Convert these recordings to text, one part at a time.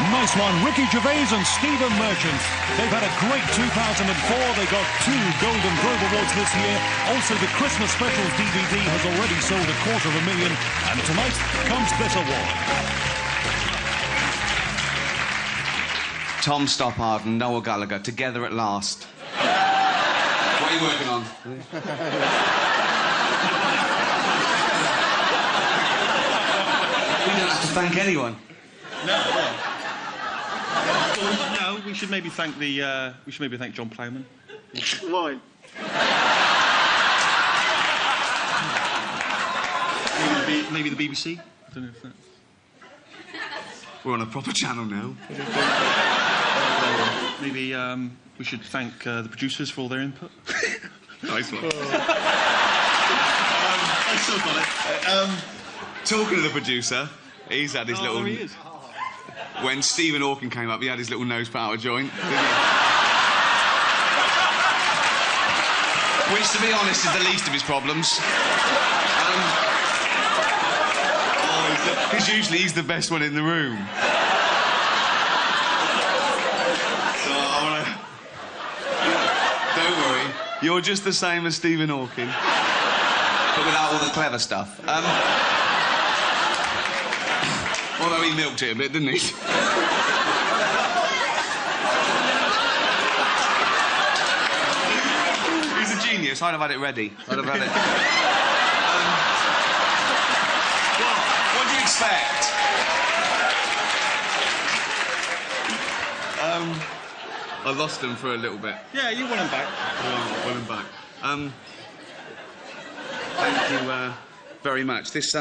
Nice one, Ricky Gervais and Stephen Merchant. They've had a great 2004. They got 2 Golden Globe Awards this year. Also, the Christmas Specials DVD has already sold 250,000. And tonight comes this award. Tom Stoppard and Noel Gallagher, Together at Last. What are you working on? We don't have to thank anyone. No, we should maybe thank John Plowman. Why? Maybe the BBC. I don't know if that. We're on a proper channel now. Maybe we should thank the producers for all their input. Nice one. I still got it. Talking to the producer, he's had his little... There he is. When Stephen Hawking came up, he had his little nose powder joint, didn't he? Which, to be honest, is the least of his problems. Because usually he's the best one in the room. So I wanna... Don't worry, you're just the same as Stephen Hawking, but without all the clever stuff. Although he milked it a bit, didn't he? He's a genius. I'd have had it ready. I'd have had it. What do you expect? I lost him for a little bit. Yeah, you want him back. Want him back. Thank you very much. This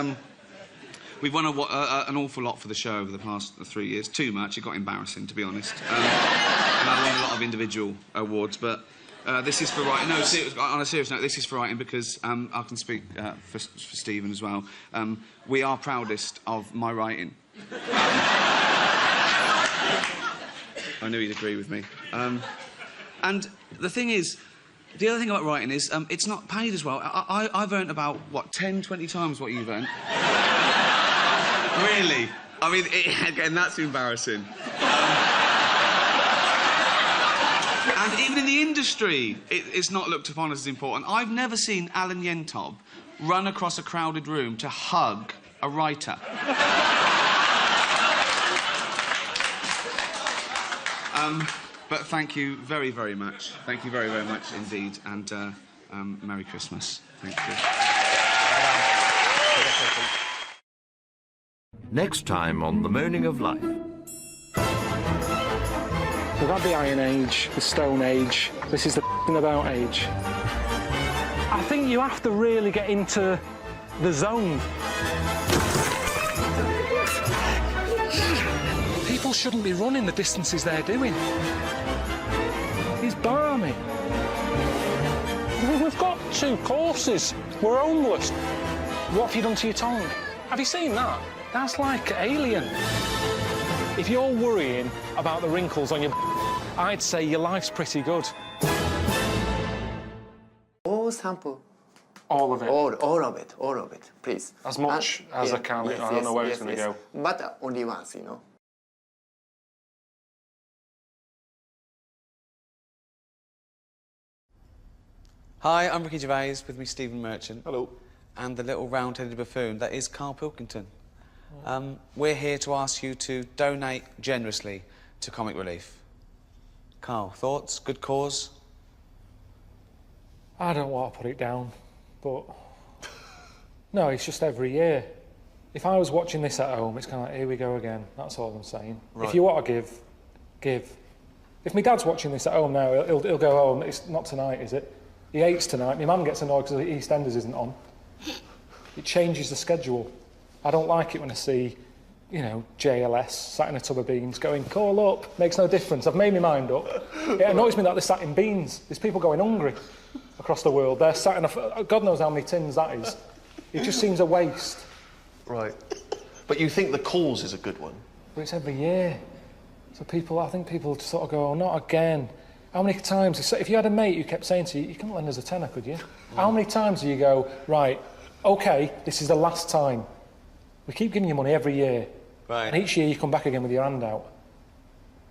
We've won an awful lot for the show over the past 3 years. Too much. It got embarrassing, to be honest. And I won a lot of individual awards, but this is for writing. No, on a serious note, this is for writing because I can speak for Stephen as well. We are proudest of my writing. I knew he'd agree with me. And the thing is, the other thing about writing is it's not paid as well. I've earned about, what, 10, 20 times what you've earned. Really? I mean, again, that's embarrassing. And even in the industry, it's not looked upon as important. I've never seen Alan Yentob run across a crowded room to hug a writer. But thank you very, very much. Thank you very, very much indeed. And Merry Christmas. Thank you. Next time on The Moaning of Life. We've had the Iron Age, the Stone Age. This is the about age. I think you have to really get into the zone. People shouldn't be running the distances they're doing. He's balmy. We've got 2 courses. We're homeless. What have you done to your tongue? Have you seen that? That's like alien. If you're worrying about the wrinkles on your I'd say your life's pretty good. All sample. All of it? All of it, please. As much as I can. Yes, I don't know where it's going to go. But only once, you know. Hi, I'm Ricky Gervais, with me Stephen Merchant. Hello. And the little round-headed buffoon, that is Karl Pilkington. We're here to ask you to donate generously to Comic Relief. Karl, thoughts? Good cause? I don't want to put it down, but... No, it's just every year. If I was watching this at home, it's kind of like, here we go again. That's all I'm saying. Right. If you want to give, give. If my dad's watching this at home now, he'll go home. It's not tonight, is it? He hates tonight. My mum gets annoyed because EastEnders isn't on. It changes the schedule. I don't like it when I see, you know, JLS sat in a tub of beans going, call up, makes no difference. I've made my mind up. It annoys me that they're sat in beans. There's people going hungry across the world. They're sat in a... God knows how many tins that is. It just seems a waste. Right. But you think the cause is a good one? But it's every year. So I think people sort of go, oh, not again. How many times... If you had a mate who kept saying to you, you couldn't lend us a tenner, could you? How many times do you go, right, OK, this is the last time. We keep giving you money every year. Right. And each year you come back again with your hand out.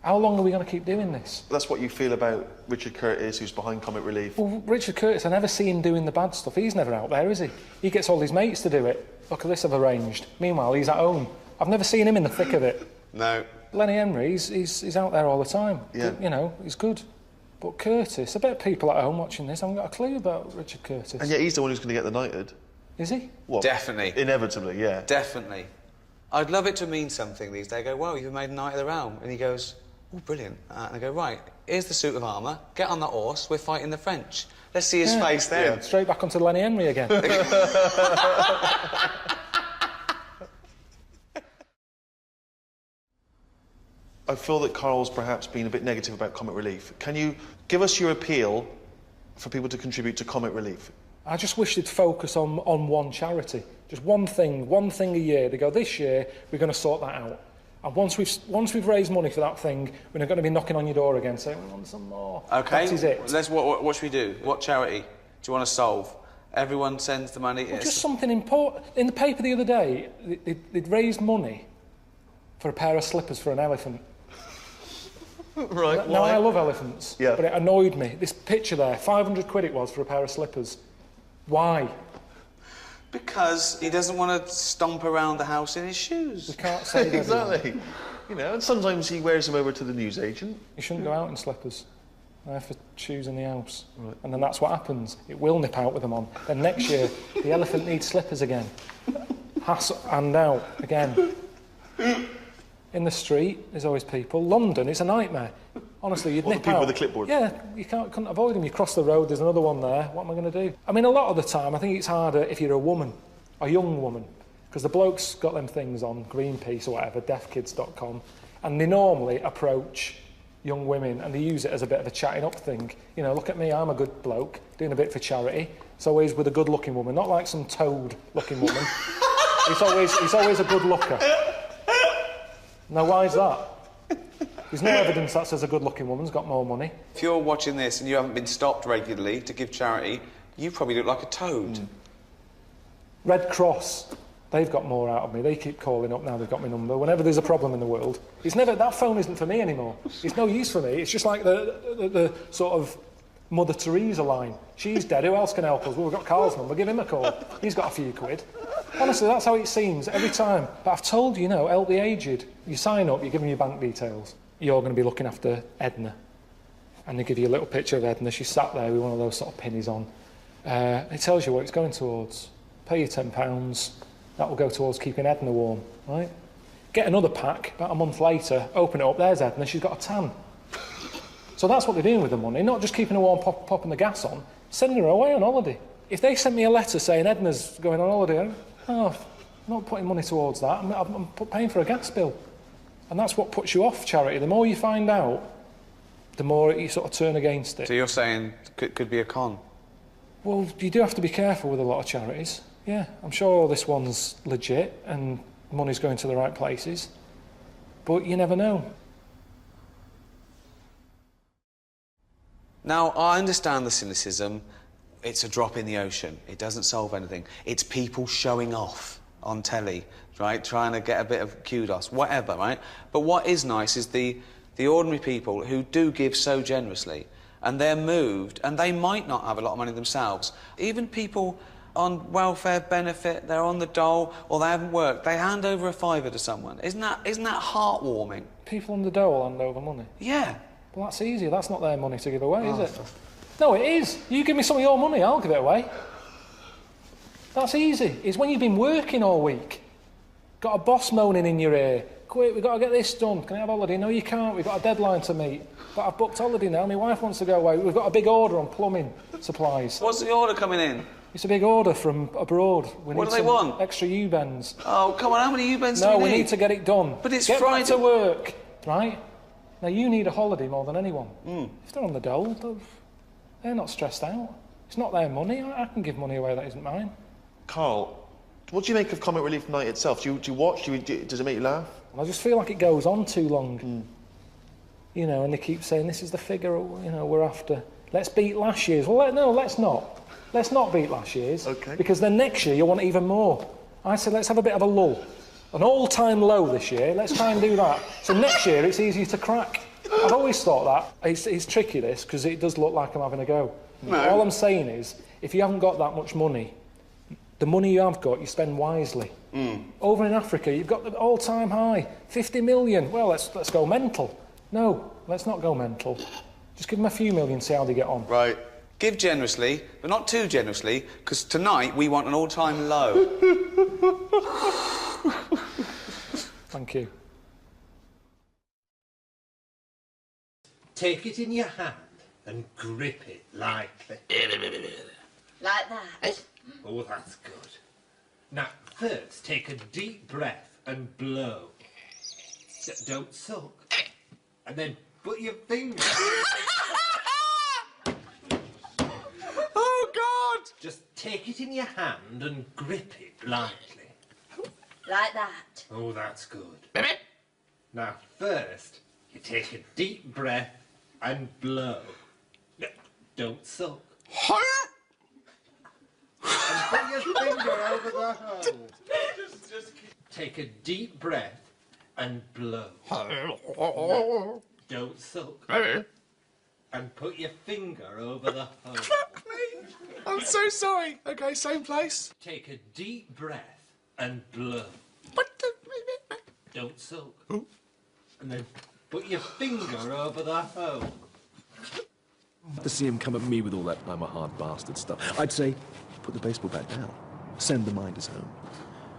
How long are we going to keep doing this? That's what you feel about Richard Curtis, who's behind Comic Relief. Well, Richard Curtis, I never see him doing the bad stuff. He's never out there, is he? He gets all his mates to do it. Look at this I've arranged. Meanwhile, he's at home. I've never seen him in the thick of it. No. Lenny Henry, he's out there all the time. Yeah. You know, he's good. But Curtis, I bet people at home watching this haven't got a clue about Richard Curtis. And yet he's the one who's going to get the knighted. Is he? What? Definitely. Inevitably, yeah. Definitely. I'd love it to mean something these days. I go, well, you've made a Knight of the Realm. And he goes, oh, brilliant. And I go, right, here's the suit of armour. Get on that horse. We're fighting the French. Let's see his face then. Yeah. Straight back onto Lenny Henry again. I feel that Karl's perhaps been a bit negative about Comic Relief. Can you give us your appeal for people to contribute to Comic Relief? I just wish they'd focus on one charity. Just one thing a year. They go, this year, we're going to sort that out. And once we've raised money for that thing, we're not going to be knocking on your door again saying, we want some more. OK. That is it. What should we do? What charity do you want to solve? Everyone sends the money. Well, just something important. In the paper the other day, they'd raised money for a pair of slippers for an elephant. Right, Now, I love elephants, yeah. but it annoyed me. This picture there, 500 quid it was for a pair of slippers. Why? Because he doesn't want to stomp around the house in his shoes. We can't say that. Exactly. You know, and sometimes he wears them over to the newsagent. You shouldn't go out in slippers. They're for shoes in the house. Right. And then that's what happens. It will nip out with them on. Then next year, the elephant needs slippers again. Hass and out again. In the street, there's always people. London, it's a nightmare. Honestly, you'd nip the people out. with the clipboard? Yeah, you couldn't avoid them. You cross the road, there's another one there. What am I going to do? I mean, a lot of the time, I think it's harder if you're a woman, a young woman, because the bloke's got them things on, Greenpeace or whatever, deafkids.com, and they normally approach young women and they use it as a bit of a chatting up thing. You know, look at me, I'm a good bloke, doing a bit for charity. It's always with a good-looking woman, not like some toad-looking woman. It's always a good looker. Now, why is that? There's no evidence that says a good-looking woman's got more money. If you're watching this and you haven't been stopped regularly to give charity, you probably look like a toad. Red Cross, they've got more out of me. They keep calling up now they've got my number. Whenever there's a problem in the world, that phone isn't for me anymore. It's no use for me. It's just like the sort of Mother Teresa line. She's dead, who else can help us? Well, we've got Karl's number, give him a call. He's got a few quid. Honestly, that's how it seems every time. But I've told you, help the aged. You sign up, you give them your bank details. You're going to be looking after Edna. And they give you a little picture of Edna. She's sat there with one of those sort of pennies on. It tells you what it's going towards. Pay you £10. That will go towards keeping Edna warm, right? Get another pack, about a month later, open it up, there's Edna, she's got a tan. So that's what they're doing with the money, not just keeping her warm, popping the gas on, sending her away on holiday. If they sent me a letter saying Edna's going on holiday, I'm not putting money towards that, I'm paying for a gas bill. And that's what puts you off charity. The more you find out, the more you sort of turn against it. So you're saying it could be a con? Well, you do have to be careful with a lot of charities. Yeah, I'm sure this one's legit and money's going to the right places. But you never know. Now, I understand the cynicism. It's a drop in the ocean. It doesn't solve anything. It's people showing off on telly, right? Trying to get a bit of kudos, whatever, right? But what is nice is the ordinary people who do give so generously, and they're moved, and they might not have a lot of money themselves. Even people on welfare benefit, they're on the dole, or they haven't worked, they hand over a £5 to someone. Isn't that heartwarming? People on the dole hand over money? Yeah. Well, that's easy. That's not their money to give away, is it? No, it is. You give me some of your money, I'll give it away. That's easy. It's when you've been working all week, got a boss moaning in your ear, quick, we've got to get this done, can I have holiday? No, you can't, we've got a deadline to meet. But I've booked holiday now, my wife wants to go away, we've got a big order on plumbing supplies. What's the order coming in? It's a big order from abroad. What do they want? Extra U-bends. Oh, come on, how many U-bends do we we need? need to get it done. But it's Get Friday. back to work, right? Now, you need a holiday more than anyone. If they're on the dole, they're not stressed out. It's not their money. I can give money away that isn't mine. Karl, what do you make of Comic Relief Night itself? Do you watch? Does it make you laugh? I just feel like it goes on too long. You know, and they keep saying, this is the figure, we're after. Let's beat last year's. Well, no, let's not. Let's not beat last year's. Okay. Because then next year you'll want even more. I said, let's have a bit of a lull. An all-time low this year. Let's try and do that. So next year it's easier to crack. I've always thought that. It's tricky, this, because it does look like I'm having a go. No. All I'm saying is, if you haven't got that much money, the money you have got, you spend wisely. Over in Africa, you've got the all-time high, 50 million. Well, let's go mental. No, let's not go mental. Just give them a few million, see how they get on. Right. Give generously, but not too generously, because tonight we want an all-time low. Thank you. Take it in your hand and grip it lightly. Like that? Oh, that's good. Now, first, take a deep breath and blow. Don't sulk. And then put your finger... Oh, God! Just take it in your hand and grip it lightly. Like that? Oh, that's good. Now, first, you take a deep breath and blow. Don't sulk. And put your finger over the hole. Take a deep breath and blow. Don't sulk. And put your finger over the hole. Fuck me! I'm so sorry. OK, same place. Take a deep breath and blow. Don't sulk. And then put your finger over the hole. To see him come at me with all that I'm a hard bastard stuff, I'd say, put the baseball bat down. Send the minders home.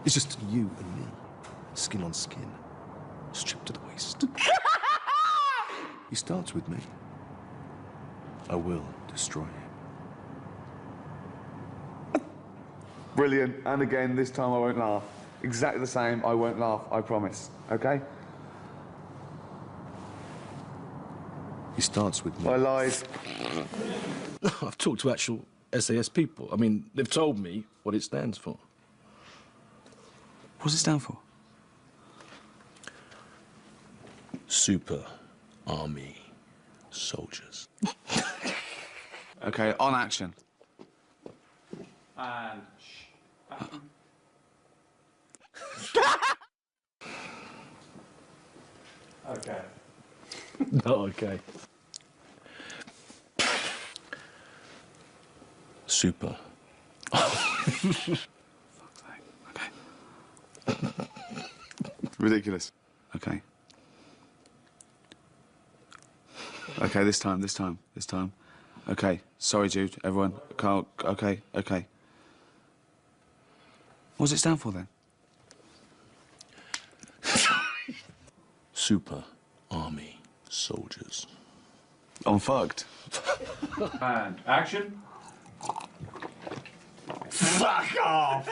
It's just you and me. Skin on skin. Stripped to the waist. He starts with me. I will destroy him. Brilliant. And again, this time I won't laugh. Exactly the same. I won't laugh. I promise. OK? He starts with me. I lied. I've talked to actual SAS people. I mean, they've told me what it stands for. What does it stand for? Super Army Soldiers. OK, on action. And... OK. Not okay. Super. OK. Ridiculous. OK. OK, this time. OK. Sorry, Jude, everyone. Carl, OK. What does it stand for, then? Super Army Soldiers. I'm fucked. And action. Fuck off!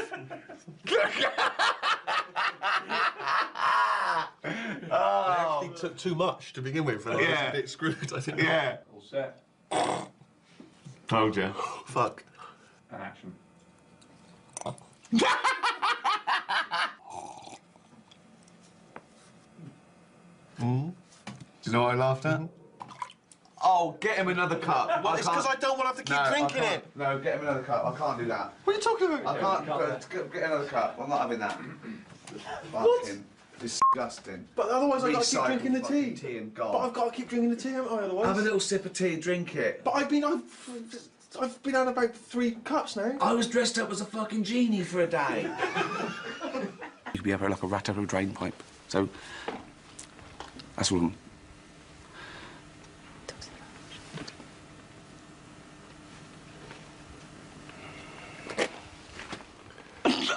I actually took too much to begin with, and I was a bit screwed, I think. Yeah. All set. Told you. Fuck. And action. Do you know what I laughed at? Oh, get him another cup. Well, it's because I don't want to have to keep drinking it. No, get him another cup. I can't do that. What are you talking about? I can't. Get another cup. I'm not having that. Fucking disgusting. But otherwise I've got to keep Recycle drinking the tea. tea and gone. But I've got to keep drinking the tea, haven't I, otherwise? Have a little sip of tea, drink it. But I've been out about 3 cups now. I was dressed up as a fucking genie for a day. You could be ever like a rat out of a drain pipe. So, that's all.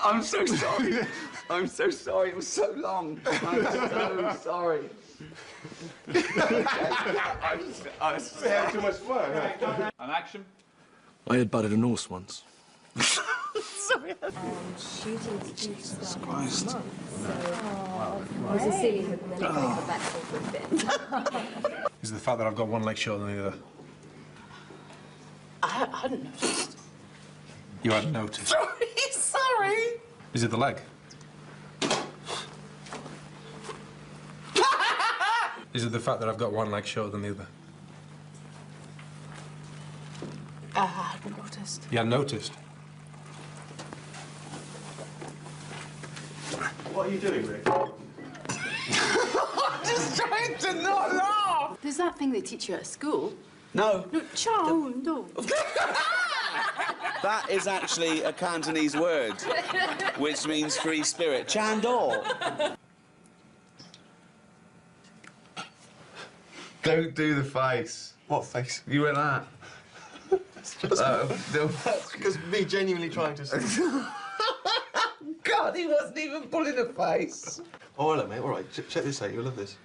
I'm so sorry. I'm so sorry. It was so long. I'm so sorry. I had too much fun. And action. I had butted an horse once. Shooting Jesus Christ. It was a silly hook and then it got back for a bit. Is it the fact that I've got one leg shorter than the other? I hadn't noticed. You hadn't noticed. Sorry. Is it the leg? Is it the fact that I've got one leg shorter than the other? I hadn't noticed. You hadn't noticed? What are you doing, Rick? I'm just trying to not laugh. There's that thing they teach you at school? No. No, Chao, no. That is actually a Cantonese word, which means free spirit. Chandor. Don't do the face. What face? You went that. That's because me genuinely trying to... God, he wasn't even pulling a face. Oh, hello, mate. All right, check this out. You'll love this.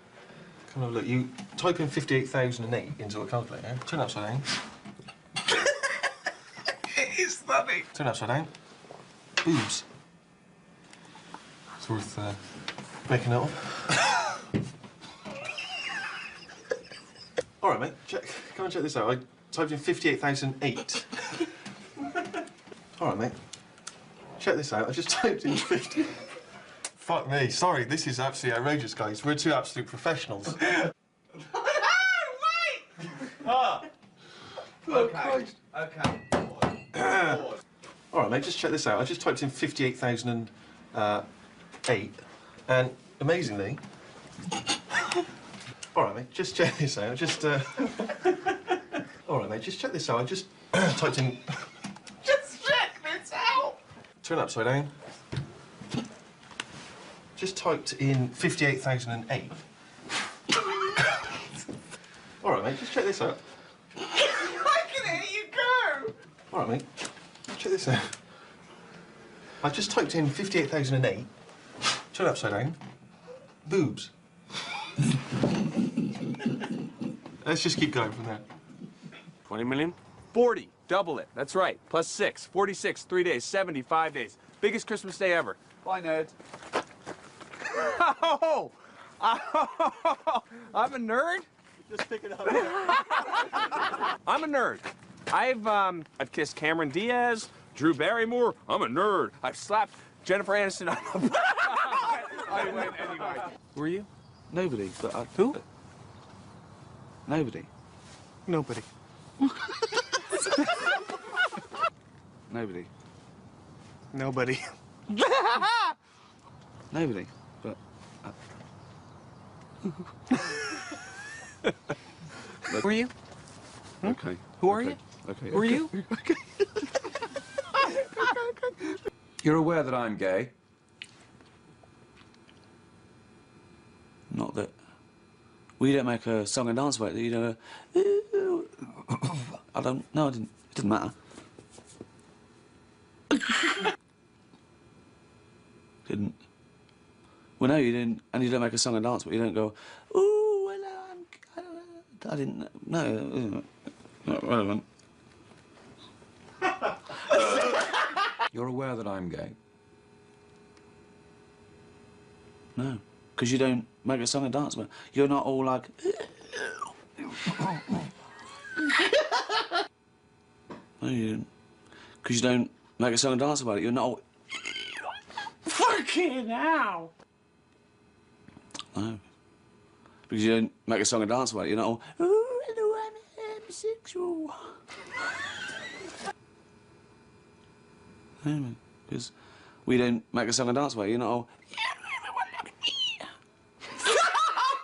Come and have a look. You type in 58,008 into a calculator. Turn it upside down. It is funny. Turn it upside down. Boobs. It's worth making note of. All right, mate. Come and check this out. I typed in 58,008. All right, mate. Check this out. I just typed in 50. Fuck me. Sorry, this is absolutely outrageous, guys. We're two absolute professionals. Okay. All right, mate. Just check this out. I just typed in 58,008, and amazingly. All right, mate. Just check this out. All right, mate. Just check this out. I just typed in. Just check this out. Turn it upside down. Just typed in 58,008. All right, mate. Just check this out. I can hear you go. All right, mate. Check this out. I just typed in 58,008. Turn it upside down. Boobs. Let's just keep going from there. 20 million? 40. Double it. That's right. Plus 6. 46. 3 days. 75 days. Biggest Christmas day ever. Bye, nerd. Oh! I'm a nerd? Just pick it up. I'm a nerd. I've kissed Cameron Diaz, Drew Barrymore. I'm a nerd. I've slapped Jennifer Aniston. I went anyway. Who are you? Nobody, but I... Who? Nobody. Nobody. Nobody. Nobody. Nobody, but... Who are you? Okay. Who are you? Okay. Who are you? Okay. You're aware that I'm gay? Not that. We don't make a song and dance about it. You know. I don't. No, I didn't. It doesn't matter. Didn't. Well, no, you didn't. And you don't make a song and dance, but you don't go. Ooh, hello, I didn't. No, not relevant. You're aware that I'm gay? No, because you don't make a song and dance about it. You're not all like. No, you didn't. Because you don't make a song and dance about it. You're not all. Fucking hell! No. Because you don't make a song and dance about it. You're not all. Ooh, hello, I'm homosexual. No, because we don't make a song and dance about it. You're not all.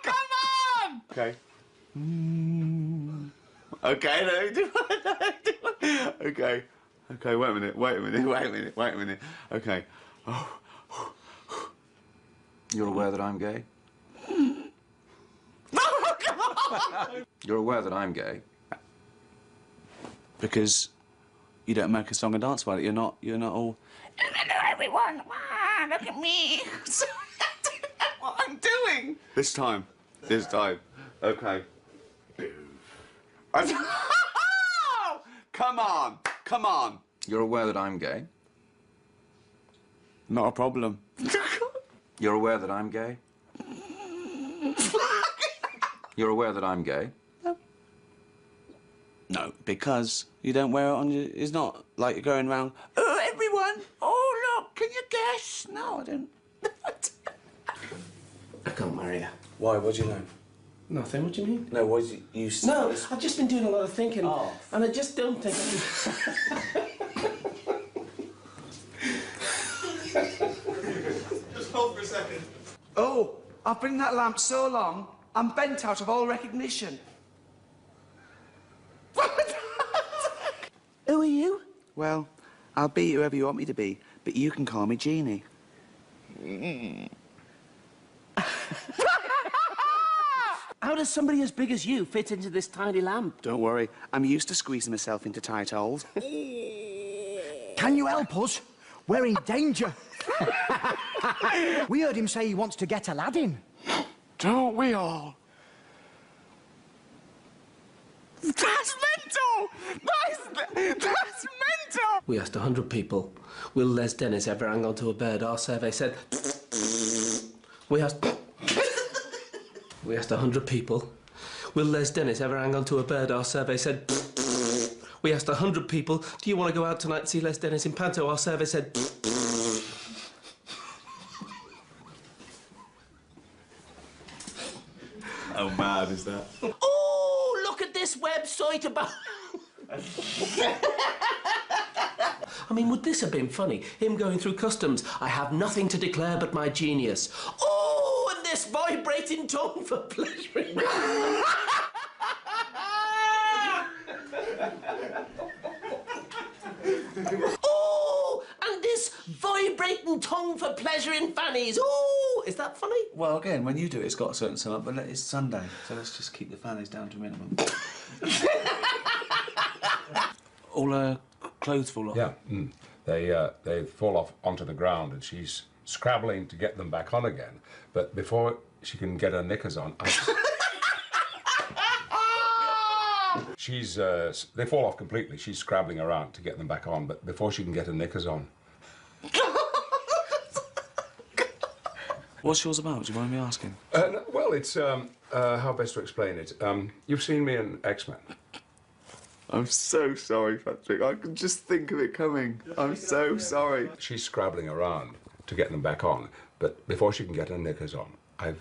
Come on! Okay. Okay, no, okay. Okay, wait a minute. Okay. Oh. You're aware that I'm gay? You're aware that I'm gay? Because you don't make a song and dance about it. You're not all. Hello, everyone. Wow, look at me. What I'm doing. This time. Okay. Come on. You're aware that I'm gay? Not a problem. You're aware that I'm gay? You're aware that I'm gay? No, because you don't wear it on your... It's not like you're going around, oh, everyone, oh, look, can you guess? No, I don't. I can't marry her. Why? What do you know? Nothing, what do you mean? No, what is it you... No, I've just been doing a lot of thinking, Oh. and I just don't think Just hold for a second. Oh, I've been in that lamp so long, I'm bent out of all recognition. Who are you? Well, I'll be whoever you want me to be, but you can call me Jeannie. How does somebody as big as you fit into this tiny lamp? Don't worry, I'm used to squeezing myself into tight holes. Can you help us? We're in danger. We heard him say he wants to get Aladdin. Don't we all? That's mental! That's mental! We asked 100 people, will Les Dennis ever hang on to a bird? Our survey said... We asked 100 people, will Les Dennis ever hang on to a bird? Our survey said... We asked 100 people, do you want to go out tonight and see Les Dennis in Panto? Our survey said... How mad is that? Oh, look at this website about... I mean, would this have been funny? Him going through customs. I have nothing to declare but my genius. Oh, and this vibrating tongue for pleasuring. Oh, and this vibrating tongue for pleasuring fannies. Oh, is that funny? Well, again, when you do it, it's got a certain sum up, but it's Sunday, so let's just keep the fannies down to a minimum. All clothes fall off? Yeah. They fall off onto the ground, and she's scrabbling to get them back on again. But before she can get her knickers on, they fall off completely. She's scrabbling around to get them back on, but before she can get her knickers on. What's yours about? Do you mind me asking? Well, it's how best to explain it. You've seen me in X-Men. I'm so sorry, Patrick. I can just think of it coming. I'm so sorry. She's scrabbling around to get them back on, but before she can get her knickers on, I'm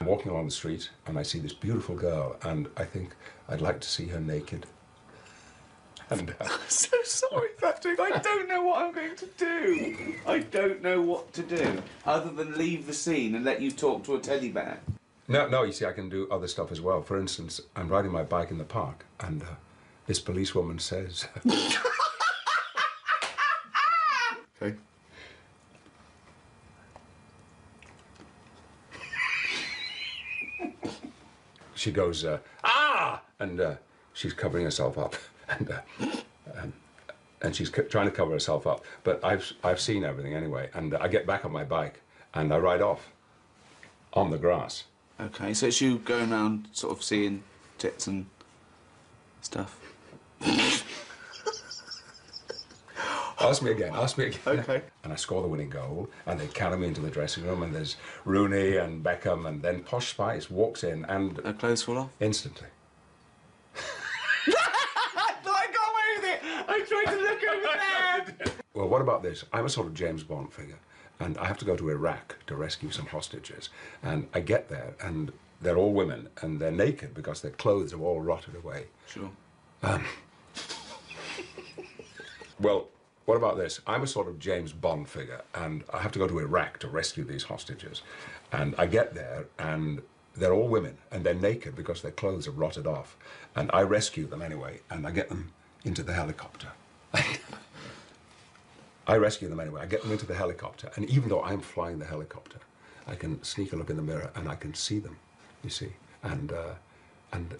walking along the street and I see this beautiful girl, and I think I'd like to see her naked. And I'm so sorry, Patrick. I don't know what I'm going to do. I don't know what to do, other than leave the scene and let you talk to a teddy bear. No, you see, I can do other stuff as well. For instance, I'm riding my bike in the park, and this policewoman says... Okay. She goes, ah! And she's covering herself up. And she's trying to cover herself up. But I've seen everything anyway, and I get back on my bike, and I ride off on the grass. Okay, so it's you going around sort of seeing tits and stuff. Ask me again. Okay. And I score the winning goal, and they carry me into the dressing room, and there's Rooney and Beckham, and then Posh Spice walks in, and... Her clothes fall off? Instantly. I got away with it! I tried to look over there! Well, what about this? I'm a sort of James Bond figure, and I have to go to Iraq to rescue some hostages. And I get there, and they're all women, and they're naked because their clothes have all rotted away. Sure. Well, what about this? I'm a sort of James Bond figure, and I have to go to Iraq to rescue these hostages. And I get there, and they're all women, and they're naked because their clothes have rotted off. And I rescue them anyway, and I get them into the helicopter. I rescue them anyway. I get them into the helicopter, and even though I'm flying the helicopter, I can sneak a look in the mirror, and I can see them, you see. And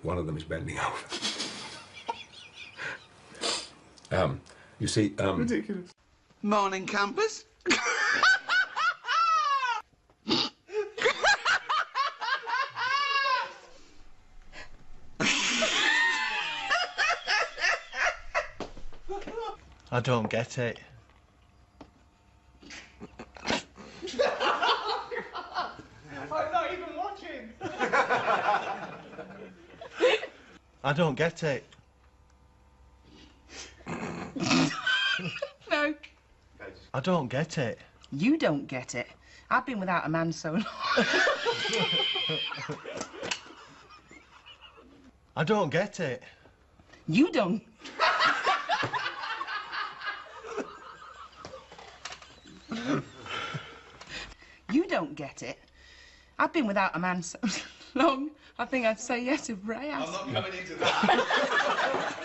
one of them is bending over. You see, Ridiculous. Morning, campers. I don't get it. I'm not even watching. I don't get it. No. I don't get it. You don't get it. I've been without a man so long. I don't get it. You don't. You don't get it. I've been without a man so... long, I think I'd say yes if Ray asked. I'm not coming into that.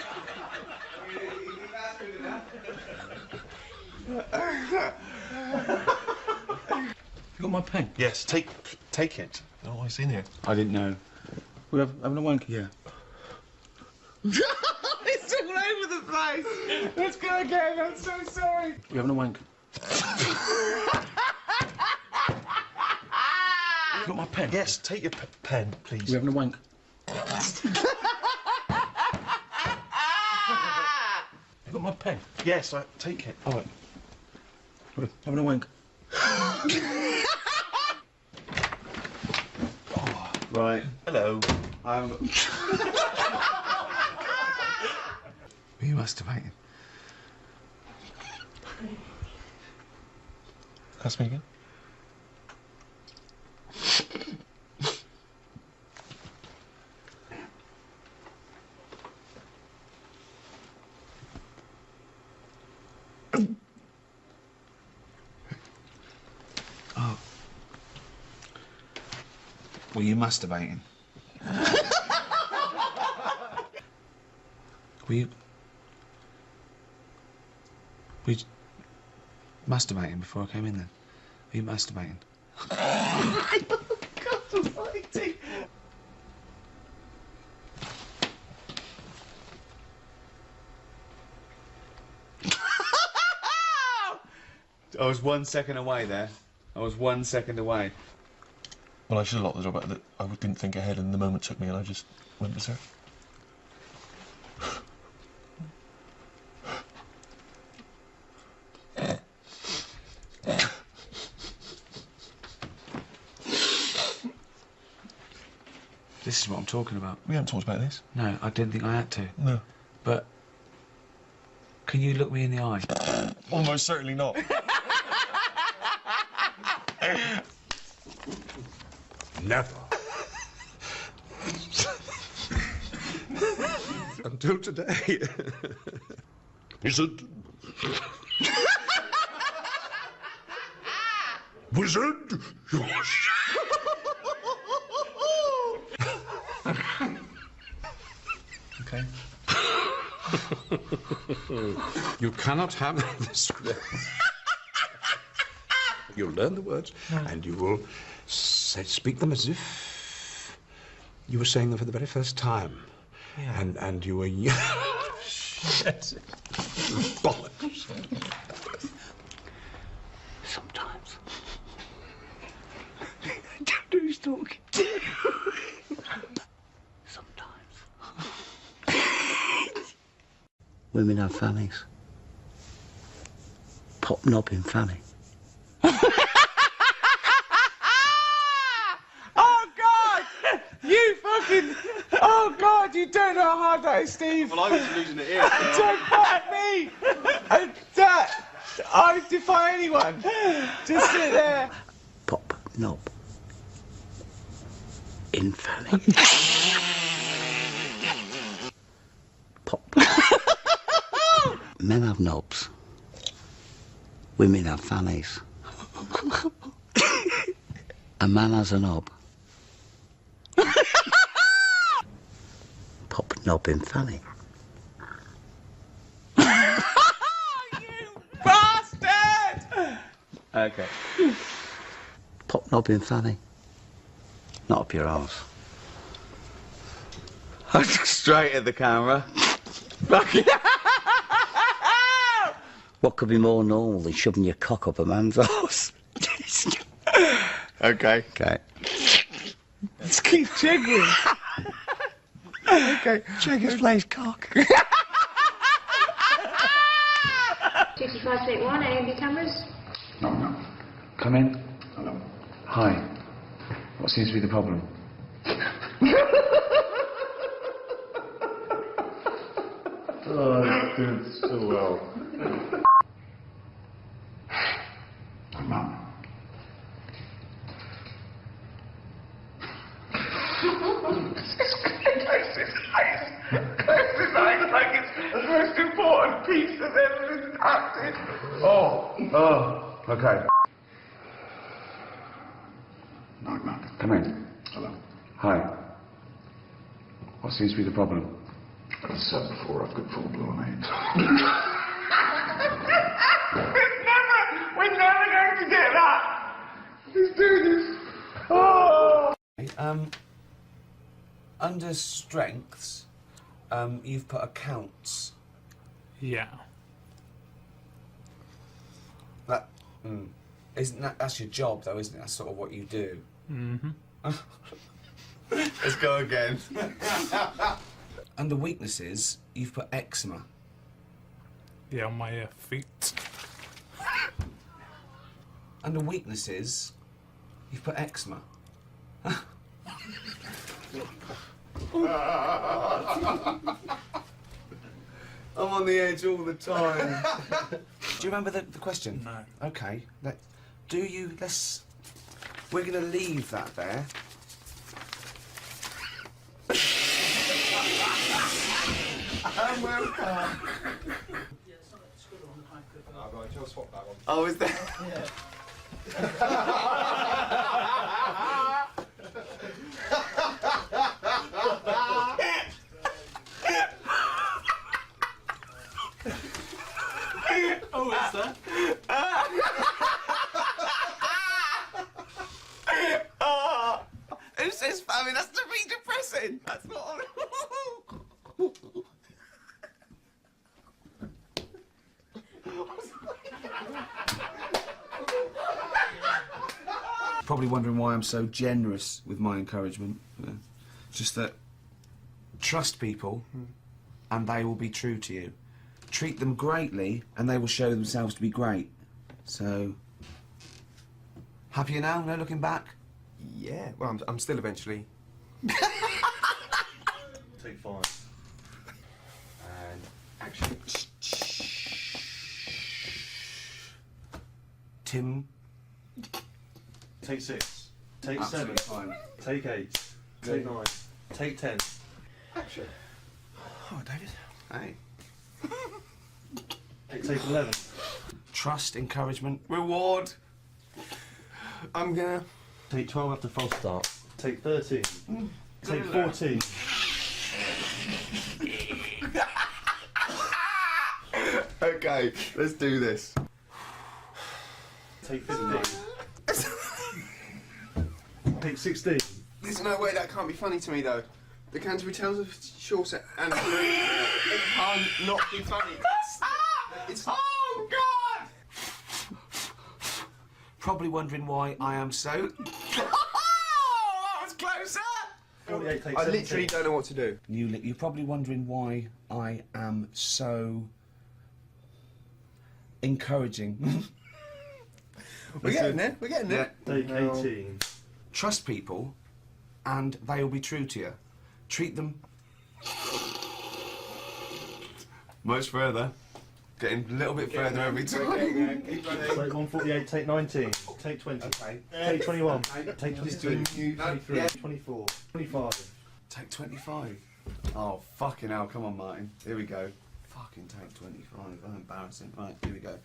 You got my pen? Yes, take it. Oh, what's in here? I didn't know. We're having a wank? Yeah. It's all over the place. Let's go again. I'm so sorry. We're having a wank? You got my pen? Yes, take your pen, please. We're having a wank? You got my pen? Yes, take it. All right. We're having a wank? Right. Hello. Were you masturbating? Ask me again. Oh. Were you masturbating? Were you masturbating before I came in then? Were you masturbating? God almighty. I was 1 second away there. I was 1 second away. Well, I should have locked the door, but I didn't think ahead, and the moment took me, and I just went berserk. This is what I'm talking about. We haven't talked about this. No, I didn't think I had to. No. But can you look me in the eye? Almost certainly not. Never. Until today. Wizard. Wizard. Okay. You cannot have this. You'll learn the words, and you will speak them as if you were saying them for the very first time. Yeah. And you were young. Bollocks. Sometimes. Don't know who's talking. Women have fannies. Pop knobbing fanny. Oh, God! You fucking... Oh, God, you don't know how hard that is, Steve. Well, I was losing it here. Don't bite me! I defy anyone. Just sit there. Pop knob. In fanny. Pop. Men have knobs. Women have fannies. A man has a knob. Pop knob in fanny. Bastard! Okay. Pop knob in fanny. Not up your arse. Straight at the camera. What could be more normal than shoving your cock up a man's arse? Okay. Okay. Let's keep jiggling. Okay. Jaggers plays cock. 6581, AMB cameras. No. Come in. Hello. Hi. What seems to be the problem? Oh, I did so well. Mum. Like it's the most important piece of evidence acted. Okay. Come in. Hello. Hi. What seems to be the problem? As I said before, I've got full-blown AIDS. We're never going to get that! Let's do this! Oh! Under strengths, you've put accounts. Yeah. That's your job, though, isn't it? That's sort of what you do. Mm-hmm. Let's go again. Under weaknesses, you've put eczema. Yeah, on my feet. Under weaknesses, you've put eczema. I'm on the edge all the time. Do you remember the question? No. Okay. We're going to leave that there. Welcome. Oh, is there? Oh, is there? Who says famine? That's to be depressing. That's not. Probably wondering why I'm so generous with my encouragement. Just that trust people and they will be true to you. Treat them greatly and they will show themselves to be great. So, happier now? No looking back? Yeah, well, I'm still eventually. Take 5. And action. Tim? Take 6. Take Absolutely 7. fine. Take 8. Take 9. Take 10. Action. Oh, David. Hey. Take 11. Trust, encouragement, reward. I'm gonna... Take 12 after false start. Take 13. Take 14. Okay, let's do this. Take 15. Take 16. There's no way that can't be funny to me, though. The Canterbury Tales of Chaucer and... it can't not be funny. It's... Oh, God! Probably wondering why I am so... Oh, I was closer! 48, take I 17. literally don't know what to do. You're probably wondering why I am so... encouraging. We're getting there. We're getting there. Take 18. Trust people, and they will be true to you. Treat them... much further. Getting a little bit further every time. Take 148, take 19. Take 20. Okay. Take 21. Take 22. 23. Yeah. 24. 25. Take 25. Oh, fucking hell. Come on, Martin. Here we go. Fucking take 25. Oh, embarrassing. Right, here we go.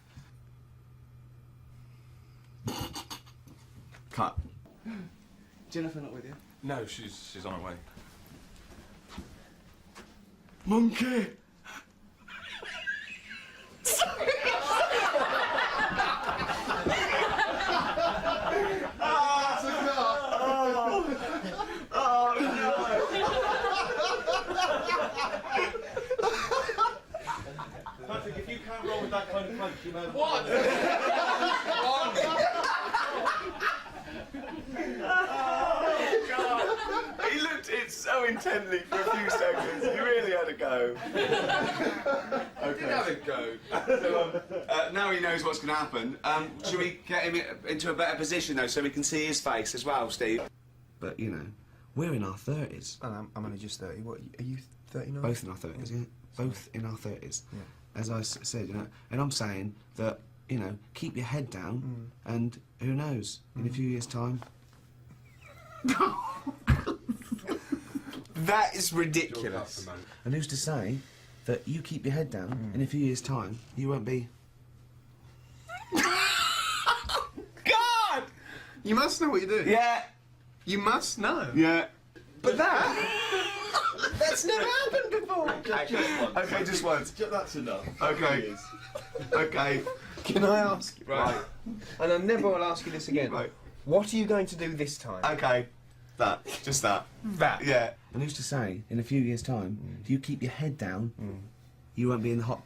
Cut. Jennifer not with you? No, she's on her way. Monkey! Patrick, if you can't roll with that kind of punch, you know... What? Oh, God. He looked at it so intently for a few seconds. He really had a go. Okay. Did have a go. So, now he knows what's going to happen. Should we get him into a better position, though, so we can see his face as well, Steve? But, you know, we're in our 30s. And I'm only just 30. What, are you 39? Both in our 30s, yeah. Both in our 30s. Yeah. As I said, you know, and I'm saying that, you know, keep your head down, and who knows, in a few years' time... That is ridiculous. And who's to say that you keep your head down, in a few years' time, you won't be... God! You must know what you're doing. Yeah. You must know. Yeah. But that's never happened before. Okay, just once. That's enough. Okay. Okay. Can I ask? Right. And I never will ask you this again. Right. What are you going to do this time? Okay. That. Just that. That. Yeah. And who's to say, in a few years' time, if you keep your head down, you won't be in the hot...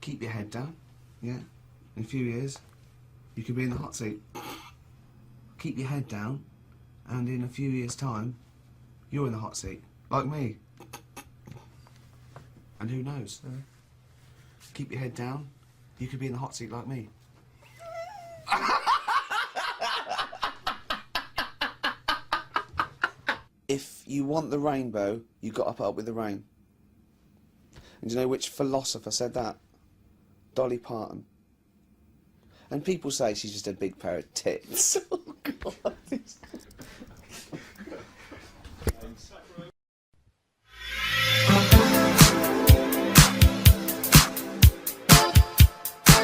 Keep your head down, yeah? In a few years, you could be in the hot seat. Keep your head down, and in a few years' time, you're in the hot seat, like me. And who knows? Keep your head down, you could be in the hot seat like me. If you want the rainbow, you got to put up with the rain. And do you know which philosopher said that? Dolly Parton. And people say she's just a big pair of tits. Oh, God.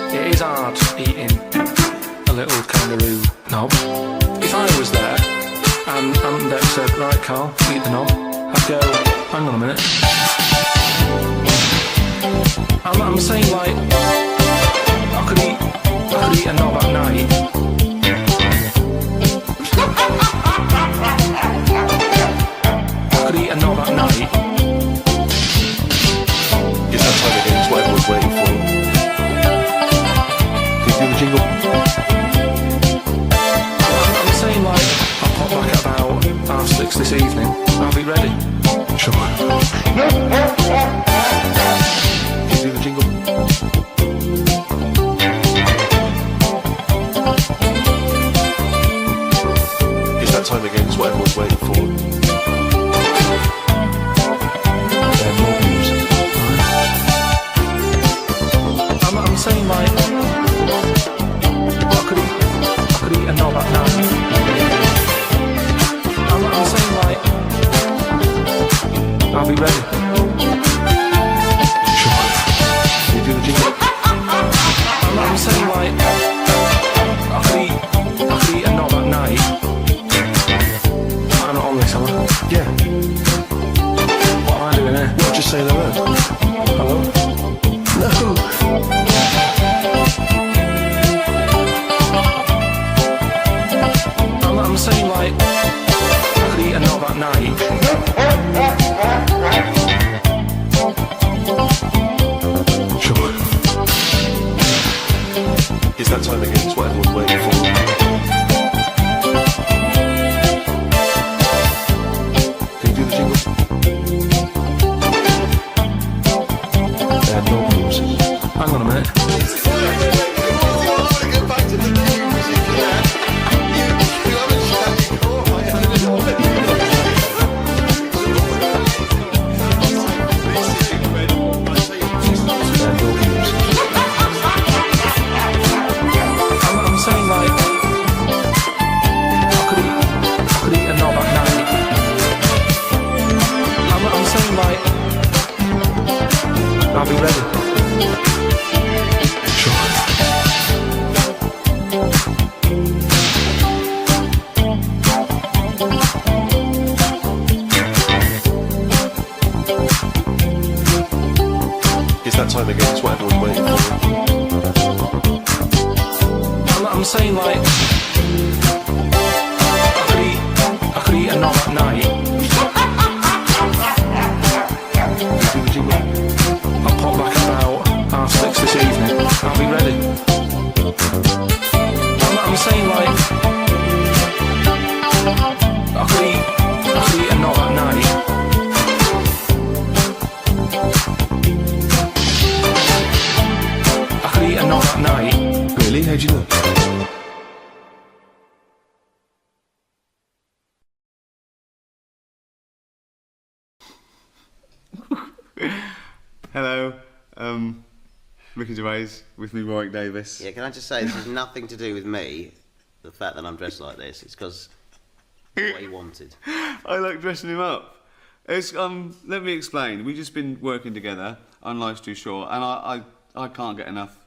It is hard eating a little kangaroo knob. If I was there and Dexter said, right Carl, eat the knob, I'd go, hang on a minute. I'm saying like, I could eat a knob at night. I could eat a knob at night. It's that time again, it's what everyone's waiting for. Can you do the jingle? I'm saying like, I'll pop back at about 6:30 this evening. I'll be ready. Sure. Can you do the jingle? It's that time again, it's what everyone's waiting for. More music. I'm saying like, I could eat a knob at night. I'm saying like, I'll be ready. Sure. Can you do the jingle? I'm saying like, I could eat a knob at night. I'm not on this, am I? Yeah. What am I doing here? Well, just say the word. Hello? No. I'm saying like, I could eat a knob at night. Sure. It's that time again, it's what everyone's waiting for. Can you do the jingle? No music. Hang on a minute. I'm saying like, I could eat a knob at night. I'm saying like, I'll be ready. Sure. It's that time again, it's what everyone's waiting for. I'm saying like, I could eat a knob at night. Can you do the jingle? I'll pop back about 6:30 this evening. I'll be ready. I'm saying like, I could eat a knob at night. I could eat a knob at night. Really? How'd you know? Hello, Ricky Gervais, with me, Warwick Davis. Yeah, can I just say, this has nothing to do with me, the fact that I'm dressed like this. It's because what he wanted. I like dressing him up. It's, let me explain. We've just been working together on Life's Too Short, and I can't get enough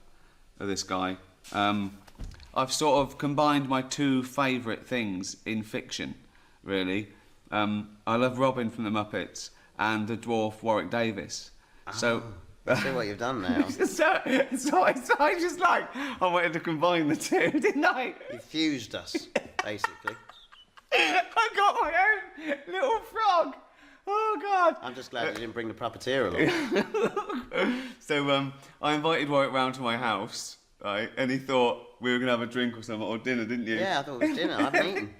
of this guy. I've sort of combined my two favourite things in fiction, really. I love Robin from the Muppets and the dwarf Warwick Davis. So. I see what you've done now. so I just like, I wanted to combine the two, didn't I? You fused us, basically. I got my own little frog. Oh, God. I'm just glad you didn't bring the puppeteer along. So I invited Warwick round to my house, right? And he thought we were going to have a drink or something, or dinner, didn't you? Yeah, I thought it was dinner. I haven't eaten.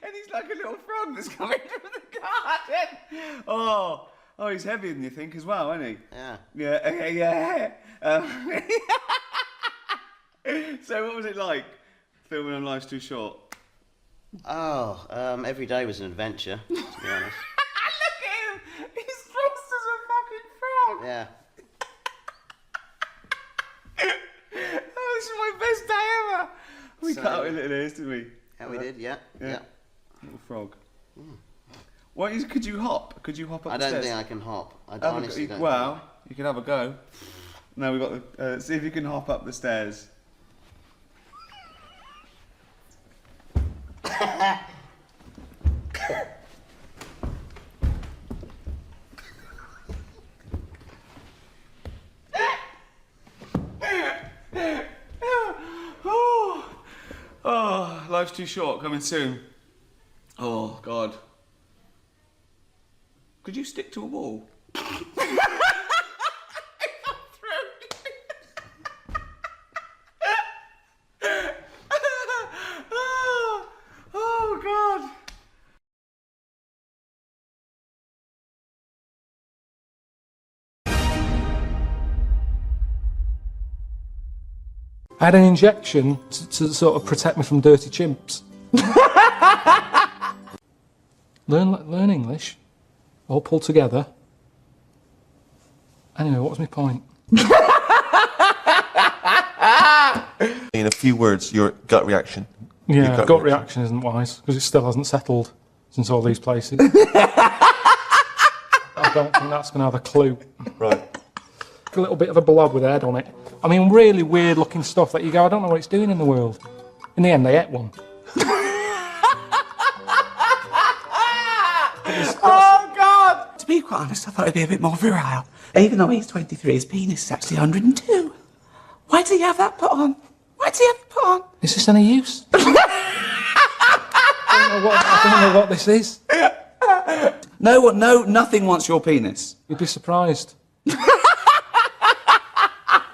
And he's like a little frog that's coming from the garden. Oh, he's heavier than you think as well, isn't he? Yeah. Yeah. So what was it like, filming on Life's Too Short? Oh, every day was an adventure, to be honest. Look at him! He's dressed as a fucking frog! Yeah. Oh, this is my best day ever! We cut out a little ears, didn't we? Yeah, we did, yeah. Little frog. Could you hop? Could you hop up the stairs? I don't think I can hop. I honestly don't. Well, you can have a go. Now we've got the... see if you can hop up the stairs. Oh, Life's Too Short, coming soon. Oh, God. Could you stick to a wall? Oh, God. I had an injection to sort of protect me from dirty chimps. Learn English, all pulled together. Anyway, what was my point? In a few words, your gut reaction. Yeah, your gut reaction isn't wise, because it still hasn't settled since all these places. I don't think that's going to have a clue. Right. A little bit of a blob with a head on it. I mean, really weird looking stuff that you go, I don't know what it's doing in the world. In the end, they ate one. Oh, God! To be quite honest, I thought it'd be a bit more virile. Even though he's 23, his penis is actually 102. Why did he have that put on? Why did he have it put on? Is this any use? I don't know what this is. No, nothing wants your penis. You'd be surprised.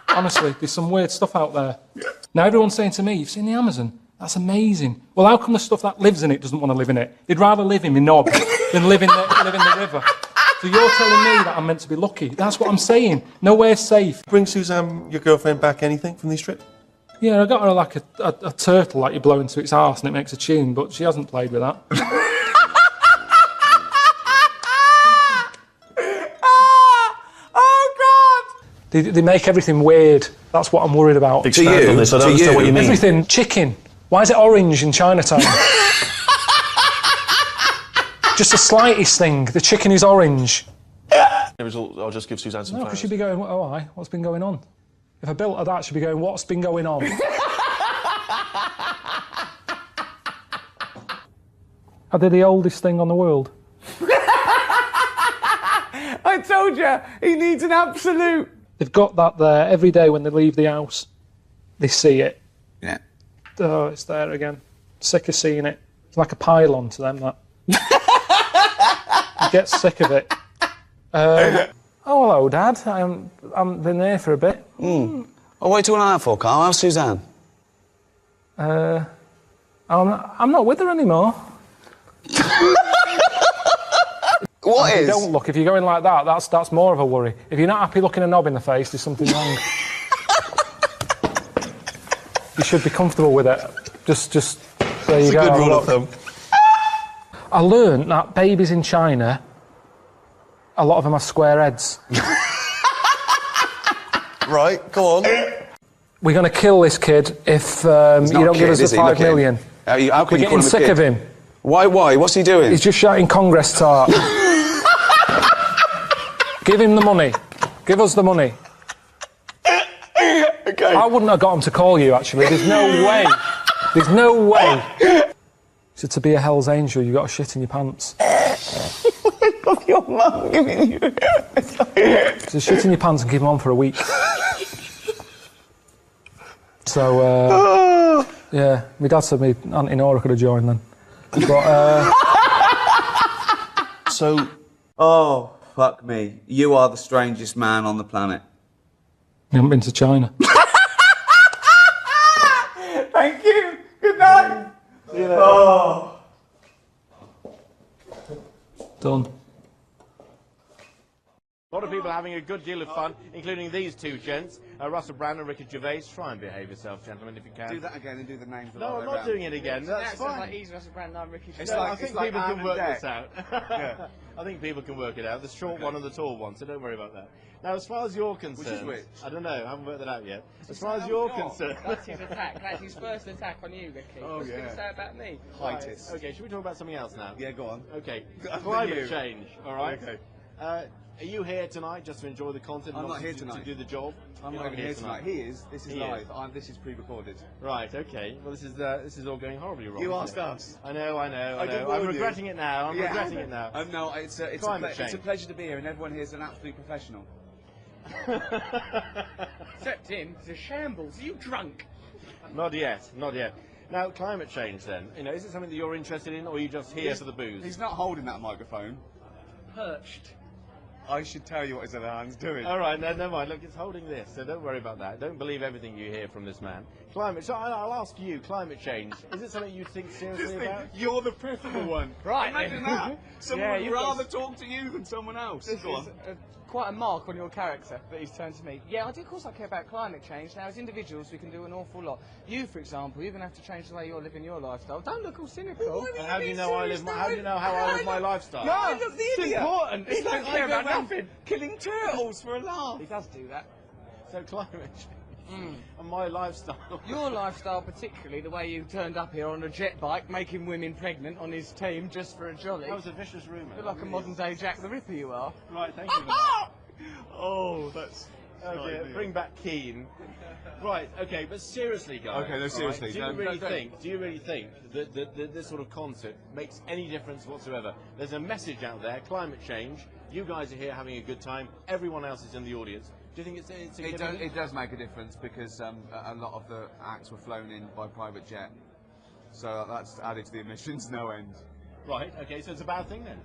Honestly, there's some weird stuff out there. Now everyone's saying to me, you've seen the Amazon? That's amazing. Well, how come the stuff that lives in it doesn't want to live in it? They'd rather live in my knob than live in the river. So you're telling me that I'm meant to be lucky? That's what I'm saying. Nowhere's safe. Bring Suzanne, your girlfriend, back anything from these trips? Yeah, I got her like a turtle that you blow into its arse and it makes a tune, but she hasn't played with that. They make everything weird. That's what I'm worried about. Expand on this. I don't understand what you mean. Everything. Chicken. Why is it orange in Chinatown? Just the slightest thing. The chicken is orange. I'll just give Suzanne some No, flowers. because she'd be going, oh, aye, what's been going on? If I built her that, she'd be going, what's been going on? Are they the oldest thing on the world? I told you, he needs an absolute. They've got that there every day when they leave the house. They see it. Yeah. Oh, it's there again. Sick of seeing it. It's like a pylon to them, that. You get sick of it. Oh, hello, Dad. I've been there for a bit. Oh, what are you talking out for, Carl? How's Suzanne? I'm not with her anymore. What is? Don't look. If you're going like that, that's more of a worry. If you're not happy looking a knob in the face, there's something wrong. You should be comfortable with it. Just there you go. It's a good rule of thumb. I learned that babies in China, a lot of them have square heads. Right, go on. We're going to kill this kid if you don't give us the 5 million. How can We're you call getting him a sick kid? of him. Why? What's he doing? He's just shouting Congress tart. Give him the money. Give us the money. Okay. I wouldn't have got him to call you, actually. There's no way. There's no way. So to be a Hell's Angel, you've got to shit in your pants. Your mum giving you... So shit in your pants and keep them on for a week. So, yeah, my dad said me Auntie Nora could have joined then. But, So, oh, fuck me. You are the strangest man on the planet. you haven't been to China. Thank you. Good night. See you later. Oh. Done. A lot of people are having a good deal of fun, including these two gents, Russell Brand and Ricky Gervais. Try and behave yourself, gentlemen, if you can. Do that again and do the names. No, I'm not doing it again. That's fine. Like he's Russell Brand, I'm Ricky It's Gervais. like, I think people can work this out. Yeah. I think people can work it out. The short one and the tall one, so don't worry about that. Now, as far as you're concerned... which? I don't know, I haven't worked that out yet. As far as you're concerned... That's his attack. That's his first attack on you, Ricky. Oh, What's he yeah. going to say about me? Heightis. Okay, should we talk about something else now? Yeah, go on. Okay, Up to climate you. change, all right? Okay. Are you here tonight just to enjoy the content? I'm not here to tonight. do the job? I'm You're not even here tonight. He is. This is He live. is. This is pre-recorded. Right, okay. Well, this is all going horribly wrong. You isn't asked it? us. I know. I did I'm warn you. regretting it now. I'm Yeah. regretting it now. No, it's a Climate it's a change. pleasure to be here, and everyone here is an absolute professional. Except him, he's a shambles. Are you drunk? Not yet, not yet. Now, climate change then. You know, is it something that you're interested in, or are you just here for the booze? He's not holding that microphone. Perched. I should tell you what his other hand's doing. All right, no, never mind. Look, it's holding this, so don't worry about that. Don't believe everything you hear from this man. So I'll ask you, climate change, is it something you think seriously about? You're the preferable one. Right. Imagine that. Someone Yeah, would you've rather got- talk to you than someone else. This Go is on. quite a mark on your character that he's turned to me. Yeah, I do, of course I care about climate change. Now, as individuals, we can do an awful lot. You, for example, you're going to have to change the way you're living your lifestyle. Don't look all cynical. And how do you know how I live my lifestyle? No, I look the it's idiot. important. It's He don't like care I go about around nothing. killing turtles for a laugh. He does do that. So climate change and my lifestyle. Your lifestyle, particularly the way you turned up here on a jet bike, making women pregnant on his team just for a jolly. That was a vicious rumour. You're like a modern-day Jack the Ripper, you are. Right, thank you. Oh, that's... Oh dear, bring back Keane. Right, okay, but seriously, guys. Okay, no, all seriously, Do you don't- really don't- think? Do you really think that this sort of concert makes any difference whatsoever? There's a message out there: climate change. You guys are here having a good time. Everyone else is in the audience. Do you think it's It significant? does make a difference because a lot of the acts were flown in by private jet. So that's added to the emissions no end. Right, okay, so it's a bad thing then.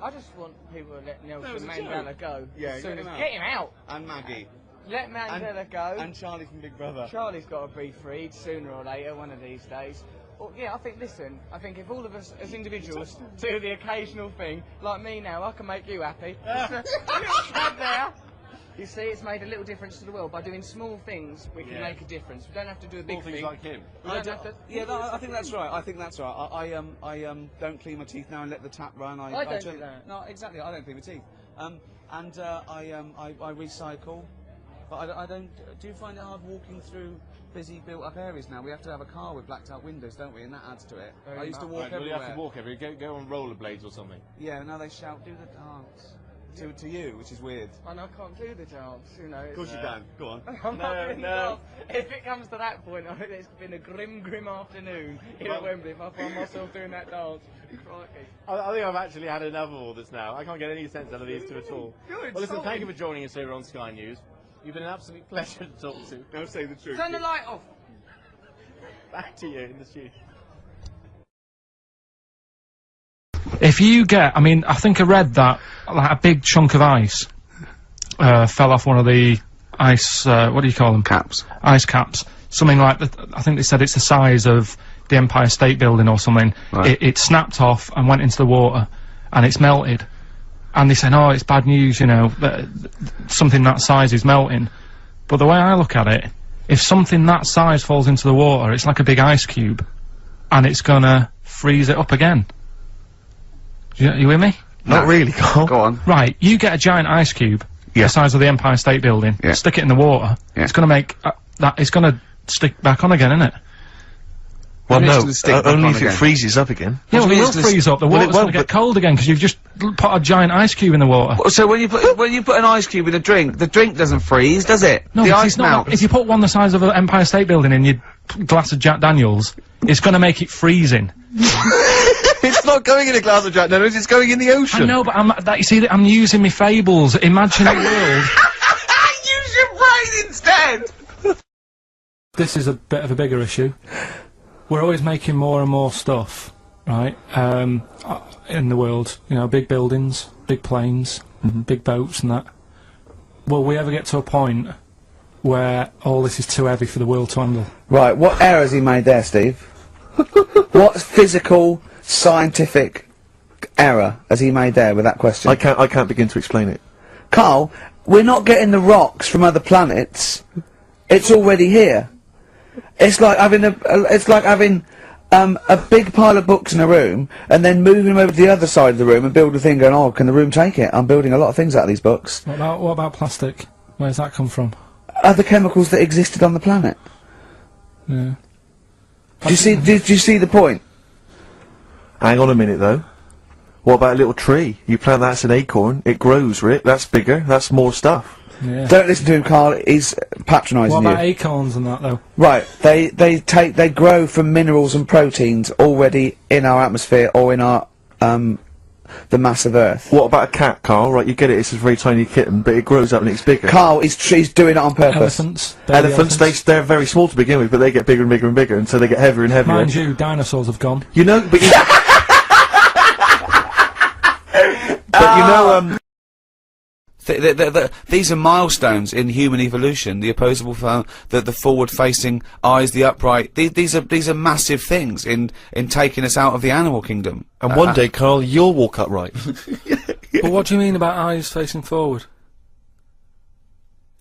I just want people to let No, it Nelson was a Mandela joke. go. Yeah, as soon get as him get him out. And Maggie. Let Mandela go. And Charlie from Big Brother. Charlie's got to be freed sooner or later, one of these days. Well, yeah, I think if all of us as individuals do the occasional thing, like me now, I can make you happy. Just a little shrug there. You see, it's made a little difference to the world. By doing small things, we can Yeah. make a difference. We don't have to do a Small big things thing. like him. We don't have to... Yeah, no, I think that's right. I think that's right. I don't clean my teeth now and let the tap run. I don't do that. No, exactly. I don't clean my teeth. I recycle. But I don't. Do you find it hard walking through busy built-up areas now? We have to have a car with blacked-out windows, don't we? And that adds to it. I used to walk Right, well, you everywhere. have to walk everywhere. Go on rollerblades or something. Yeah, now they shout, "Do the dance." To you, which is weird. And I can't do the dance, you know. Of course you can. Go on. I'm not really no. well. If it comes to that point, I think it's been a grim afternoon here at Wembley if I find myself doing that dance. Crikey. I think I've actually had enough of all this now. I can't get any sense out of these two at all. Good, Well, listen, sorry. thank you for joining us here on Sky News. You've been an absolute pleasure to talk to. Now say the truth. Turn the light off. Back to you in the studio. If you get, I mean, I think I read that like a big chunk of ice fell off one of the ice, what do you call them? Caps. Ice caps. Something like that. I think they said it's the size of the Empire State Building or something. Right. It snapped off and went into the water, and it's melted. And they said, oh, it's bad news, you know, that something that size is melting. But the way I look at it, if something that size falls into the water, it's like a big ice cube, and it's gonna freeze it up again. You with me? Not really, Carl. Go on. Right, you get a giant ice cube, the size of the Empire State Building, stick it in the water, it's gonna make, it's gonna stick back on again, isn't it? Well, Maybe it's no, gonna stick back only on if it again. freezes up again. Yeah, well, it will Well, freeze up. The well, it water's going won't, to get but- cold again because you've just put a giant ice cube in the water. So when you put an ice cube in a drink, the drink doesn't freeze, does it? No, the because ice it's not. melts. If you put one the size of an Empire State Building in your glass of Jack Daniels, it's going to make it freezing. It's not going in a glass of Jack Daniels, it's going in the ocean. I know, but you see, I'm using my fables. Imagine a world. Use your brain instead! This is a bit of a bigger issue. We're always making more and more stuff, right, in the world. You know, big buildings, big planes, big boats and that. Will we ever get to a point where all this is too heavy for the world to handle? Right, what error has he made there, Steve? What physical, scientific error has he made there with that question? I can't begin to explain it. Carl, we're not getting the rocks from other planets. It's already here. It's like having a big pile of books in a room and then moving them over to the other side of the room and build a thing going, oh, can the room take it? I'm building a lot of things out of these books. What about plastic? Where's that come from? Other chemicals that existed on the planet. Yeah. Do you see the point? Hang on a minute, though. What about a little tree? You plant that as an acorn, it grows, Rick. That's bigger, that's more stuff. Yeah. Don't listen to him, Carl. He's patronising What you. about acorns and that, though? Right, they grow from minerals and proteins already in our atmosphere or in our, the mass of Earth. What about a cat, Carl? Right, you get it, it's a very tiny kitten, but it grows up and it's bigger. Carl, he's doing it on purpose. Elephants, they're very small to begin with, but they get bigger and bigger and bigger, and so they get heavier and heavier. Mind you, dinosaurs have gone. You know, but you... but you know, These are milestones in human evolution. The opposable, the forward-facing eyes, the upright. These are massive things in taking us out of the animal kingdom. and one day, Carl, you'll walk upright. But what do you mean about eyes facing forward?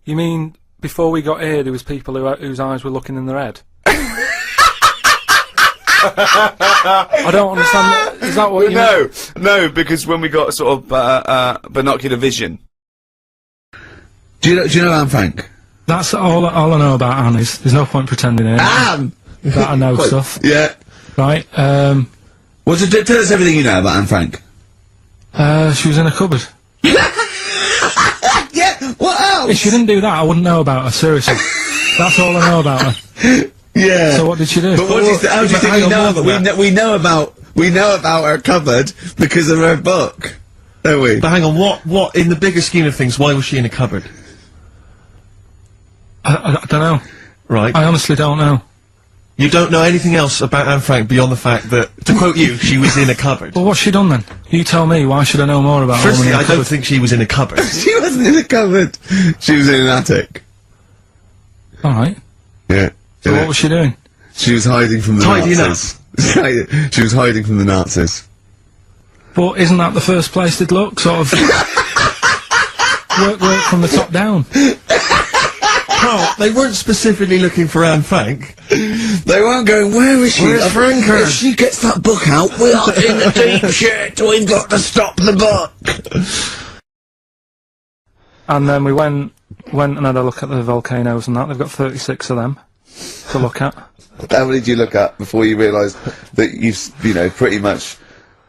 You mean before we got here, there was people whose eyes were looking in their head? I don't understand. Is that what you mean? No, because when we got sort of binocular vision. Do you know Anne Frank? That's all I know about Anne is. There's no point pretending here. Anne! That I know stuff. Yeah. Right, Tell us everything you know about Anne Frank. she was in a cupboard. Yeah, what else? If she didn't do that, I wouldn't know about her, seriously. That's all I know about her. Yeah. So what did she do? But how do you think we know about we know about her cupboard because of her book, don't we? But hang on, what, in the bigger scheme of things, why was she in a cupboard? I don't know. Right. I honestly don't know. You don't know anything else about Anne Frank beyond the fact that, to quote you, she was in a cupboard. Well, what's she done then? You tell me, why should I know more about her? Firstly, I don't think she was in a cupboard. She wasn't in a cupboard. She was in an attic. Alright. Yeah. So what was she doing? She was hiding from the Tidying Nazis. She was hiding from the Nazis. But isn't that the first place they'd look? Sort of work from the top down. Carl, they weren't specifically looking for Anne Frank. They weren't going, where is she? Where's Franker? If she gets that book out, we are in the deep shit. We've got to stop the book. And then we went and had a look at the volcanoes and that. They've got 36 of them to look at. How many did you look at before you realised that pretty much,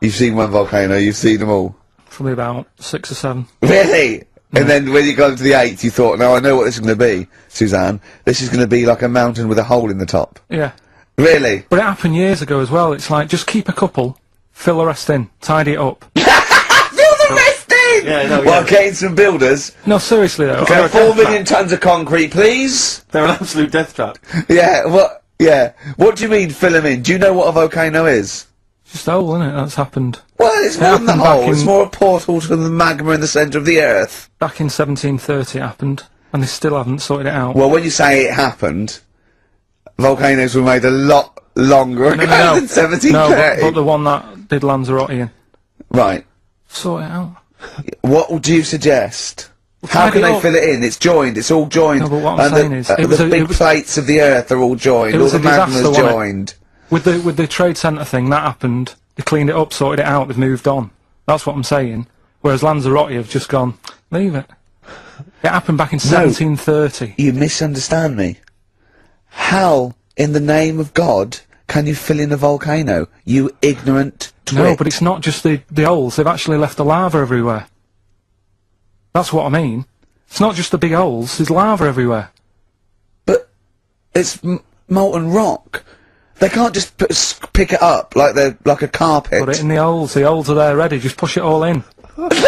you've seen one volcano, you've seen them all? Probably about 6 or 7. Really? Yeah. And then when you got to the 8th, you thought, now I know what this is going to be, Suzanne. This is going to be like a mountain with a hole in the top. Yeah. Really? But it happened years ago as well. It's like, just keep a couple, fill the rest in, tidy it up. Fill the rest in! Yeah, no, Well, getting some builders. No, seriously though. Okay, 4 million tons of concrete, please. They're an absolute death trap. Yeah, what? Yeah. What do you mean, fill them in? Do you know what a volcano is? Just a hole, isn't it? That's happened. Well, it's more than the happened back hole. It's more a portal to the magma in the centre of the Earth. Back in 1730 it happened, and they still haven't sorted it out. Well, when you say it happened, volcanoes were made a lot longer ago than 1730. No, but the one that did Lanzarote. Right. Sort it out. What would you suggest? Well, How can tidy they up. fill it in? It's joined. It's all joined. No, but what I'm saying is, the big plates of the Earth are all joined. It All was the a disaster, magma's wasn't it? joined. With the trade centre thing, that happened. They cleaned it up, sorted it out, they've moved on. That's what I'm saying. Whereas Lanzarote have just gone, leave it. It happened back in 1730. You misunderstand me. How, in the name of God, can you fill in a volcano? You ignorant twit. No, but it's not just the holes. They've actually left the lava everywhere. That's what I mean. It's not just the big holes. There's lava everywhere. But it's molten rock. They can't just pick it up like a carpet. Put it in the holes. The holes are there ready. Just push it all in. That's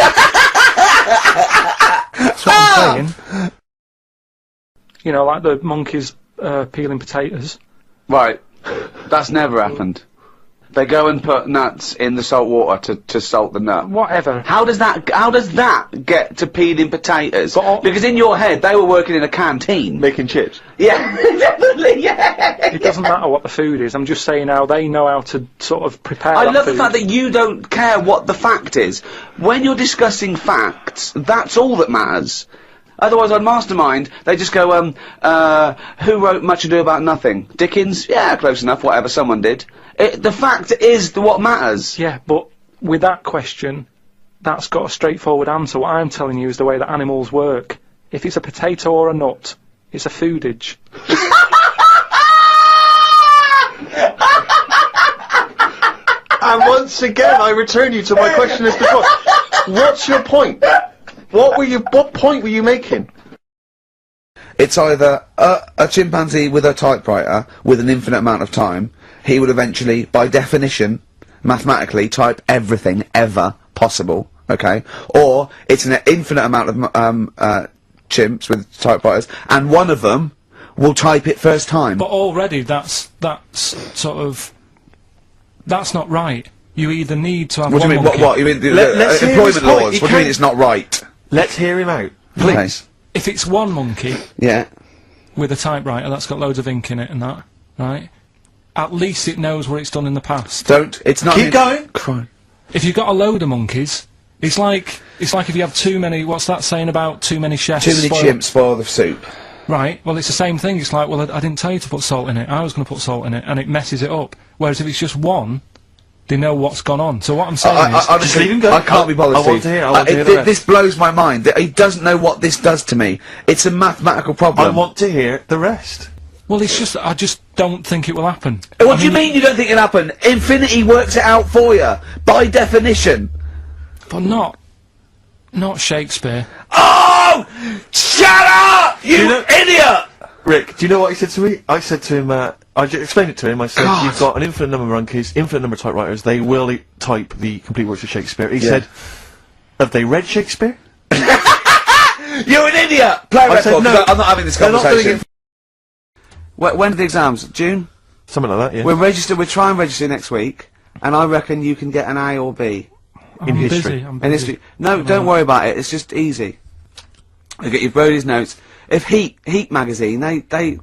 what I'm saying. You know, like the monkeys peeling potatoes. Right. That's never happened. They go and put nuts in the salt water to salt the nut. Whatever. How does that get to peeling potatoes? Because in your head, they were working in a canteen. Making chips. Yeah, definitely, yeah. It doesn't matter what the food is. I'm just saying how they know how to sort of prepare I that love food. the fact that you don't care what the fact is. When you're discussing facts, that's all that matters. Otherwise, on Mastermind, they just go, who wrote Much Ado About Nothing? Dickens? Yeah, close enough, whatever, someone did. The fact is what matters. Yeah, but with that question, that's got a straightforward answer. What I'm telling you is the way that animals work. If it's a potato or a nut, it's a foodage. And once again, I return you to my question as before. What's your point? What point were you making? It's either a chimpanzee with a typewriter with an infinite amount of time. He would eventually, by definition, mathematically, type everything ever possible. Okay, or it's an infinite amount of chimps with typewriters, and one of them will type it first time. But already, that's sort of that's not right. You either need to have. What do you mean? What you mean? Employment laws. What do you mean? It's not right. Let's hear him out, please. Okay. If it's one monkey, yeah, with a typewriter that's got loads of ink in it and that, right? At least it knows what it's done in the past. It's not. Keep going. Cry. If you've got a load of monkeys, it's like if you have too many. What's that saying about too many chefs? Too many chimps spoil the soup. Right. Well, it's the same thing. It's like, well, I didn't tell you to put salt in it. I was going to put salt in it, and it messes it up. Whereas if it's just one, they know what's gone on. So what I'm saying is, just leave him go. I can't be bothered. I want to hear. I want to hear the rest. This blows my mind. He doesn't know what this does to me. It's a mathematical problem. I want to hear the rest. well, it's just I just don't think it will happen. What do you mean you don't think it'll happen? Infinity works it out for you by definition. But not Shakespeare. Oh! Shut up! You idiot! Rick, do you know what he said to me? I said to him, I explained it to him, I said, you've got an infinite number of monkeys, infinite number of typewriters, they will type the complete works of Shakespeare. He said, have they read Shakespeare? You're an idiot! Play a record, no, I'm not having this conversation. When are the exams? June? Something like that, yeah. We're trying to register next week, and I reckon you can get an A or B. I'm busy. In history. No, don't worry about it, it's just easy. You get your Brody's notes. If Heat magazine, they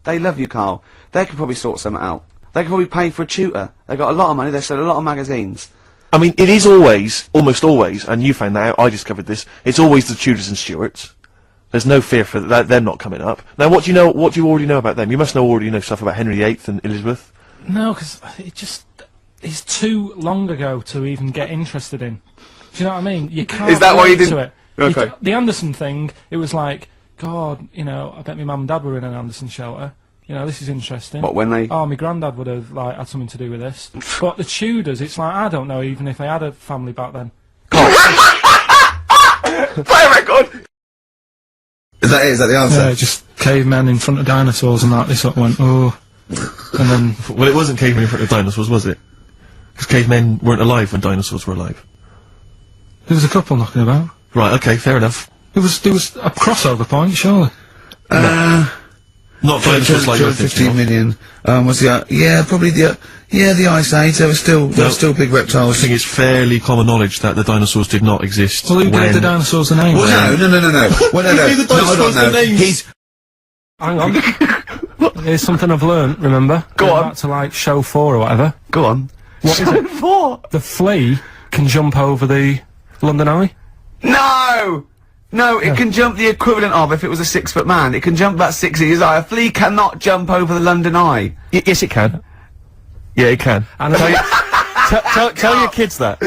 love you, Carl. They could probably sort something out. They could probably pay for a tutor. They've got a lot of money, they sell a lot of magazines. I mean, it is always, almost always, and you found that out, I discovered this, it's always the Tudors and Stuarts. There's no fear for them not coming up. Now, what do you already know about them? You must already know stuff about Henry VIII and Elizabeth. No, because it's too long ago to even get interested in. Do you know what I mean? You can't. Is that why you relate didn't? To it. Okay. The Anderson thing, it was like, God, you know, I bet my mum and dad were in an Anderson shelter. You know, this is interesting. What, when they... Oh, my granddad would have, like, had something to do with this. But the Tudors, it's like, I don't know even if they had a family back then. Play a record! Is that the answer? Yeah, just cavemen in front of dinosaurs and that, they sort of went, oh. And then... Well, it wasn't cavemen in front of dinosaurs, was it? Because cavemen weren't alive when dinosaurs were alive. There was a couple knocking about. Right, okay, fair enough. There was a crossover point, surely. Not dinosaurs like you're 15 million. Was the probably the Ice Age. There were still big reptiles. I think it's fairly common knowledge that the dinosaurs did not exist. Well, who gave the dinosaurs a name? Well, no. Well, no. Who gave the dinosaurs their names? Hang on. Here's something I've learnt. Remember? Go on. Back to like show 4 or whatever. Go on. What is it? 4. The flea can jump over the London Eye. No, it can jump the equivalent of if it was a 6-foot man. It can jump about 6 inches high. A flea cannot jump over the London Eye. Yes, it can. Yeah, it can. And tell your kids that.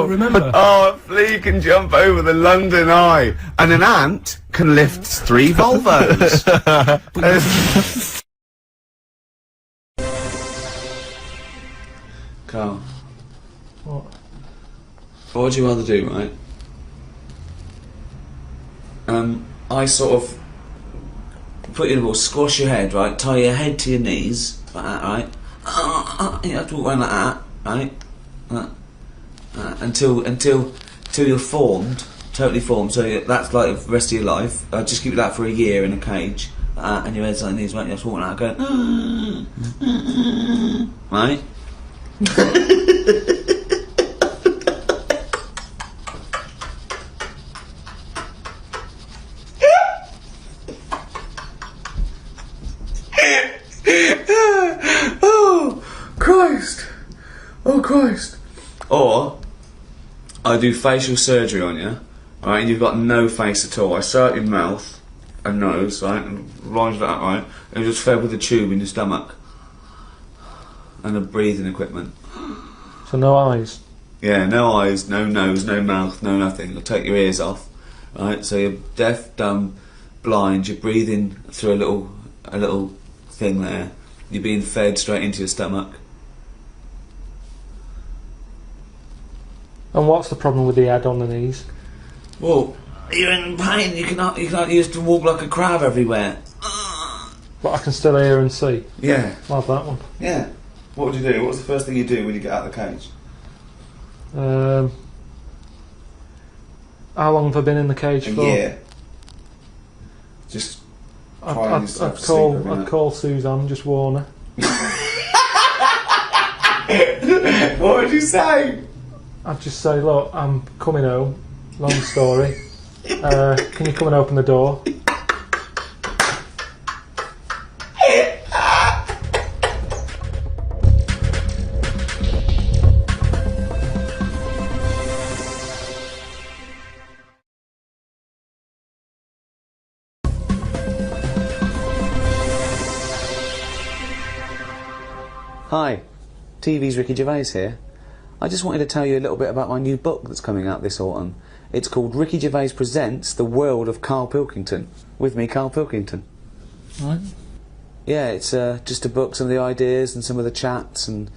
Remember? Oh, a flea can jump over the London Eye. And an ant can lift 3 Volvos. Carl. What? What would you rather do, right? I sort of put you in a ball, squash your head, right? Tie your head to your knees, like that, right? You have to walk around like that, right? Until you're formed, totally formed. So that's like the rest of your life. Just keep that for a year in a cage, and your head's like these, right? You have to walk like that, going, right? Oh, Christ! Oh, Christ! Or I do facial surgery on you, right? And you've got no face at all. I sew up your mouth and nose, right, and lines like that, right? And you're just fed with a tube in your stomach and a breathing equipment. So no eyes? Yeah, no eyes, no nose, no mouth, no nothing. You'll take your ears off, right? So you're deaf, dumb, blind. You're breathing through a little thing there. You're being fed straight into your stomach. And what's the problem with the head on the knees? Well, you're in pain. You can't use to walk like a crab everywhere. But I can still hear and see? Yeah. I'll have that one. Yeah. What would you do? What's the first thing you do when you get out of the cage? How long have I been in the cage for? A year. Just crying yourself to sleep every night. I'd call Suzanne, just warn her. What would you say? I'd just say, look, I'm coming home. Long story. Can you come and open the door? Hi, TV's Ricky Gervais here. I just wanted to tell you a little bit about my new book that's coming out this autumn. It's called Ricky Gervais Presents The World of Karl Pilkington. With me, Karl Pilkington. Right. Yeah, it's just a book, some of the ideas and some of the chats and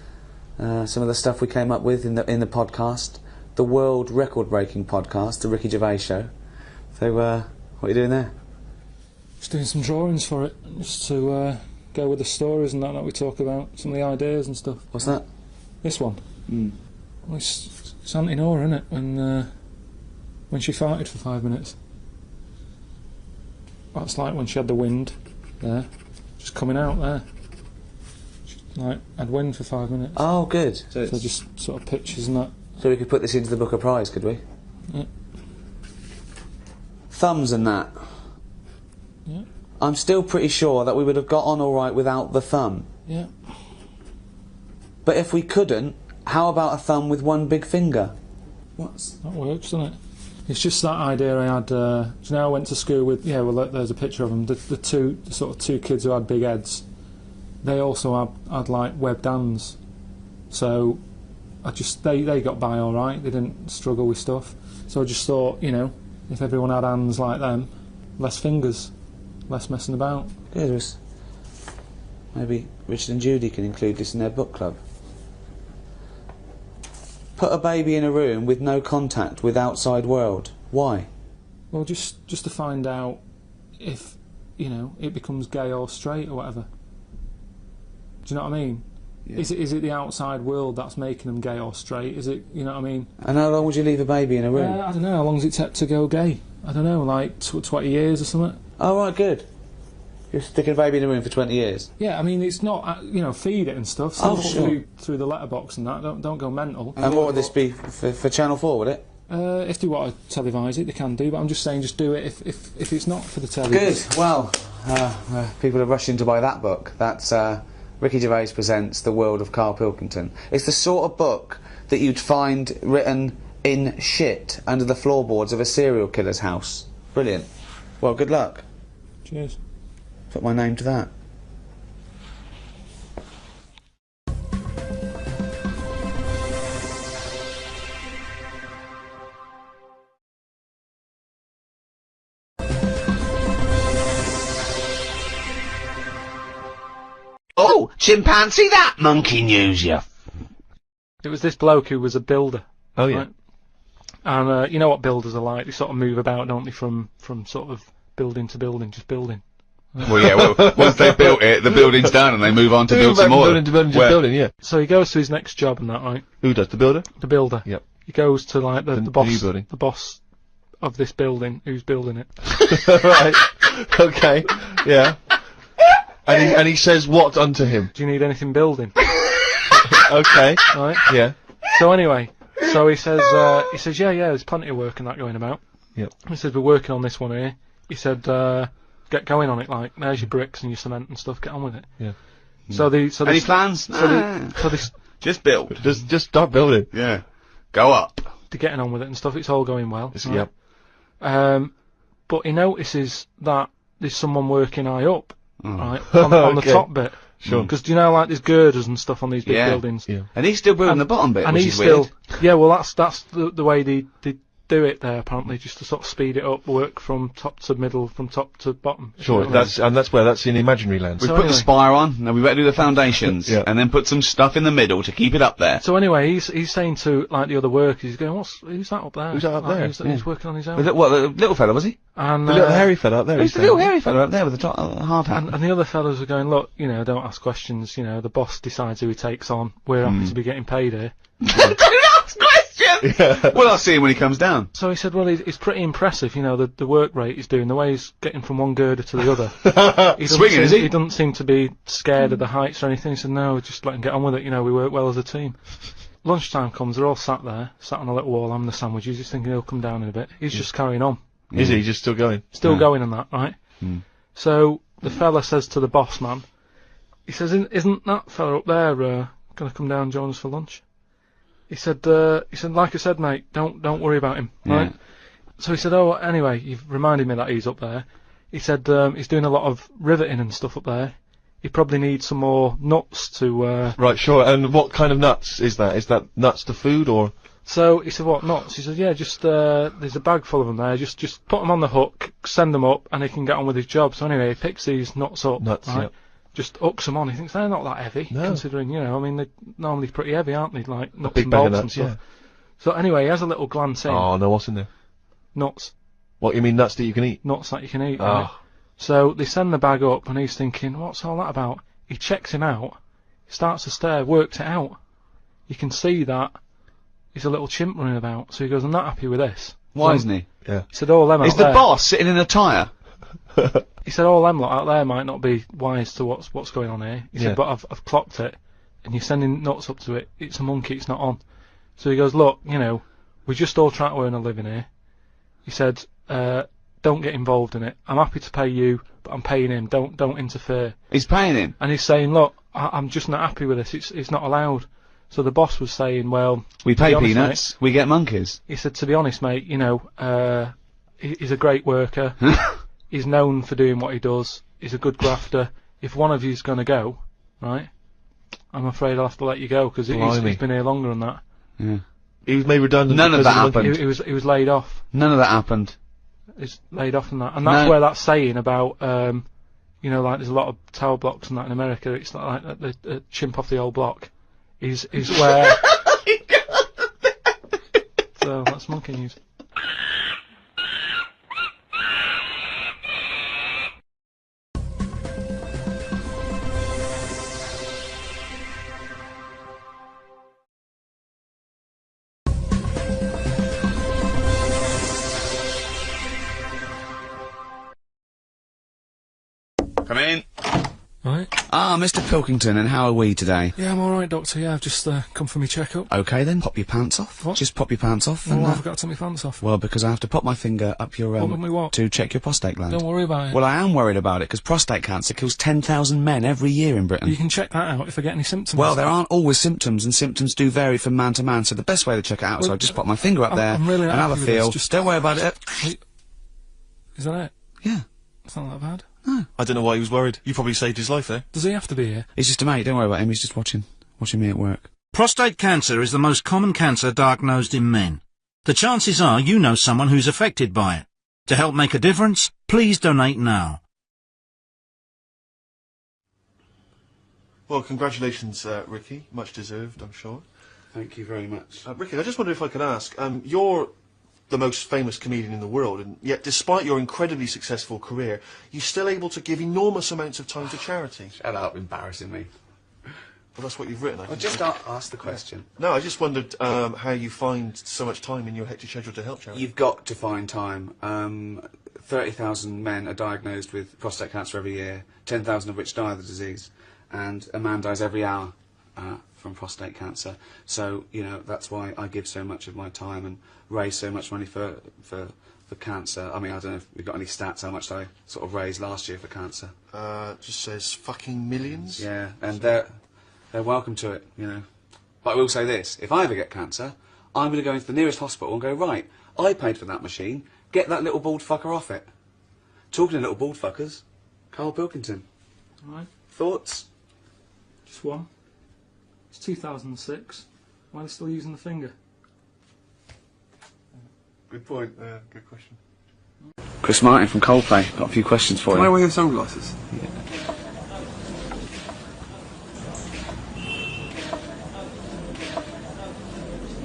some of the stuff we came up with in the podcast. The world record-breaking podcast, The Ricky Gervais Show. So, what are you doing there? Just doing some drawings for it, just to go with the stories and that we talk about, some of the ideas and stuff. What's that? This one. Mm. Well, it's Auntie Nora, isn't it? When she farted for 5 minutes. That's like when she had the wind there, just coming out there. She, like, had wind for 5 minutes. Oh, good. So just sort of pictures and that. So we could put this into the Booker Prize, could we? Yeah. Thumbs and that. Yeah. I'm still pretty sure that we would have got on all right without the thumb. Yeah. But if we couldn't, how about a thumb with one big finger? That works, doesn't it? It's just that idea I had. So now I went to school with. Yeah, well, there's a picture of them. The sort of two kids who had big heads. They also had like webbed hands. So they got by all right. They didn't struggle with stuff. So I just thought, you know, if everyone had hands like them, less fingers, less messing about. Good. Maybe Richard and Judy can include this in their book club. Put a baby in a room with no contact with outside world. Why? Well, just to find out if, you know, it becomes gay or straight or whatever. Do you know what I mean? Yeah. Is it the outside world that's making them gay or straight? Is it, you know what I mean? And how long would you leave a baby in a room? I don't know. How long does it take to go gay? I don't know, like 20 years or something. Oh, right, good. You're sticking a baby in a room for 20 years? Yeah, I mean, it's not, you know, feed it and stuff. So through the letterbox and that. Don't go mental. And what would this be for Channel 4, would it? If they want to televise it, they can do. But I'm just saying, just do it if it's not for the telly. Good. Well, people are rushing to buy that book. That's Ricky Gervais Presents The World of Karl Pilkington. It's the sort of book that you'd find written in shit under the floorboards of a serial killer's house. Brilliant. Well, good luck. Cheers. Put my name to that. Oh, chimpanzee, that monkey news, you It was this bloke who was a builder. Oh, yeah. Right? And you know what builders are like? They sort of move about, don't they, from sort of building to building, just building. Well, yeah, well, once they've built it, the building's done and they move on to build some more. Building to building, just building, yeah. So he goes to his next job and that, right? Who does, the builder? The builder. Yep. He goes to, like, the boss, new building. the boss of this building, who's building it. Right. Okay. Yeah. And he says what unto him? Do you need anything building? Okay. Right? Yeah. So anyway, so he says, yeah, there's plenty of work and that going about. Yep. He says, we're working on this one here. He said, get going on it, like, there's your bricks and your cement and stuff, get on with it. Yeah. Any plans? Just build. Just start building. Yeah. Go up. They're getting on with it and stuff, it's all going well. Yep. But he notices that there's someone working high up, right, on the Okay. top bit. Sure. Because do you know, like, there's girders and stuff on these big buildings? Yeah. And he's still building the bottom bit, And which he's is still, weird. yeah, well, that's the way they do it there, apparently, just to sort of speed it up, work from top to middle, from top to bottom. Sure, that's in imaginary land. We So put the anyway. spire on, now we better do the foundations, Yeah. and then put some stuff in the middle to keep it up there. So anyway, he's saying to, like, the other workers, he's going, who's that up there? Who's that up Like, there? He's working on his own. Was it, what, the little fella, was he? And, The little hairy fella up there. Who's the little hairy fella up there with the hard hat? And the other fellas are going, look, you know, don't ask questions, you know, the boss decides who he takes on, we're happy to be getting paid here. Don't ask questions! Yeah. Well, I'll see him when he comes down. So he said, well, it's pretty impressive, you know, the work rate he's doing, the way he's getting from one girder to the other. Swinging, is he? He doesn't seem to be scared of the heights or anything. He said, no, just let him get on with it, you know, we work well as a team. Lunchtime comes, they're all sat there, sat on a little wall having the sandwiches, just thinking he'll come down in a bit. He's just carrying on. Is he just still going? Still going on that, right? So the fella says to the boss man, he says, isn't that fella up there gonna come down and join us for lunch? He said, like I said, mate, don't worry about him, right? So he said, oh, anyway, you've reminded me that he's up there. He said, he's doing a lot of riveting and stuff up there. He probably needs some more nuts to, Right, sure. And what kind of nuts is that? Is that nuts to food or? So he said, what, nuts? He said, yeah, just, there's a bag full of them there, just put them on the hook, send them up, and he can get on with his job. So anyway, he picks these nuts up, right? Yeah. Just hooks them on. He thinks they're not that heavy, considering, you know, I mean, they're normally pretty heavy, aren't they? Like, nuts big and bag of bolts and nuts, stuff. yeah. So anyway, he has a little glance in. Oh, no, what's in there? Nuts. What, you mean nuts that you can eat? Nuts that you can eat, Oh. right? So they send the bag up, and he's thinking, what's all that about? He checks him out, starts to stare, works it out. You can see that he's a little chimp running about, so he goes, I'm not happy with this. Why So- isn't he? Yeah. He said, all them Is out the there. boss sitting in a tyre? He said, all them lot out there might not be wise to what's going on here. He Yeah. said, but I've clocked it, and you're sending nuts up to it. It's a monkey, it's not on. So he goes, look, you know, we just all try to earn a living here. He said, don't get involved in it. I'm happy to pay you, but I'm paying him. Don't interfere. He's paying him. And he's saying, look, I'm just not happy with this. It's not allowed. So the boss was saying, well, We to be pay honest, peanuts, we get monkeys. He said, to be honest, mate, you know, he's a great worker. He's known for doing what he does. He's a good grafter. If one of you's going to go, right, I'm afraid I'll have to let you go because he's been here longer than that. Yeah. He was made redundant. None of because that of the happened. He was laid off. None of that happened. He's laid off and that. And that's where that's saying about, you know, like there's a lot of tower blocks and that in America. It's like the chimp off the old block. Is where... So that's monkey news. Come in. Right. Ah, Mr. Pilkington, and how are we today? Yeah, I'm alright, Doctor. Yeah, I've just come for my checkup. Okay then, pop your pants off. What? Just pop your pants off. Well, and, I've got to take my pants off. well, because I have to pop my finger up your What with me what? to check your prostate gland. Don't worry about it. Well, I am worried about it because prostate cancer kills 10,000 men every year in Britain. You can check that out if I get any symptoms. Well, there aren't always symptoms, and symptoms do vary from man to man, so the best way to check it out is Well, I just pop my finger up there I'm really and have a happy with this, feel. just- Don't worry about it. Wait, is that it? Yeah. It's not that bad. I don't know why he was worried. You probably saved his life there. Does he have to be here? He's just a mate, don't worry about him, he's just watching me at work. Prostate cancer is the most common cancer diagnosed in men. The chances are you know someone who's affected by it. To help make a difference, please donate now. Well, congratulations, Ricky. Much deserved, I'm sure. Thank you very much. Ricky, I just wonder if I could ask, you're the most famous comedian in the world, and yet despite your incredibly successful career, you're still able to give enormous amounts of time to charity. Shut up, embarrassing me. Well, that's what you've written. Well, just ask the question. No, I just wondered how you find so much time in your hectic schedule to help charity. You've got to find time. 30,000 men are diagnosed with prostate cancer every year, 10,000 of which die of the disease, and a man dies every hour from prostate cancer. So, you know, that's why I give so much of my time and raise so much money for cancer. I mean, I don't know if we've got any stats how much I sort of raised last year for cancer. Just says fucking millions? Yeah, and they're welcome to it, you know. But I will say this, if I ever get cancer, I'm going to go into the nearest hospital and go, right, I paid for that machine, get that little bald fucker off it. Talking of little bald fuckers, Karl Pilkington. All right. Thoughts? Just one. It's 2006. Why are they still using the finger? Good point. Good question. Chris Martin from Coldplay. Got a few questions for you. Can I wear your sunglasses?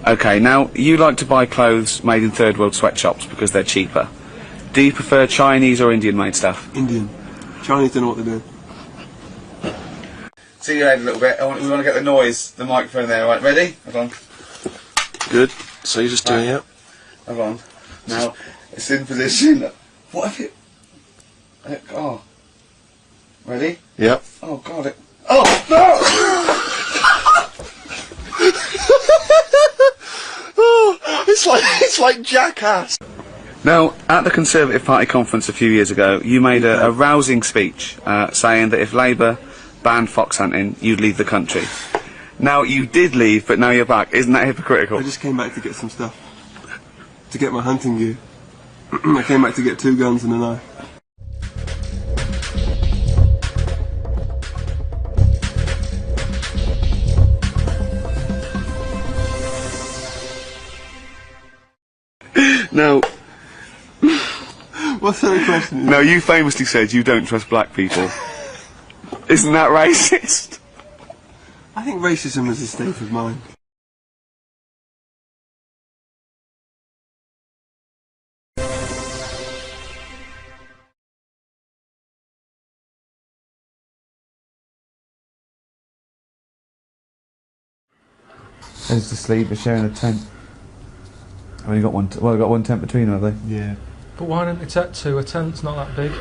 Okay, now, you like to buy clothes made in third world sweatshops because they're cheaper. Do you prefer Chinese or Indian made stuff? Indian. Chinese don't know what they're doing. See your head a little bit. We want to get the noise, the microphone there. Right, ready? Hold on. Good. So you're just doing it? Hold on. Now, it's in position. What if it... Oh. Ready? Yep. Oh, God, it... Oh, no! Oh, it's like Jackass. Now, at the Conservative Party conference a few years ago, you made a rousing speech saying that if Labour banned fox hunting, you'd leave the country. Now, you did leave, but now you're back. Isn't that hypocritical? I just came back to get some stuff. To get my hunting gear. I came back to get 2 guns and a knife. No. What's the other question? No, you famously said you don't trust black people. Isn't that racist? I think racism is a state of mind. There's the sleep, they're sharing a tent. I've only got one, well, I've got one tent between them, have they? Yeah. But why don't they take 2? A tent's not that big.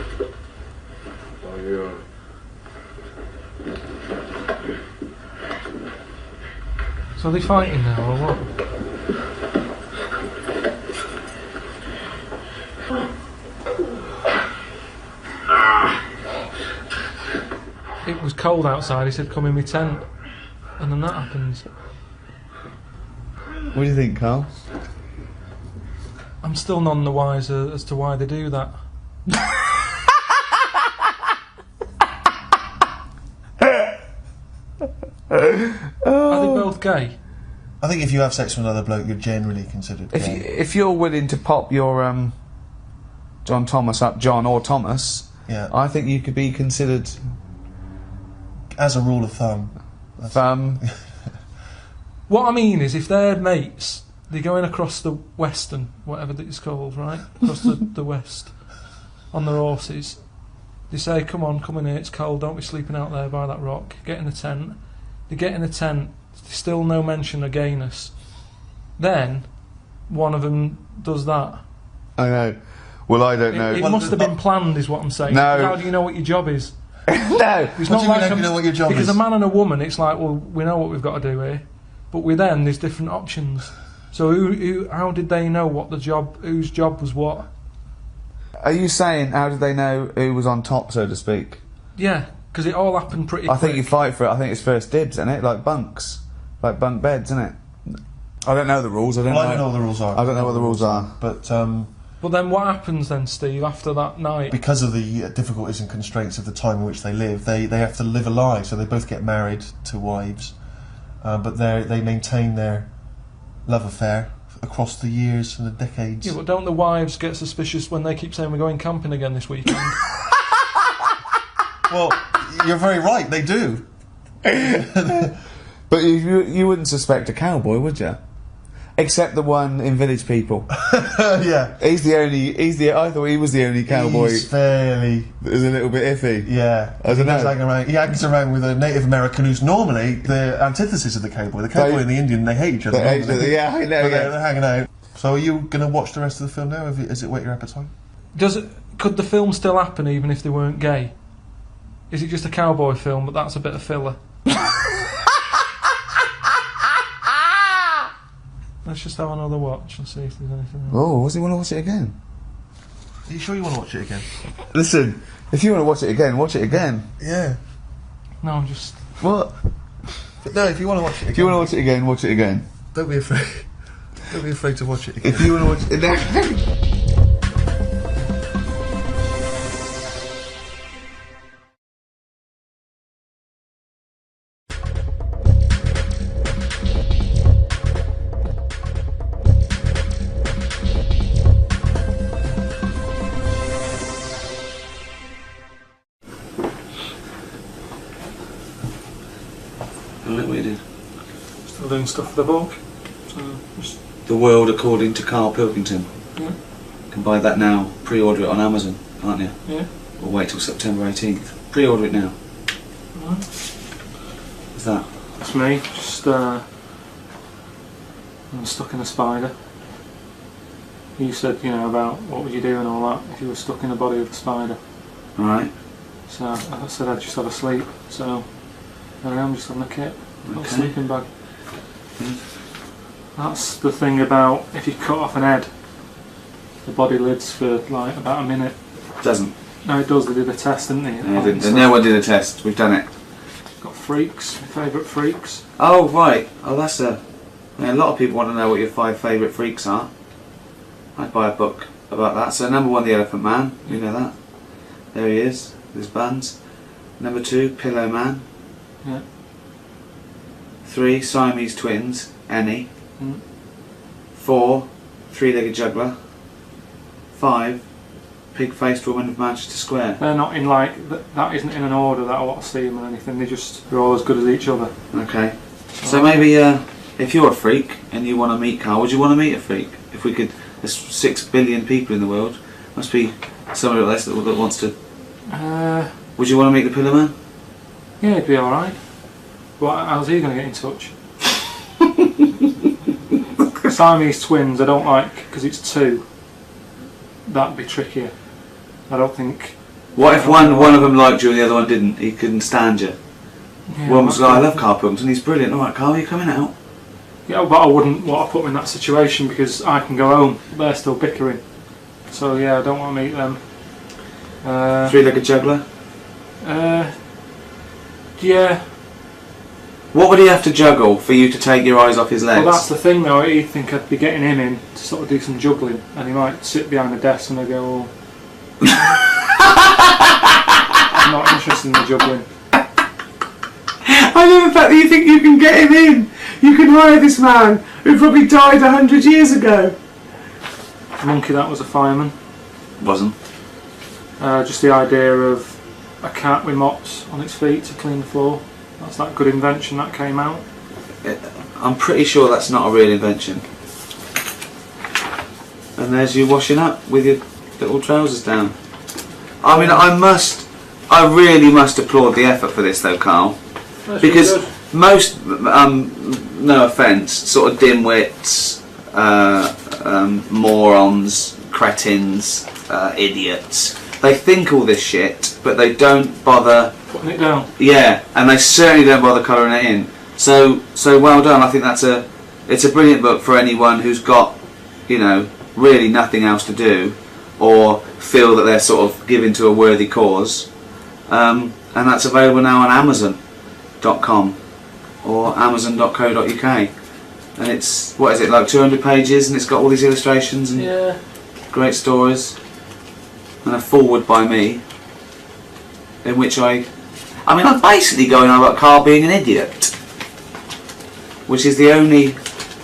Oh, yeah. So are they fighting now, or what? It was cold outside, he said come in my tent. And then that happens. What do you think, Carl? I'm still none the wiser as to why they do that. Are they both gay? I think if you have sex with another bloke, you're generally considered gay. If you're willing to pop your John Thomas up, John or Thomas, yeah, I think you could be considered... As a rule of thumb. What I mean is, if they're mates, they're going across the western, whatever it's called, right? Across the west, on their horses. They say, come in here, it's cold, don't be sleeping out there by that rock. Get in a tent. They get in a tent, there's still no mention of gayness. Then, one of them does that. I know. Well, I don't know. It must have been planned, is what I'm saying. No. How do you know what your job is? No. It's not like you know what your job because is? a man and a woman, it's like, well, we know what we've got to do here. But with them, there's different options. So how did they know what whose job was what? Are you saying, how did they know who was on top, so to speak? Yeah, because it all happened pretty quick. I think you fight for it. I think it's first dibs, isn't it? Like bunks. Like bunk beds, isn't it? I don't know the rules. I don't know what the rules are. I don't know what the rules are. But then what happens then, Steve, after that night? Because of the difficulties and constraints of the time in which they live, they have to live a lie. So they both get married to wives, but they maintain their love affair across the years and the decades. Yeah, but don't the wives get suspicious when they keep saying we're going camping again this weekend? Well, you're very right, they do. But you wouldn't suspect a cowboy, would you? Except the one in Village People. Yeah. I thought he was the only cowboy. He's fairly... That was a little bit iffy. Yeah. I don't know. He hangs around with a Native American who's normally the antithesis of the cowboy. The cowboy and the Indian, they hate each other. They hate each other, yeah, I know. But they're hanging out. So are you going to watch the rest of the film now? Is it whet your appetite? Could the film still happen even if they weren't gay? Is it just a cowboy film, but that's a bit of filler? Let's just have another watch and see if there's anything else. Oh, does he want to watch it again? Are you sure you want to watch it again? Listen, if you want to watch it again, watch it again. Yeah. No, I'm just... What? No, if you want to watch it again... If you want to watch it again, watch it again. Don't be afraid. Don't be afraid to watch it again. If you want to watch it again... Look what you did. Still doing stuff for the book. So just... The World According to Karl Pilkington. Yeah. You can buy that now. Pre-order it on Amazon, can't you? Yeah. Or wait till September 18th. Pre-order it now. Right. What's that? That's me. Just I'm stuck in a spider. You said, about what would you do and all that if you were stuck in the body of a spider. Right. So I said I'd just have a sleep. So there I am, just on the kit. Little Okay. sleeping bag. That's the thing about if you cut off an head, the body lives for like about a minute. Doesn't. No, it does. They did a test, didn't they? No, no one did a test. We've done it. Got freaks. My favourite freaks. Oh, right. Oh, that's a... Yeah, a lot of people want to know what your 5 favourite freaks are. I'd buy a book about that. So number 1, the Elephant Man. You know that. There he is, with his buns. Number 2, Pillow Man. Yeah. 3, Siamese Twins. Annie. Mm. 4, Three-Legged Juggler. 5, Pig-Faced Woman of Manchester Square. They're not in like that isn't in an order that I want to see them or anything. They're all as good as each other. Okay. So maybe if you're a freak and you want to meet Karl, would you want to meet a freak? If we could, there's 6 billion people in the world. Must be somebody like this that wants to. Would you want to meet the Pillow Man? Yeah, he'd be all right. But how's he going to get in touch? Siamese twins, I don't like because it's 2. That'd be trickier. I don't think. What if one of them liked you and the other one didn't? He couldn't stand you. Yeah, One was like, I love Karl Pilkington, he's brilliant. All right, Karl, you coming out? Yeah, but I wouldn't want to put them in that situation because I can go home. They're still bickering. So yeah, I don't want to meet them. Three-Legged Juggler? Yeah. What would he have to juggle for you to take your eyes off his legs? Well, that's the thing though. He'd think I'd be getting him in to sort of do some juggling, and he might sit behind the desk and I go, oh. I'm not interested in the juggling. I love the fact that you think you can get him in. You can hire this man who probably died 100 years ago. Monkey, that was a fireman. Wasn't. Just the idea of a cat with mops on its feet to clean the floor. That's that good invention that came out. I'm pretty sure that's not a real invention. And there's you washing up with your little trousers down. I mean, I really must applaud the effort for this though, Karl. That's because really most, no offence, sort of dimwits, morons, cretins, idiots, they think all this shit, but they don't bother putting it down. Yeah, and they certainly don't bother colouring it in. So well done. I think it's a brilliant book for anyone who's got, really nothing else to do, or feel that they're sort of giving to a worthy cause. And that's available now on Amazon.com or Amazon.co.uk. And it's, what is it, like 200 pages, and it's got all these illustrations and great stories, and a foreword by me, in which I'm basically going on about Karl being an idiot, which is the only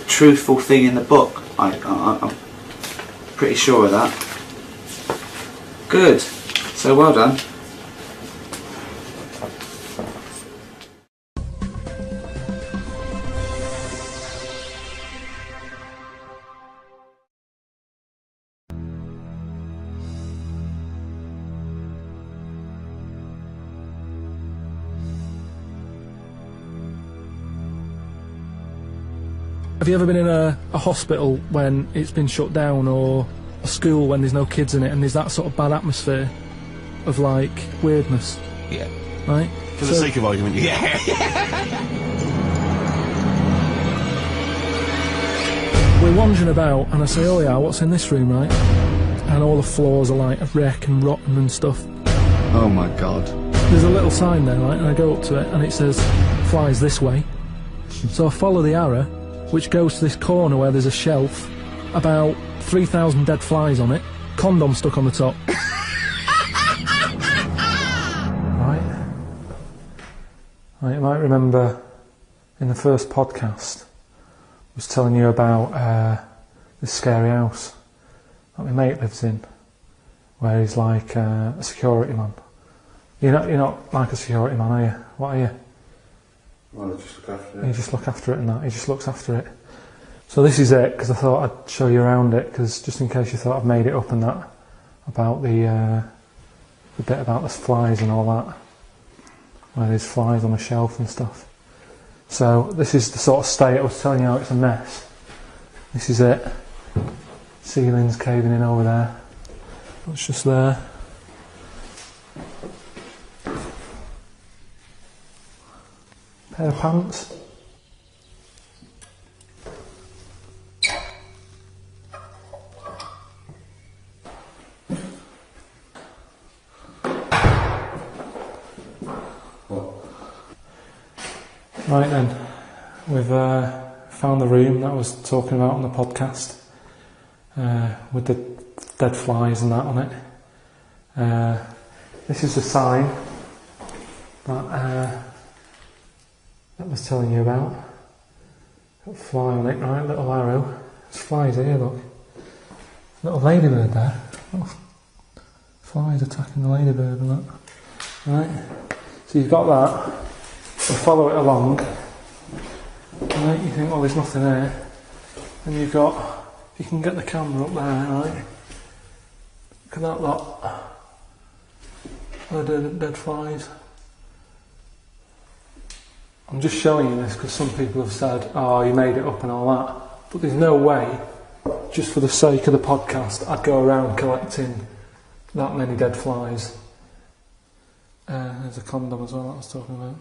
truthful thing in the book. I'm pretty sure of that. Good. So well done. Have you ever been in a hospital when it's been shut down, or a school when there's no kids in it, and there's that sort of bad atmosphere of, like, weirdness? Yeah. Right? For the sake of argument, yeah. We're wandering about, and I say, oh yeah, what's in this room, right? And all the floors are like a wreck and rotten and stuff. Oh my God. There's a little sign there, right? And I go up to it, and it says, flies this way. So I follow the arrow, which goes to this corner where there's a shelf, about 3,000 dead flies on it, condom stuck on the top. Right, you might remember in the first podcast, I was telling you about this scary house that my mate lives in, where he's like a security man. You're not like a security man, are you? What are you? Well, I just look after it. You just look after it and that. He just looks after it. So this is it, because I thought I'd show you around it, because just in case you thought I've made it up and that, about the bit about the flies and all that, where there's flies on a shelf and stuff. So this is the sort of state. I was telling you how it's a mess. This is it. Ceiling's caving in over there. It's just there. Pair of pants. Right then, we've found the room that I was talking about on the podcast, with the dead flies and that on it. This is the sign that I was telling you about. Got a fly on it, right? Little arrow. There's flies here, look. Little ladybird there. Oh, flies attacking the ladybird and that. Right? So you've got that. You follow it along. Right? You think, well, there's nothing there. And you've got, you can get the camera up there, right? Look at that lot. Dead flies. I'm just showing you this because some people have said, oh, you made it up and all that. But there's no way, just for the sake of the podcast, I'd go around collecting that many dead flies. There's a condom as well that I was talking about.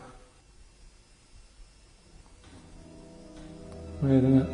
Weird, isn't it?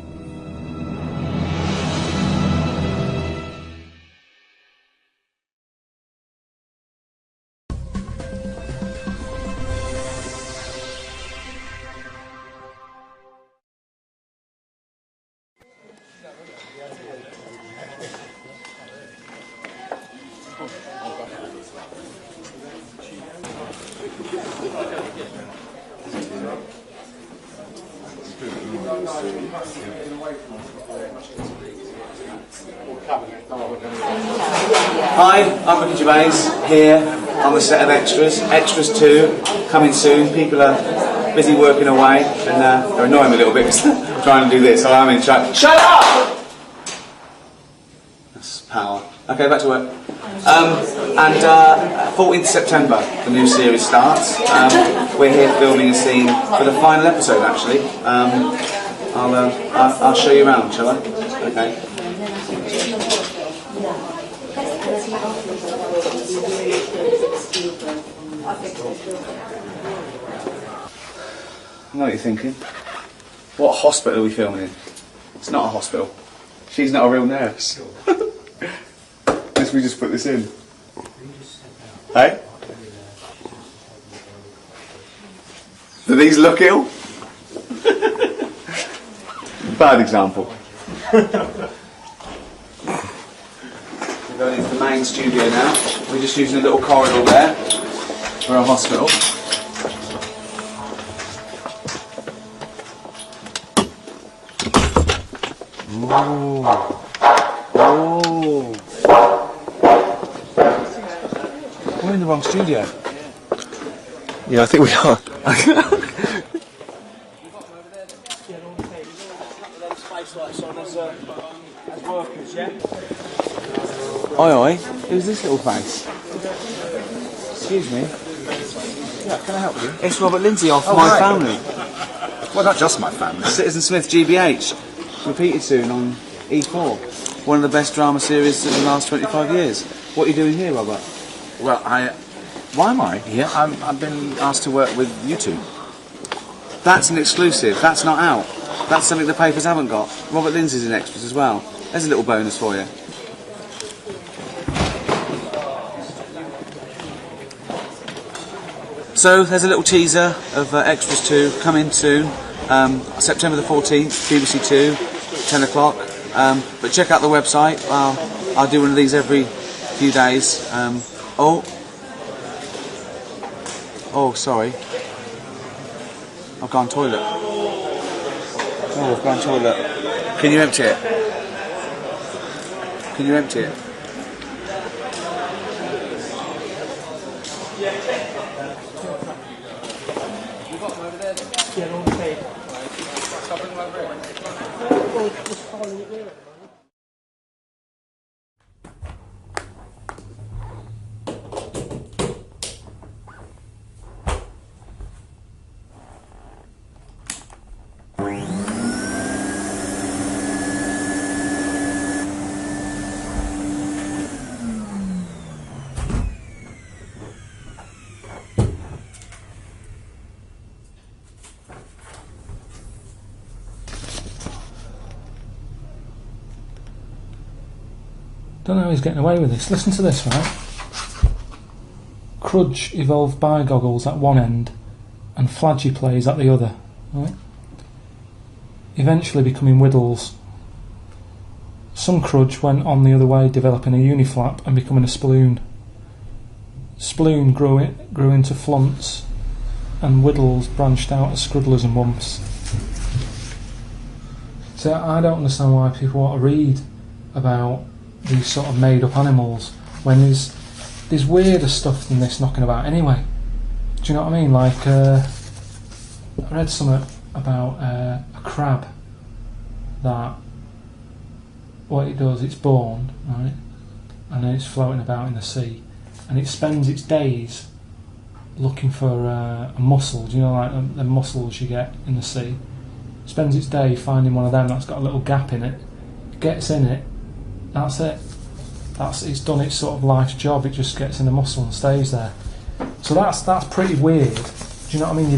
Hi, I'm Ricky Gervais, here on the set of Extras. Extras 2, coming soon. People are busy working away, and they're annoying me a little bit because I'm trying to do this, so I'm in charge. Shut up! That's power. Okay, back to work. 14th September, the new series starts. We're here filming a scene for the final episode, actually. I'll show you around, shall I? Okay. I know what you're thinking. What hospital are we filming in? It's not a hospital. She's not a real nurse. Unless we just put this in. Hey? Do these look ill? Bad example. We're going into the main studio now. We're just using a little corridor there for a hospital. Ooh. Ooh. We're in the wrong studio. Yeah, I think we are. Oi oi, who's this little face? Excuse me. Yeah, can I help you? It's Robert Lindsay off My Family. Well, not just My Family. Citizen Smith GBH. repeated soon on E4. One of the best drama series of the last 25 years. What are you doing here, Robert? Well, Why am I? yeah, I've been asked to work with you two. That's an exclusive. That's not out. That's something the papers haven't got. Robert Lindsay's in extras as well. There's a little bonus for you. So there's a little teaser of Extras 2 coming soon. September the 14th, BBC 2, 10 o'clock. But check out the website. I'll do one of these every few days. Oh, sorry. I've gone toilet. Oh, I've gone toilet. Can you empty it? Can you empty it? Don't know how he's getting away with this. Listen to this, right? Crudge evolved bi-goggles at one end and Flagy-plays at the other, right? Eventually becoming Whittles. Some Crudge went on the other way, developing a uniflap and becoming a Sploon. Sploon grew into Flunts, and Whittles branched out as Scruddlers and Wumps. So I don't understand why people want to read about these sort of made-up animals when there's weirder stuff than this knocking about anyway. Do you know what I mean? Like, I read something about a crab that what it does, it's born, right, and then it's floating about in the sea, and it spends its days looking for a mussel. Do you know, like the mussels you get in the sea? It spends its day finding one of them that's got a little gap in it, gets in it. That's it. It's done its sort of life's job. It just gets in the mussel and stays there. So that's pretty weird. Do you know what I mean? You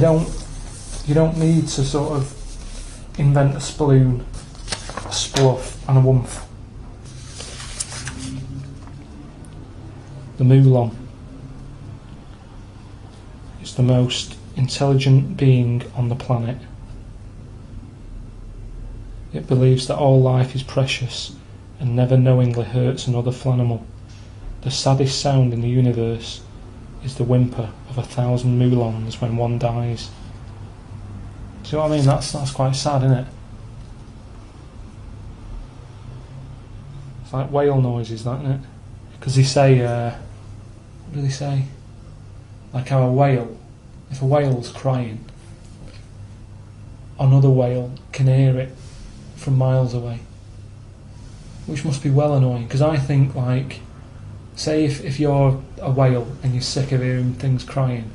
don't need to sort of invent a Sploon, a Spluff, and a Wumph. The Moulon. It's the most intelligent being on the planet. It believes that all life is precious and never knowingly hurts another flanimal. The saddest sound in the universe is the whimper of 1,000 Moulons when one dies. Do you know what I mean? That's quite sad, isn't it? It's like whale noises, that, isn't it? Because they say, what do they say? Like how a whale, if a whale's crying, another whale can hear it from miles away. Which must be well annoying, because I think, like, say if you're a whale and you're sick of hearing things crying,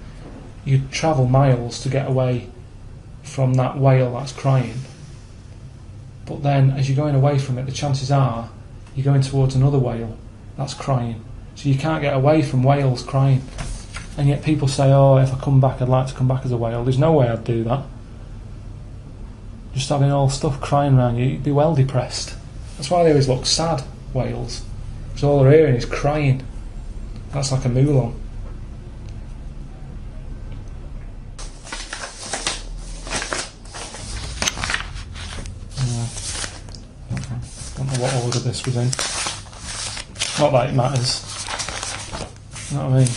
you'd travel miles to get away from that whale that's crying. But then, as you're going away from it, the chances are you're going towards another whale that's crying. So you can't get away from whales crying. And yet people say, oh, if I come back, I'd like to come back as a whale. There's no way I'd do that. Just having all stuff crying around you, you'd be well depressed. That's why they always look sad, whales. Because all they're hearing is crying. That's like a Moulon. Don't know what order this was in. Not that it matters. You know what I mean?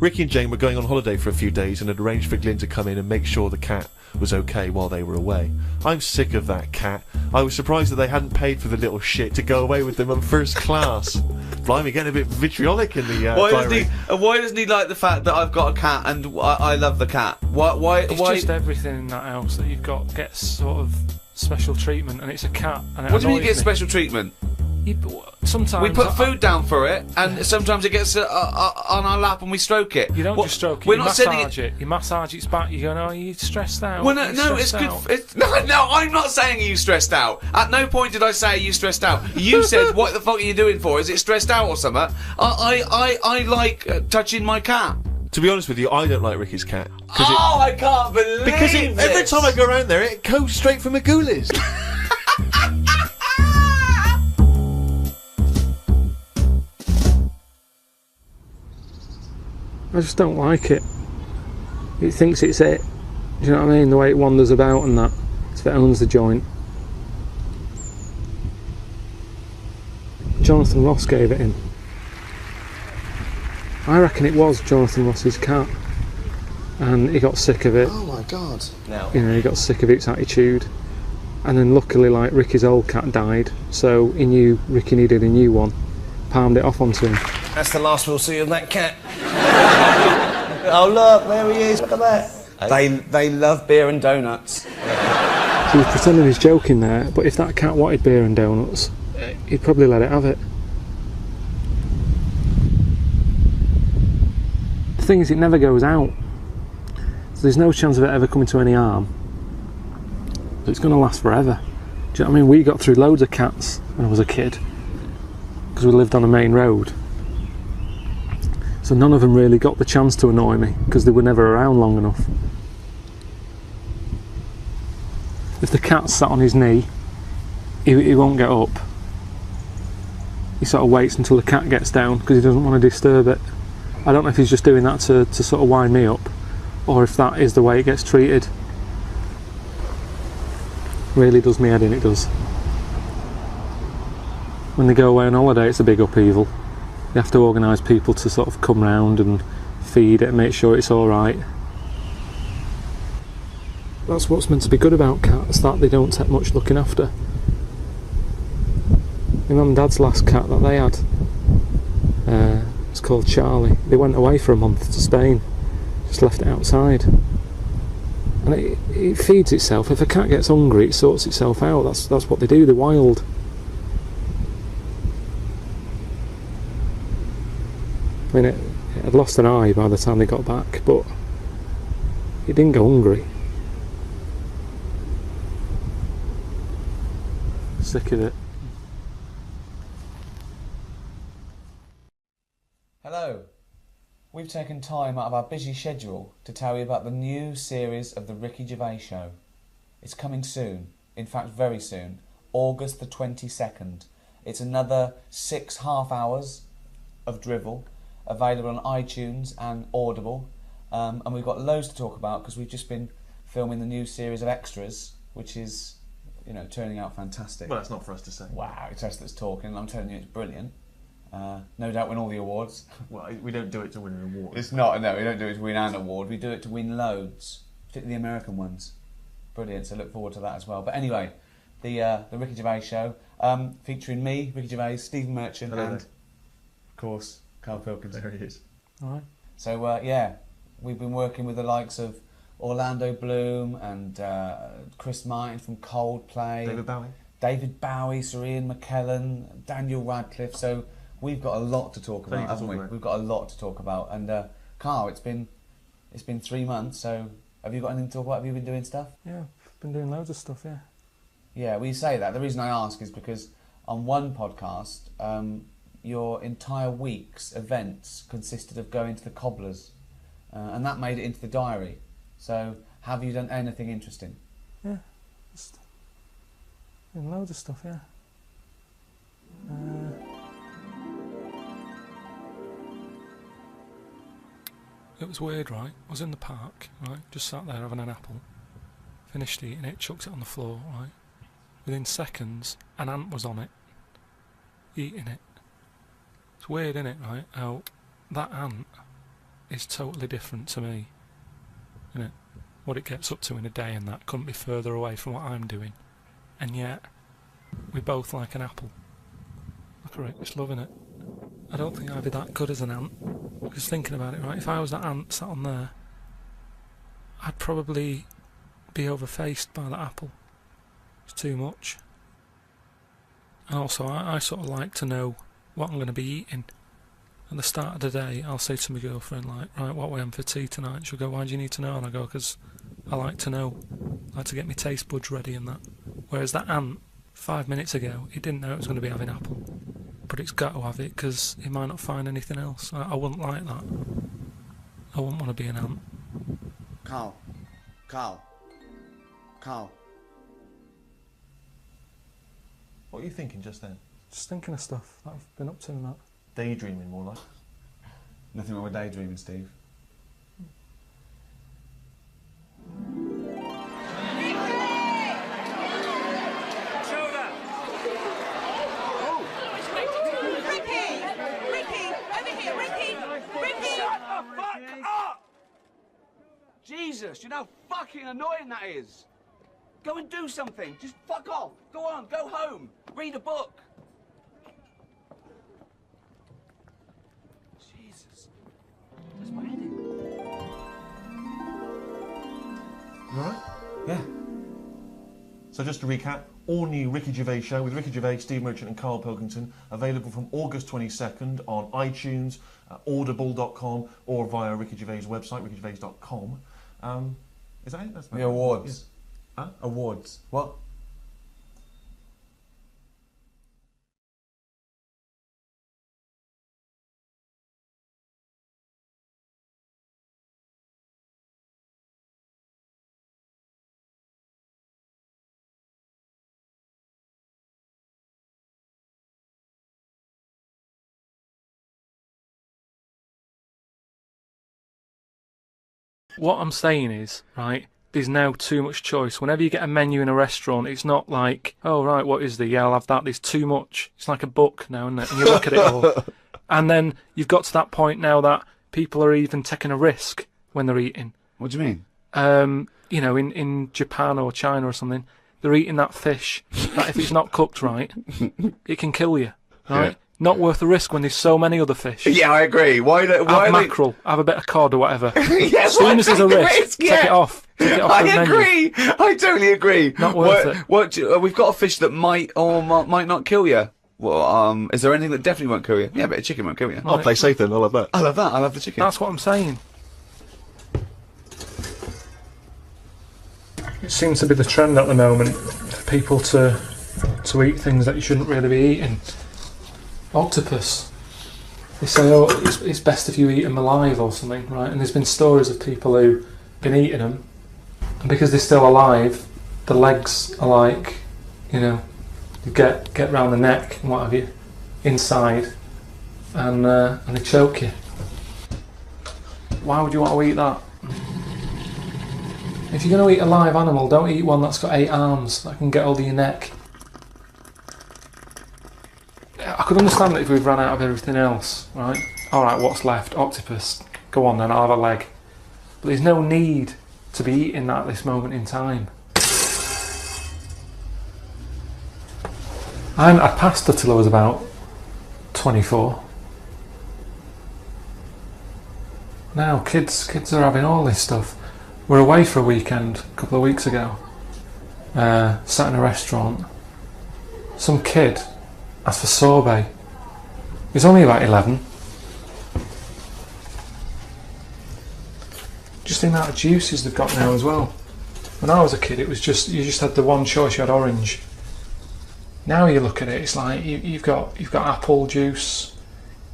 Ricky and Jane were going on holiday for a few days and had arranged for Glyn to come in and make sure the cat was okay while they were away. I'm sick of that cat. I was surprised that they hadn't paid for the little shit to go away with them on first class. Blimey, getting a bit vitriolic in the diary. Why doesn't he like the fact that I've got a cat and I love the cat? Why? It's just everything in that house that you've got gets sort of special treatment, and it's a cat. And What do you mean you get special treatment? Sometimes we put food down for it, and sometimes it gets on our lap and we stroke it. You don't just stroke it. We're you not massage it. You massage its back. You go, no, are you stressed out? Well, no, it's good. No, I'm not saying are you stressed out. At no point did I say are you stressed out. You said what the fuck are you doing for? Is it stressed out or something? I like touching my cat. To be honest with you, I don't like Ricky's cat. I can't believe Because every time I go around there, it goes straight for Magoolis. I just don't like it. It thinks it's it. Do you know what I mean? The way it wanders about and that. If it owns the joint. Jonathan Ross gave it in. I reckon it was Jonathan Ross's cat. And he got sick of it. Oh my god. No. You know, he got sick of its attitude. And then luckily, like, Ricky's old cat died. So he knew Ricky needed a new one. Palmed it off onto him. That's the last we'll see of that cat. Oh look, there he is, look at that. They love beer and donuts. So he was pretending he's joking there, but if that cat wanted beer and donuts, he'd probably let it have it. The thing is, it never goes out. So there's no chance of it ever coming to any harm. But it's going to last forever. Do you know what I mean? We got through loads of cats when I was a kid, because we lived on a main road. So none of them really got the chance to annoy me, because they were never around long enough. If the cat sat on his knee, he won't get up. He sort of waits until the cat gets down, because he doesn't want to disturb it. I don't know if he's just doing that to sort of wind me up, or if that is the way it gets treated. Really does me head in, it does. When they go away on holiday, it's a big upheaval. You have to organise people to sort of come round and feed it and make sure it's alright. That's what's meant to be good about cats, that they don't take much looking after. My mum and dad's last cat that they had, it's called Charlie. They went away for a month to Spain, just left it outside. And it feeds itself. If a cat gets hungry, it sorts itself out. That's what they do, they're wild. I mean, it had lost an eye by the time they got back, but it didn't go hungry. Sick of it. Hello. We've taken time out of our busy schedule to tell you about the new series of The Ricky Gervais Show. It's coming soon, in fact very soon, August the 22nd. It's another 6 half hours of drivel, available on iTunes and Audible, and we've got loads to talk about because we've just been filming the new series of extras, which is, you know, turning out fantastic. Well, that's not for us to say. Wow, it's us that's talking. I'm telling you, it's brilliant. No doubt win all the awards. Well, we don't do it to win an award. It's not, no, we don't do it to win an award. We do it to win loads, particularly the American ones. Brilliant, so look forward to that as well. But anyway, the Ricky Gervais Show, featuring me, Ricky Gervais, Stephen Merchant, Hello and, there. of course, Karl Pilkington. There he is. Alright. So, yeah, we've been working with the likes of Orlando Bloom and Chris Martin from Coldplay. David Bowie, Sir Ian McKellen, Daniel Radcliffe. So we've got a lot to talk about, haven't we? We've got a lot to talk about. And Karl, it's been 3 months. So have you got anything to talk about? Have you been doing stuff? Yeah, I've been doing loads of stuff. Yeah. Yeah, we say that. The reason I ask is because on one podcast, your entire week's events consisted of going to the Cobblers, and that made it into the diary. So, have you done anything interesting? Yeah, just doing loads of stuff, yeah. It was weird, right? I was in the park, right? Just sat there having an apple. Finished eating it, chucked it on the floor, right? Within seconds, an ant was on it, eating it. It's weird, isn't it, right? How that ant is totally different to me. Isn't it? What it gets up to in a day and that couldn't be further away from what I'm doing. And yet, we both like an apple. Look at it, just loving it. I don't think I'd be that good as an ant. Because thinking about it, right, if I was that ant sat on there, I'd probably be overfaced by that apple. It's too much. And also, I sort of like to know what I'm going to be eating. At the start of the day, I'll say to my girlfriend, like, right, what are we having for tea tonight? She'll go, why do you need to know? And I go, because I like to know. I like to get my taste buds ready and that. Whereas that ant, 5 minutes ago, he didn't know it was going to be having apple. But it's got to have it, because he might not find anything else. I wouldn't like that. I wouldn't want to be an ant. Karl. What are you thinking just then? Just thinking of stuff that I've been up to and that. Daydreaming, more like. Nothing wrong with daydreaming, Steve. Jesus, you know how fucking annoying that is. Go and do something. Just fuck off. Go on, go home. Read a book. Jesus. That's my head in. You alright? Yeah. So just to recap, all new Ricky Gervais show with Ricky Gervais, Steve Merchant and Karl Pilkington, available from August 22nd on iTunes, audible.com or via Ricky Gervais' website, rickygervais.com. Is that it? That's The awards. Yeah. Huh? Awards. What? What I'm saying is, right, there's now too much choice. Whenever you get a menu in a restaurant, it's not like, oh, right, what is the? Yeah, I'll have that. There's too much. It's like a book now, isn't it? And you look at it all. And then you've got to that point now that people are even taking a risk when they're eating. What do you mean? You know, in Japan or China or something, they're eating that fish that if it's not cooked right, it can kill you, right? Yeah. Not worth the risk when there's so many other fish. Yeah, I agree. Why have mackerel, have a bit of cod or whatever. Yeah, as soon as there's a risk, yeah. take it off. Take it off I the agree. menu. I totally agree. Not worth it. We've got a fish that might or might not kill you. Well, is there anything that definitely won't kill you? Yeah, but a chicken won't kill you. I'll play safe then. I'll have that. I love that. I love the chicken. That's what I'm saying. It seems to be the trend at the moment for people to eat things that you shouldn't really be eating. Octopus. They say, oh, it's best if you eat them alive or something, right? And there's been stories of people who've been eating them, and because they're still alive, the legs are like, you know, you get round the neck and what have you, inside, and they choke you. Why would you want to eat that? If you're going to eat a live animal, don't eat one that's got 8 arms that can get hold of your neck. I could understand that if we've run out of everything else, right? Alright, what's left? Octopus. Go on then, I'll have a leg. But there's no need to be eating that at this moment in time. I hadn't had pasta till I was about 24. Now kids are having all this stuff. We're away for a weekend a couple of weeks ago. Sat in a restaurant. Some kid asked for sorbet. He's only about 11. Just the amount of juices they've got now as well. When I was a kid, it was just you just had the one choice. You had orange. Now you look at it, it's like you've got apple juice,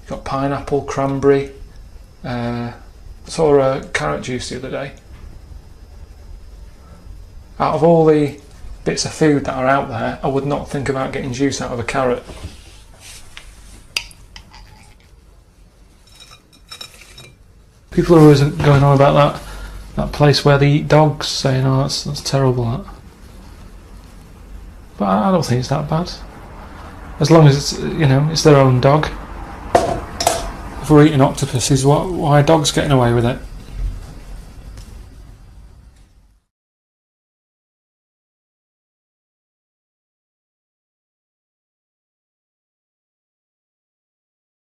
you've got pineapple, cranberry. Saw a carrot juice the other day. Out of all the bits of food that are out there, I would not think about getting juice out of a carrot. People are always going on about that place where they eat dogs, saying, oh, that's terrible, that. But I don't think it's that bad. As long as it's, you know, it's their own dog. if we're eating octopuses, why are dogs getting away with it?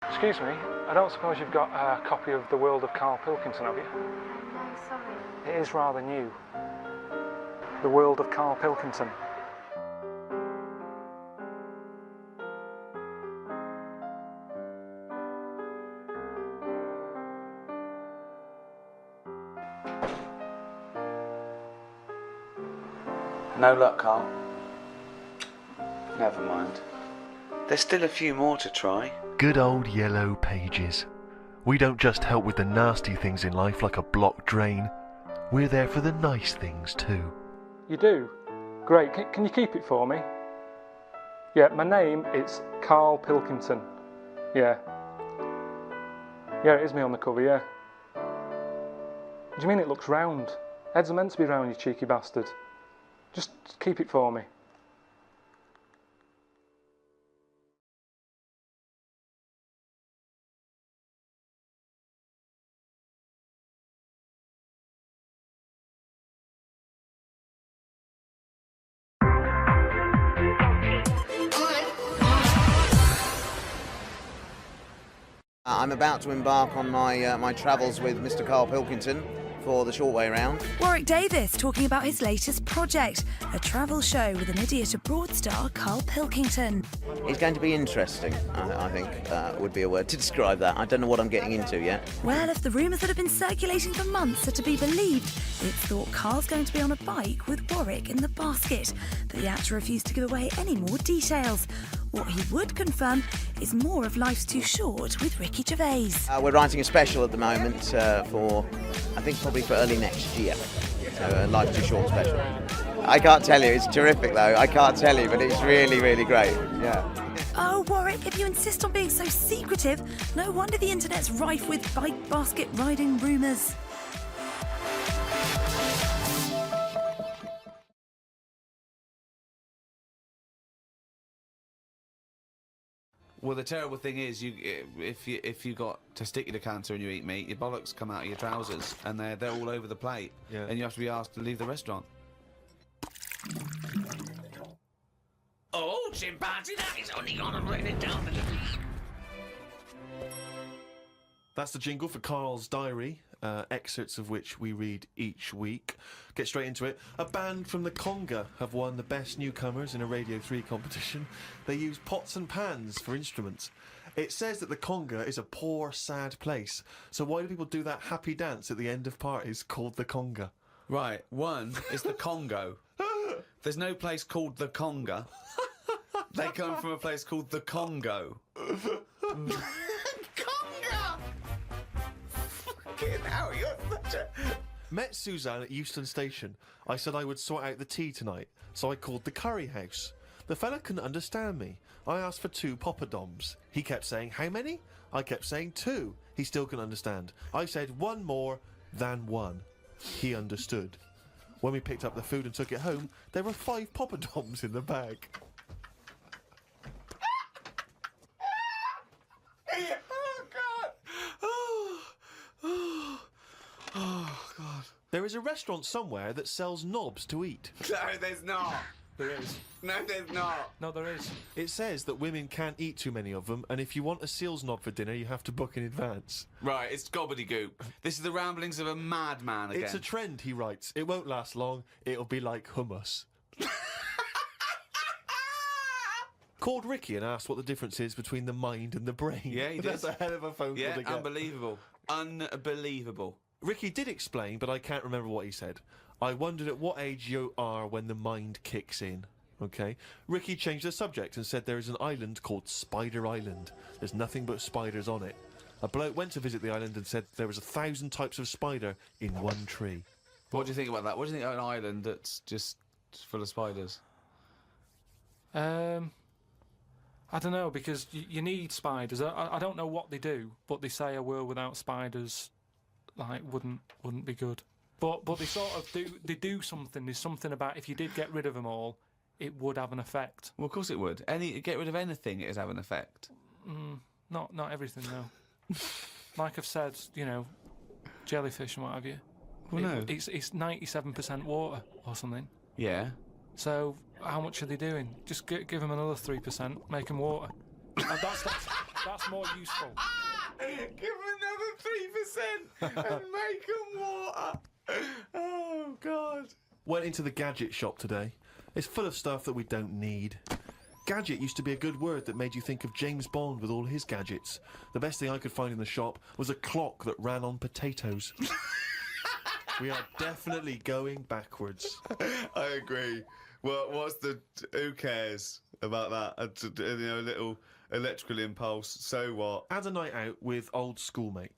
Excuse me, I don't suppose you've got a copy of The World of Karl Pilkington, have you? No, sorry. It is rather new. The World of Karl Pilkington. No luck, Carl. Never mind. There's still a few more to try. Good old yellow pages. We don't just help with the nasty things in life like a blocked drain. We're there for the nice things too. You do? Great. Can you keep it for me? Yeah, my name is Karl Pilkington. Yeah. Yeah, it is me on the cover, yeah. Do you mean it looks round? Heads are meant to be round, you cheeky bastard. Just keep it for me. I'm about to embark on my travels with Mr. Karl Pilkington for the short way round. Warwick Davis talking about his latest project, a travel show with an idiot abroad star, Karl Pilkington. It's going to be interesting, I think would be a word to describe that. I don't know what I'm getting into yet. Well, if the rumours that have been circulating for months are to be believed, it's thought Karl's going to be on a bike with Warwick in the basket, but the actor refused to give away any more details. What he would confirm is more of Life's Too Short with Ricky Gervais. We're writing a special at the moment for, I think probably for early next year. So a Life Too Short special. I can't tell you, it's terrific though. I can't tell you, but it's really, really great. Yeah. Oh, Warwick, if you insist on being so secretive, no wonder the internet's rife with bike basket riding rumours. Well, the terrible thing is, if you got testicular cancer and you eat meat, your bollocks come out of your trousers and they're all over the plate, and you have to be asked to leave the restaurant. Oh, chimpanzee, that is only gonna bring it down the... That's the jingle for Karl's diary, excerpts of which we read each week. Get straight into it. A band from the Conga have won the Best Newcomers in a Radio 3 competition. They use pots and pans for instruments. It says that the Conga is a poor, sad place. So why do people do that happy dance at the end of parties called the Conga? Right, one is the Congo. There's no place called the Conga. They come from a place called the Congo. Conga! Fucking hell, you're such a... Met Suzanne at Euston Station. I said I would sort out the tea tonight, so I called the curry house. The fella couldn't understand me. I asked for 2 poppadoms. He kept saying, how many? I kept saying 2. He still couldn't understand. I said 1 more than 1. He understood. When we picked up the food and took it home, there were 5 poppadoms in the bag. Oh, God! Oh, God. There is a restaurant somewhere that sells knobs to eat. No, there's not. There is. No, there's not. No, there is. It says that women can't eat too many of them, and if you want a seal's knob for dinner, you have to book in advance. Right, it's gobbledygook. This is the ramblings of a madman again. It's a trend, he writes. It won't last long. It'll be like hummus. Called Ricky and asked what the difference is between the mind and the brain. Yeah, he did. That's a hell of a phone call to get. Unbelievable. Unbelievable. Ricky did explain, but I can't remember what he said. I wondered at what age you are when the mind kicks in. Okay? Ricky changed the subject and said there is an island called Spider Island. There's nothing but spiders on it. A bloke went to visit the island and said there was 1,000 types of spider in one tree. What do you think about that? What do you think of an island that's just full of spiders? I don't know, because you need spiders. I don't know what they do, but they say a world without spiders, like, wouldn't be good. But they sort of do something. There's something about if you did get rid of them all, it would have an effect. Well, of course it would. Get rid of anything, it'd have an effect. Not everything, though. like I've said, you know, jellyfish and what have you. Well, no. It's 97% water or something. Yeah. So how much are they doing? Just give them another 3%, make them water. And that's more useful. Give them another 3% and make them water. Oh, God. Went into the gadget shop today. It's full of stuff that we don't need. Gadget used to be a good word that made you think of James Bond with all his gadgets. The best thing I could find in the shop was a clock that ran on potatoes. We are definitely going backwards. I agree. Well, who cares about that? A little electrical impulse, so what? Had a night out with old schoolmate.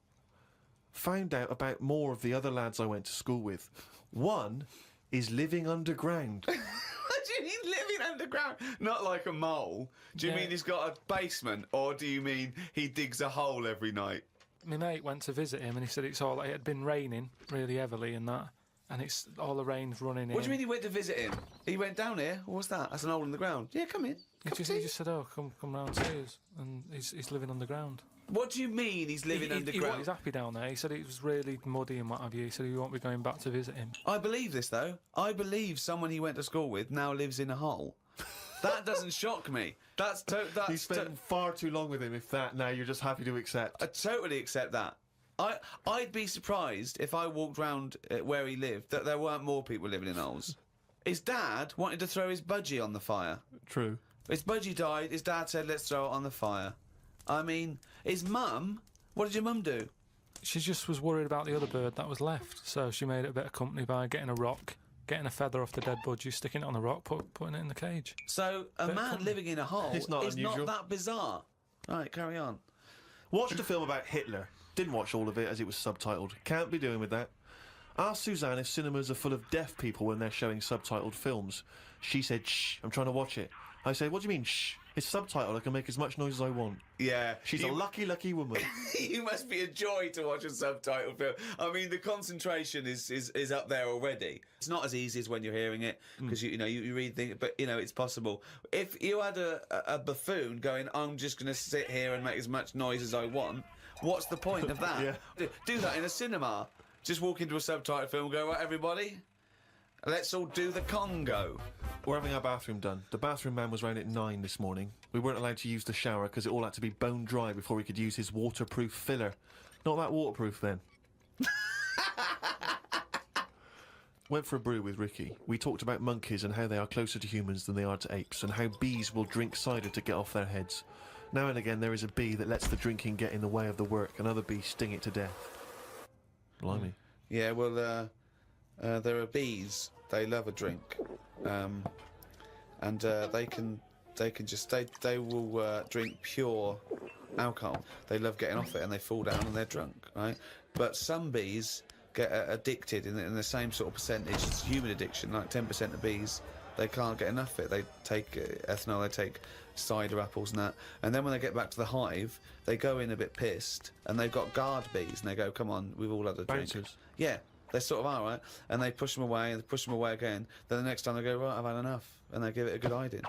Found out about more of the other lads I went to school with. One is living underground. What do you mean living underground? Not like a mole. Do you mean he's got a basement, or do you mean he digs a hole every night? My mate went to visit him and he said it had been raining really heavily and that, and it's all the rain's running in. What do you mean he went to visit him? He went down here? What's that? That's an hole in the ground. Yeah, come in. He just said, oh, come round to us, and he's living underground. What do you mean he's living underground? He's happy down there. He said it was really muddy and what have you. He said he won't be going back to visit him. I believe this, though. I believe someone he went to school with now lives in a hole. That doesn't shock me. You spent far too long with him, if that, now you're just happy to accept. I totally accept that. I'd be surprised if I walked round where he lived that there weren't more people living in holes. His dad wanted to throw his budgie on the fire. True. His budgie died, his dad said, let's throw it on the fire. I mean, his mum, what did your mum do? She just was worried about the other bird that was left, so she made it a bit of company by getting a rock, getting a feather off the dead budgie, sticking it on the rock, putting it in the cage. So, a man living in a hole is not that bizarre. Right, carry on. Watched a film about Hitler. Didn't watch all of it as it was subtitled. Can't be doing with that. Asked Suzanne if cinemas are full of deaf people when they're showing subtitled films. She said, shh, I'm trying to watch it. I said, what do you mean, shh? It's subtitled, I can make as much noise as I want. Yeah. She's a lucky, lucky woman. You must be a joy to watch a subtitled film. I mean, the concentration is up there already. It's not as easy as when you're hearing it, because you read things, but, it's possible. If you had a buffoon going, I'm just going to sit here and make as much noise as I want, what's the point of that? Yeah. Do that in a cinema. Just walk into a subtitled film and go, right, everybody, let's all do the Congo. We're having our bathroom done. The bathroom man was round at 9 this morning. We weren't allowed to use the shower because it all had to be bone dry before we could use his waterproof filler. Not that waterproof then. Went for a brew with Ricky. We talked about monkeys and how they are closer to humans than they are to apes, and how bees will drink cider to get off their heads. Now and again there is a bee that lets the drinking get in the way of the work, and other bees sting it to death. Blimey. Yeah, well, there are bees. They love a drink, and they will drink pure alcohol. They love getting off it, and they fall down and they're drunk, right? But some bees get addicted in the same sort of percentage as human addiction. Like 10% of bees, they can't get enough of it. They take ethanol, they take cider apples and that, and then when they get back to the hive, they go in a bit pissed, and they've got guard bees, and they go, "Come on, we've all had a drink." Bouncers. Yeah. They sort of are, right? And they push them away, and they push them away again. Then the next time they go, right, I've had enough. And they give it a good hiding.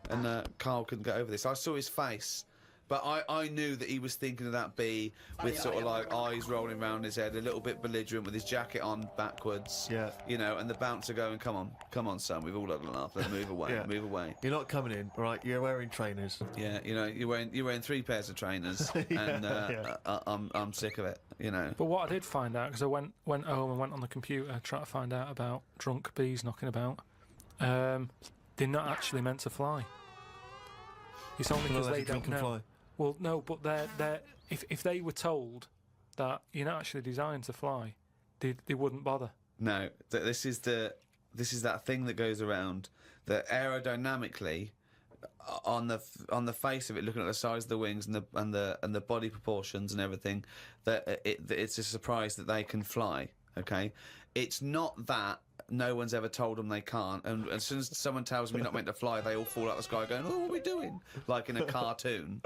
And Karl couldn't get over this. I saw his face, but I knew that he was thinking of that bee with sort of like eyes rolling around his head, a little bit belligerent with his jacket on backwards. Yeah. And the bouncer going, come on, son, we've all had enough. Let's move away, Yeah. move away. You're not coming in, right? You're wearing trainers. Yeah, you're wearing 3 pairs of trainers, and I'm sick of it, But what I did find out, because I went home and went on the computer trying to find out about drunk bees knocking about, they're not actually meant to fly. It's only because they don't know. Fly. Well, no, but they're if they were told that you're not actually designed to fly, they wouldn't bother. No, this is that thing that goes around that aerodynamically, on the face of it, looking at the size of the wings and the body proportions and everything, that it's a surprise that they can fly. Okay, it's not that. No one's ever told them they can't, and as soon as someone tells them you're not meant to fly, they all fall out of the sky going, "Oh, what are we doing?" Like in a cartoon.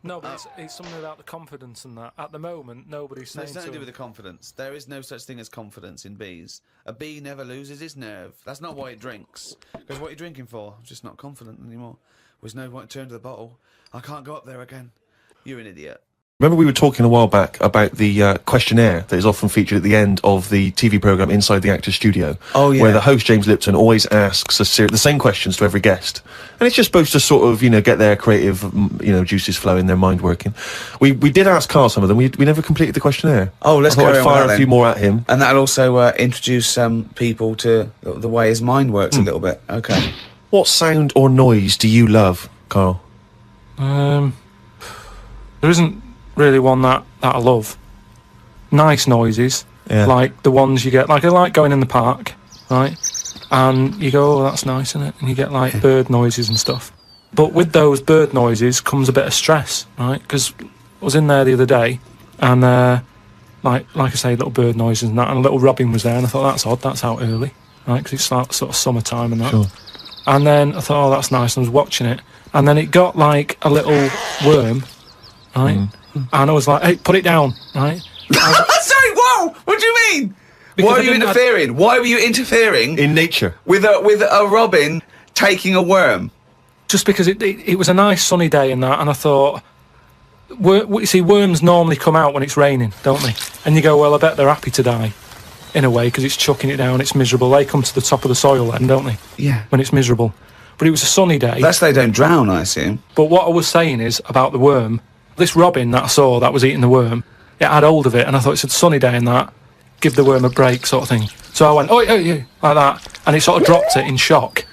No, but it's something about the confidence and that. At the moment, nobody's saying. It's nothing to do with the confidence. There is no such thing as confidence in bees. A bee never loses its nerve. That's not why it drinks. Because what are you drinking for? I'm just not confident anymore. There's no point to turn to the bottle. I can't go up there again. You're an idiot. Remember we were talking a while back about the questionnaire that is often featured at the end of the TV programme Inside the Actors Studio. Oh, yeah. Where the host, James Lipton, always asks the same questions to every guest. And it's just supposed to sort of, get their creative, juices flowing, their mind working. We did ask Karl some of them. We never completed the questionnaire. Oh, let's I thought carry I'd on with fire that a few then. more at him. And that'll also introduce people to the way his mind works a little bit. Okay. What sound or noise do you love, Karl? There isn't really one that I love. Nice noises, like the ones you get, like I like going in the park, right? And you go, oh, that's nice, isn't it? And you get like bird noises and stuff. But with those bird noises comes a bit of stress, right? Because I was in there the other day, and like I say, little bird noises and that, and a little robin was there, and I thought, that's odd, that's out early, right? Because it's like sort of summertime and that. Sure. And then I thought, oh, that's nice, and I was watching it, and then it got like a little worm, right? And I was like, hey, put it down, right? Sorry, whoa! What do you mean? Because Why are you interfering? Why were you interfering in nature with a robin taking a worm? Just because it was a nice sunny day and that, and I thought, you see, worms normally come out when it's raining, don't they? And you go, well, I bet they're happy to die, in a way, because it's chucking it down, it's miserable. They come to the top of the soil then, don't they? Yeah. When it's miserable. But it was a sunny day. That's they don't drown, I assume. But what I was saying is, about the worm, this robin that I saw that was eating the worm, it had hold of it, and I thought, it's a sunny day and that, give the worm a break, sort of thing. So I went, oh, like that, and it sort of dropped it in shock.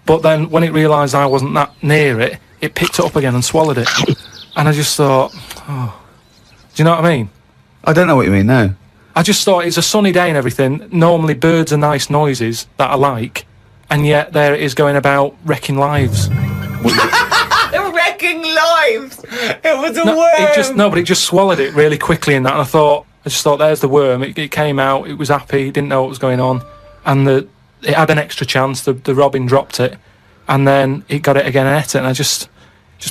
But then, when it realised I wasn't that near it, it picked it up again and swallowed it. And I just thought, oh, do you know what I mean? I don't know what you mean, no. I just thought, it's a sunny day and everything, normally birds are nice noises that I like, and yet there it is going about wrecking lives. Wrecking lives! It was a worm! But it just swallowed it really quickly in that, and I just thought, there's the worm. It came out, it was happy, it didn't know what was going on, and it had an extra chance, the robin dropped it, and then it got it again and ate it, and I just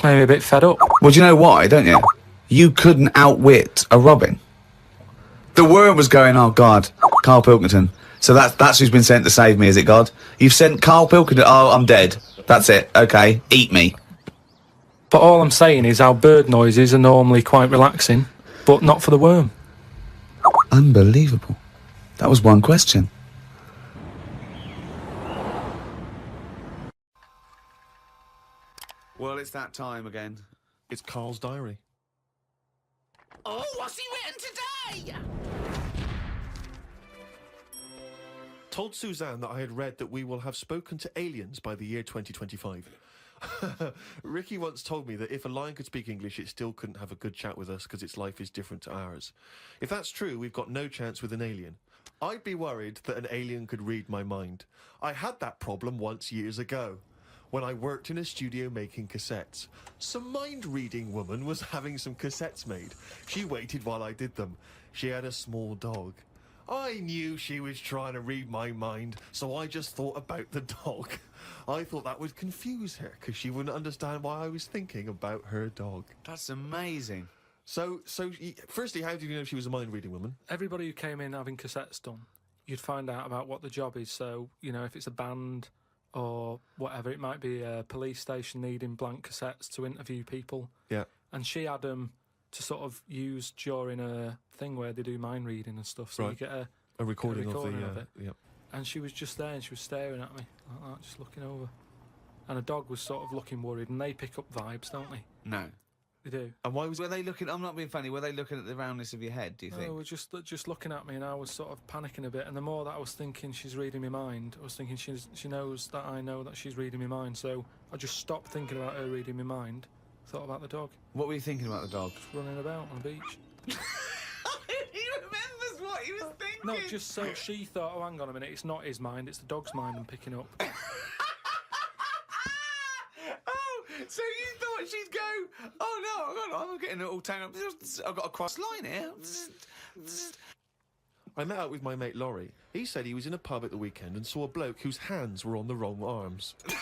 made me a bit fed up. Well, do you know why, don't you? You couldn't outwit a robin. The worm was going, oh, God, Karl Pilkington. So that's who's been sent to save me, is it, God? You've sent Karl Pilkington, oh, I'm dead. That's it, okay, eat me. But all I'm saying is our bird noises are normally quite relaxing, but not for the worm. Unbelievable. That was one question. Well, it's that time again. It's Karl's diary. Oh, what's he written today? Told Suzanne that I had read that we will have spoken to aliens by the year 2025. Ricky once told me that if a lion could speak English, it still couldn't have a good chat with us because its life is different to ours. If that's true, we've got no chance with an alien. I'd be worried that an alien could read my mind. I had that problem once years ago, when I worked in a studio making cassettes. Some mind-reading woman was having some cassettes made. She waited while I did them. She had a small dog. I knew she was trying to read my mind, so I just thought about the dog. I thought that would confuse her, because she wouldn't understand why I was thinking about her dog. That's amazing. So, firstly, how did you know she was a mind-reading woman? Everybody who came in having cassettes done, you'd find out about what the job is. So, if it's a band or whatever, it might be a police station needing blank cassettes to interview people. Yeah. And she had them to sort of use during a thing where they do mind reading and stuff. So Right. you get A recording of it. Yep. And she was just there and she was staring at me like that, just looking over. And a dog was sort of looking worried, and they pick up vibes, don't they? No. They do. And why were they looking? I'm not being funny. Were they looking at the roundness of your head? Do you think? No, were just looking at me, and I was sort of panicking a bit. And the more that I was thinking she's reading my mind, I was thinking she knows that I know that she's reading my mind. So I just stopped thinking about her reading my mind. Thought about the dog. What were you thinking about the dog? Just running about on the beach. He remembers what he was thinking. No, just so she thought, oh, hang on a minute, it's not his mind, it's the dog's mind I'm picking up. Oh, so you thought she'd go, oh no, I'm getting it all tangled up. I've got a cross line here. I met up with my mate Laurie. He said he was in a pub at the weekend and saw a bloke whose hands were on the wrong arms. What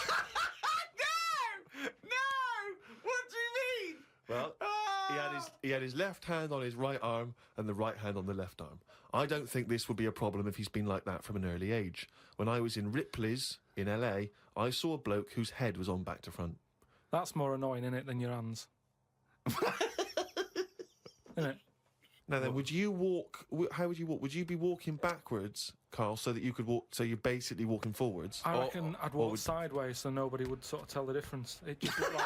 do you mean? Well, he had his left hand on his right arm and the right hand on the left arm. I don't think this would be a problem if he's been like that from an early age. When I was in Ripley's in LA, I saw a bloke whose head was on back to front. That's more annoying, isn't it, than your hands? isn't it? Now then, would you walk? How would you walk? Would you be walking backwards, Carl, so that you could walk? So you're basically walking forwards. I reckon I'd walk sideways so nobody would sort of tell the difference. It just looked like.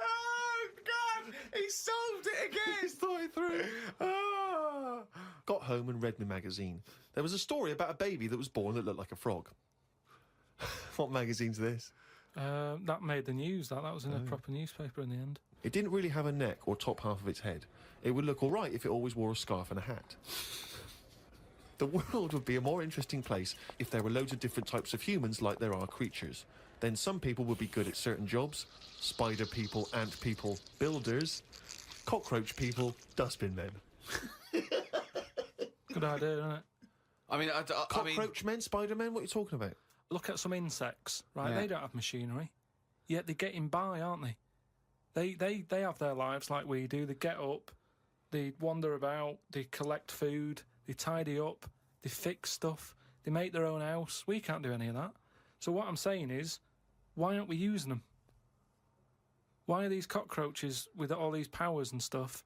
Oh God! He solved it again. He's thought it through. Ah. Got home and read my magazine. There was a story about a baby that was born that looked like a frog. What magazine's this? That made the news. That was in a proper newspaper in the end. It didn't really have a neck or top half of its head. It would look all right if it always wore a scarf and a hat. The world would be a more interesting place if there were loads of different types of humans like there are creatures. Then some people would be good at certain jobs. Spider people, ant people, builders. Cockroach people, dustbin men. Good idea, isn't it? I mean, cockroach men, spider men, what are you talking about? Look at some insects, right? Yeah. They don't have machinery, yet they're getting by, aren't they? They have their lives like we do. They get up, they wander about, they collect food, they tidy up, they fix stuff, they make their own house. We can't do any of that. So what I'm saying is, why aren't we using them? Why are these cockroaches with all these powers and stuff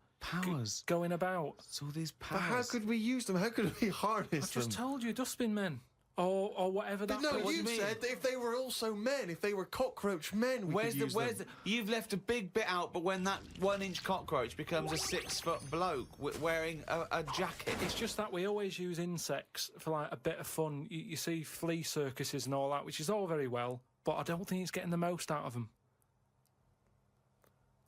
going about? It's all these powers. But how could we use them? How could we harness them? I've just told you, dustbin men. Or whatever that. No, you said that if they were also men, if they were cockroach men, we could use them. You've left a big bit out, but when that 1-inch cockroach becomes a 6-foot bloke wearing a jacket. It's just that we always use insects for like a bit of fun. You see flea circuses and all that, which is all very well, but I don't think it's getting the most out of them.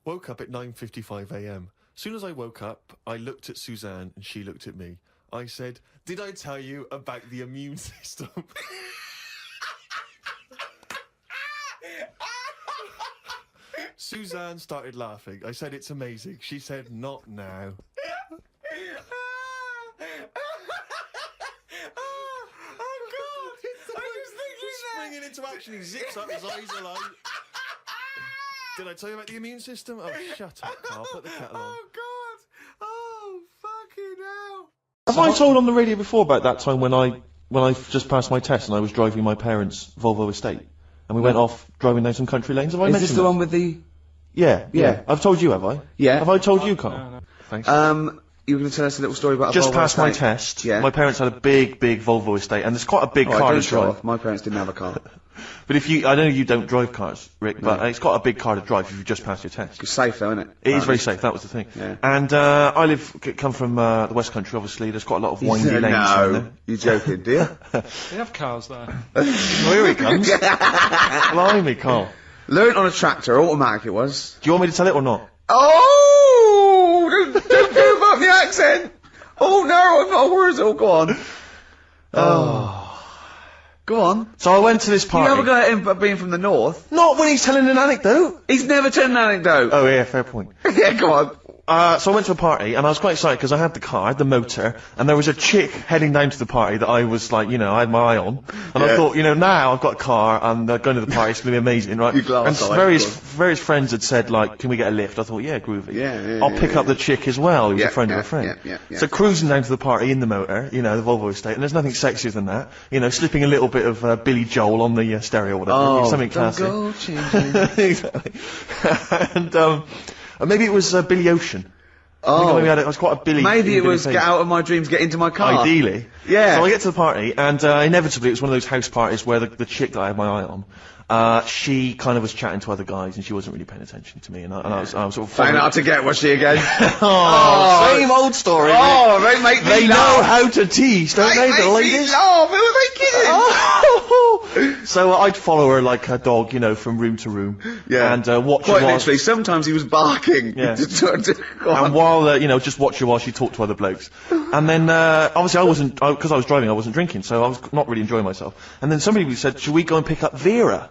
Woke up at 9:55 a.m. Soon as I woke up, I looked at Suzanne and she looked at me. I said, "Did I tell you about the immune system?" Suzanne started laughing. I said, "It's amazing." She said, "Not now." Oh, God! I was thinking that! Springing into action, he zips up, his eyes are like... Did I tell you about the immune system? Oh, shut up, Carl. Put the kettle on. Oh, God! Oh, fucking hell! Have I told on the radio before about that time when I just passed my test and I was driving my parents' Volvo estate and we went off driving down some country lanes? Have I mentioned Is this the one with the... Yeah. I've told you, have I? Yeah. Have I told you, Carl? No. Thanks. You were going to tell us a little story about a Just Volvo past my estate? test. Yeah. My parents had a big Volvo estate and it's quite a big car to drive. My parents didn't have a car. But I know you don't drive cars, Rick, but it's got a big car to drive if you've just passed your test. It's safe though, isn't it? It is very safe, that was the thing. Yeah. And I come from the West Country, obviously. There's quite a lot of windy lanes around there. You're joking, do you? They have cars there. Well, here he comes. Blimey, Carl. Learned on a tractor, automatic it was. Do you want me to tell it or not? Oh! Don't give up the accent! Oh no, I'm not words. Oh, go on. Go on. So I went to this party. You have a go at him being from the north. Not when he's telling an anecdote. He's never telling an anecdote. Oh yeah, fair point. Yeah, go on. So I went to a party and I was quite excited because I had the car, I had the motor, and there was a chick heading down to the party that I was like, I had my eye on. And I thought, now I've got a car and going to the party, it's going to be amazing, right? And various friends had said, like, can we get a lift? I thought, yeah, groovy. Yeah, I'll pick up the chick as well, who's a friend of a friend. Yeah. So cruising down to the party in the motor, the Volvo estate, and there's nothing sexier than that. Slipping a little bit of Billy Joel on the stereo or whatever. Oh, something classy. Go changing. Exactly. And maybe it was Billy Ocean. Oh, I was quite a Billy. Maybe it was get out of my dreams, get into my car. Ideally. Yeah. So I get to the party, and inevitably it was one of those house parties where the chick that I had my eye on, she kind of was chatting to other guys, and she wasn't really paying attention to me, and I was sort of... Found out to get, was she again? Same old story. Oh, they make me They laugh. know how to tease, don't they, the ladies? They make me laugh. Who are they kidding? So I'd follow her like a dog, from room to room. Yeah. And watch her Quite while... literally, sometimes he was barking. Yeah. And while, just watch her while she talked to other blokes. And then, obviously because I was driving, I wasn't drinking, so I was not really enjoying myself. And then somebody said, should we go and pick up Vera?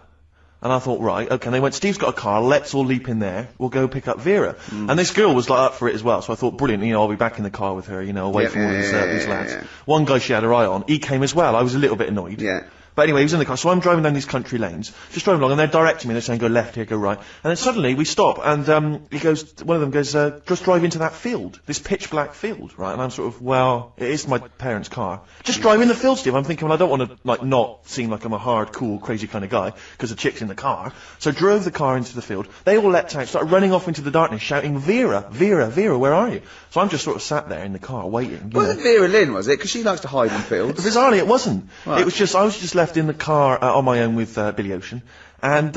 And I thought, right, okay. And they went, Steve's got a car, let's all leap in there, we'll go pick up Vera. And this girl was like up for it as well, so I thought, brilliant, I'll be back in the car with her, away from all these lads. Yeah. One guy she had her eye on, he came as well, I was a little bit annoyed. Yeah. But anyway, he was in the car, so I'm driving down these country lanes, just driving along, and they're directing me, they're saying, go left here, go right. And then suddenly we stop, and one of them goes, just drive into that field, this pitch black field, right? And I'm sort of, well, it is my parents' car. Just drive in the field, Steve. I'm thinking, well, I don't want to, like, not seem like I'm a hard, cool, crazy kind of guy, because the chick's in the car. So I drove the car into the field. They all leapt out, started running off into the darkness, shouting, Vera, Vera, Vera, where are you? So I'm just sort of sat there in the car, waiting. Wasn't Vera Lynn, was it? Because she likes to hide in fields. Bizarrely, it wasn't. Right. It was just, I was just left in the car on my own with Billy Ocean, and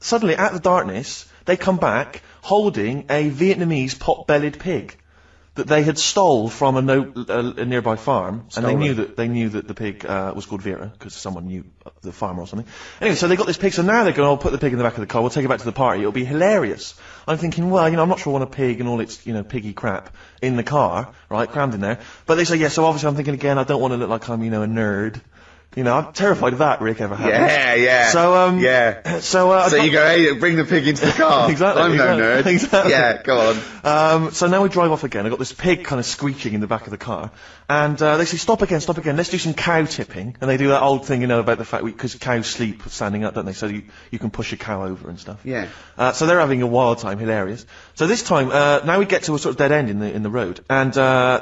suddenly, out of the darkness, they come back holding a Vietnamese pot-bellied pig that they had stole from a nearby farm, and they knew that the pig was called Vera because someone knew the farmer or something. Anyway, so they got this pig. So now they're going, "I'll put the pig in the back of the car. We'll take it back to the party. It'll be hilarious." I'm thinking, well, I'm not sure I want a pig and all its, piggy crap in the car, right, crammed in there. But they say, yeah. So obviously, I'm thinking again, I don't want to look like I'm, a nerd. I'm terrified of that, Rick, ever happens. Yeah. So, yeah. So you go, hey, bring the pig into the car. Exactly. I'm no nerd. Exactly. Yeah, go on. So now we drive off again. I've got this pig kind of screeching in the back of the car. And they say, stop again, let's do some cow tipping. And they do that old thing, about the fact, because cows sleep standing up, don't they? So you can push a cow over and stuff. Yeah. So they're having a wild time, hilarious. So this time, now we get to a sort of dead end in the road. And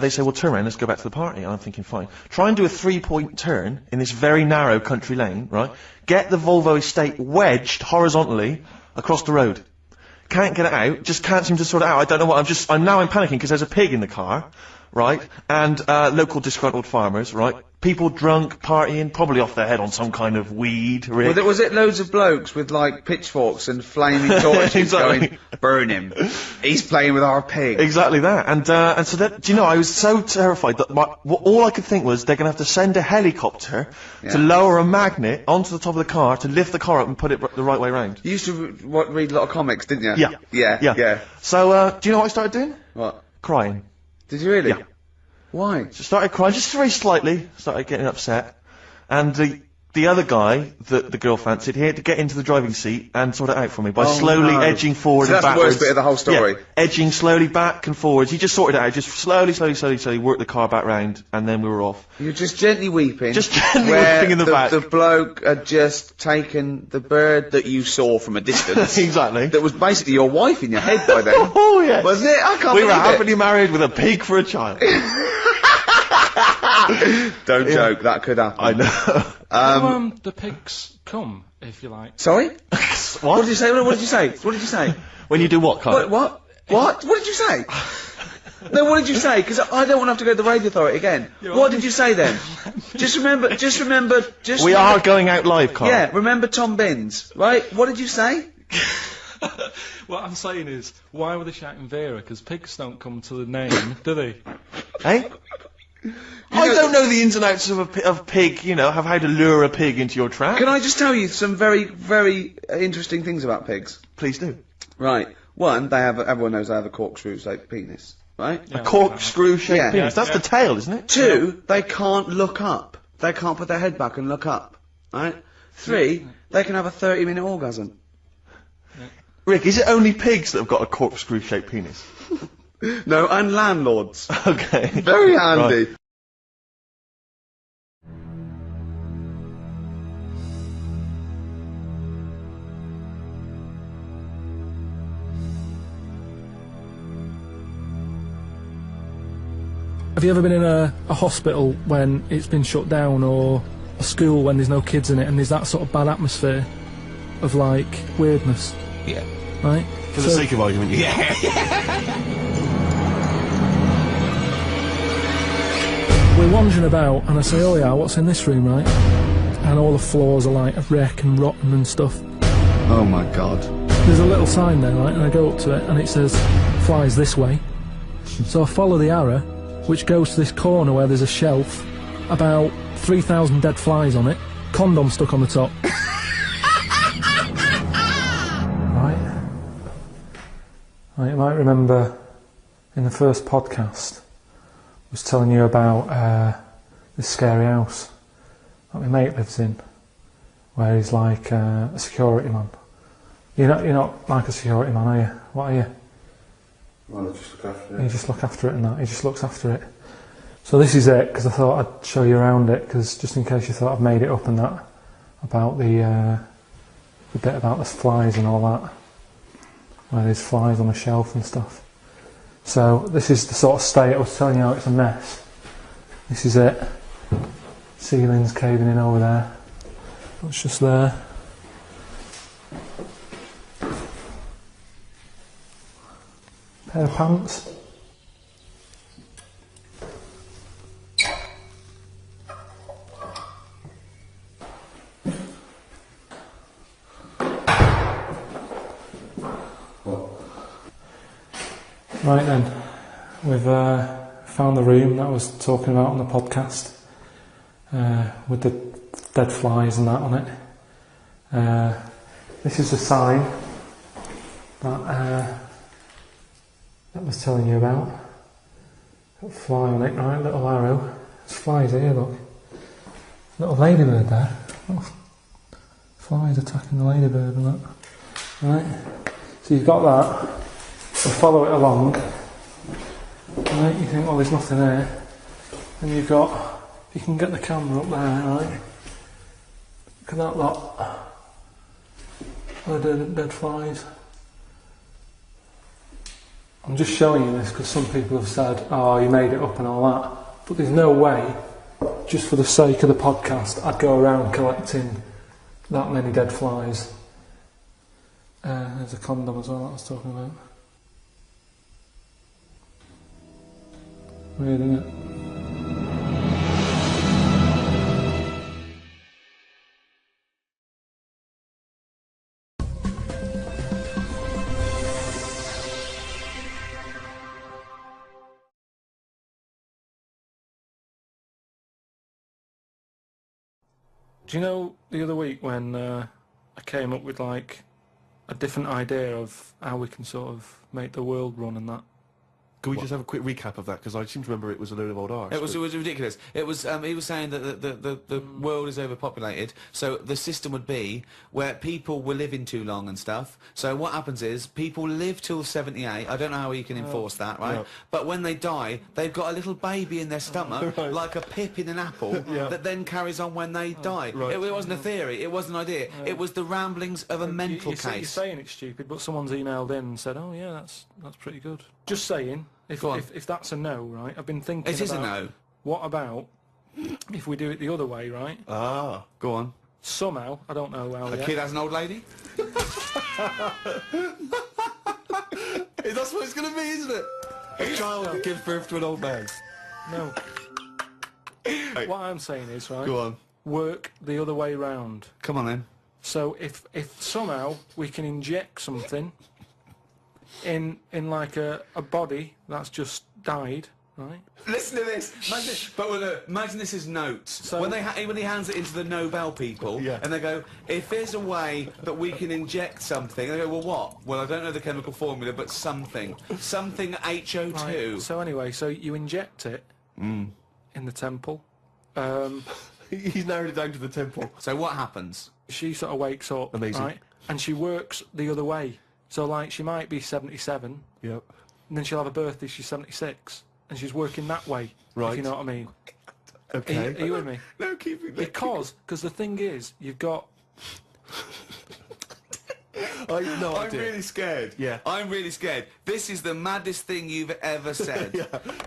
they say, well, turn around, let's go back to the party. And I'm thinking, fine. Try and do a 3-point turn in this very narrow country lane, right? Get the Volvo estate wedged horizontally across the road. Can't get it out, just can't seem to sort it out. I don't know what, I'm panicking because there's a pig in the car, right? And, local disgruntled farmers, right? People drunk, partying, probably off their head on some kind of weed, Rick. Was it loads of blokes with, like, pitchforks and flaming torches Exactly. going, burn him. He's playing with our pig. Exactly that. And so that, I was so terrified that all I could think was they're gonna have to send a helicopter to lower a magnet onto the top of the car to lift the car up and put it the right way round. You used to read a lot of comics, didn't you? Yeah. Yeah. So, do you know what I started doing? What? Crying. Did you really? Yeah. Why? So started crying, just very slightly, started getting upset. And the other guy that the girl fancied, he had to get into the driving seat and sort it out for me by slowly edging forward and backwards. That's the worst bit of the whole story. Yeah, edging slowly back and forwards. He just sorted it out, just slowly worked the car back round, and then we were off. You're just gently weeping. Just gently weeping in the back. The bloke had just taken the bird that you saw from a distance. Exactly. That was basically your wife in your head by then. Oh, yeah. Wasn't it? I can't believe We were it. happily married with a pig for a child. Don't joke, that could happen. I know. The pigs come, if you like. Sorry? What did you say? What did you say? What did you say? When you do what, Karl? What did you say? No, what did you say? Because I don't want to have to go to the radio authority again. What did you say then? Just remember. We are going out live, Karl. Yeah, remember Tom Binns, right? What did you say? What I'm saying is, why were they shouting Vera? Because pigs don't come to the name, do they? Hey? I don't know the ins and outs of pig, have how to lure a pig into your trap. Can I just tell you some very, very interesting things about pigs? Please do. Right. One, everyone knows they have a corkscrew-shaped penis, right? A corkscrew-shaped penis. That's the tail, isn't it? Two, they can't look up. They can't put their head back and look up, right? Three, they can have a 30-minute orgasm. Rick, is it only pigs that have got a corkscrew-shaped penis? No, and landlords. Okay. Very handy. Right. Have you ever been in a hospital when it's been shut down, or a school when there's no kids in it, and there's that sort of bad atmosphere of, like, weirdness? Yeah. Right? For the sake of argument, yeah. We're wandering about, and I say, oh yeah, what's in this room, right? And all the floors are like a wreck and rotten and stuff. Oh my god. There's a little sign there, right? And I go up to it, and it says, flies this way. So I follow the arrow, which goes to this corner where there's a shelf, about 3,000 dead flies on it, condom stuck on the top. Right, you might remember in the first podcast, I was telling you about this scary house that my mate lives in, where he's like a security man. You're not like a security man, are you? What are you? Well, I just look after it. You just look after it and that. He just looks after it. So this is it, because I thought I'd show you around it, because just in case you thought I'd made it up and that. about the bit about the flies and all that, where there's flies on the shelf and stuff. So this is the sort of state I was telling you how it's a mess. This is it. Ceiling's caving in over there. It's just there. Pair of pants. Right then, we've found the room that I was talking about on the podcast, with the dead flies and that on it. This is the sign that I was telling you about. Got a fly on it, right? Little arrow. There's flies here, look. Little ladybird there. Oh, flies attacking the ladybird and that. Right? So you've got that. We'll follow it along. Right? You think, well, there's nothing there. And you've got, you can get the camera up there, right? Look at that lot. Dead flies. I'm just showing you this because some people have said, oh, you made it up and all that. But there's no way, just for the sake of the podcast, I'd go around collecting that many dead flies. There's a condom as well that I was talking about. Weird, isn't it? Do you know the other week when I came up with like a different idea of how we can sort of make the world run and that? Can we just have a quick recap of that? Because I seem to remember it was a load of old arse. It was ridiculous. It was he was saying that the world is overpopulated, so the system would be where people were living too long and stuff. So what happens is people live till 78. I don't know how you can enforce that, right? No. But when they die, they've got a little baby in their stomach, Right. like a pip in an apple, that then carries on when they die. Right. It wasn't a theory. It wasn't an idea. It was the ramblings of a mental You're case. saying it's stupid, but someone's emailed in and said, "Oh yeah, that's pretty good." Just saying. If that's a no, right? I've been thinking. It is a no. What about if we do it the other way, right? Ah, go on. Somehow, I don't know how. A kid has an old lady? That's what it's going to be, isn't it? A child that gives birth to an old man. No. What I'm saying is, right? Go on. Work the other way round. Come on then. So if somehow we can inject something in like a body that's just died, right? Listen to this. Imagine this is notes. So when he hands it into the Nobel people, and they go, if there's a way that we can inject something, and they go, well, what? Well, I don't know the chemical formula, but something HO2. Right. So anyway, so you inject it in the temple. He's narrowed it down to the temple. So what happens? She sort of wakes up, Amazing. right? And she works the other way. So, like, she might be 77, Yep. and then she'll have a birthday, she's 76, and she's working that way, if you know what I mean. Okay. Are you with me? No, keep it. Because the thing is, you've got... I'm really scared. Yeah. I'm really scared. This is the maddest thing you've ever said.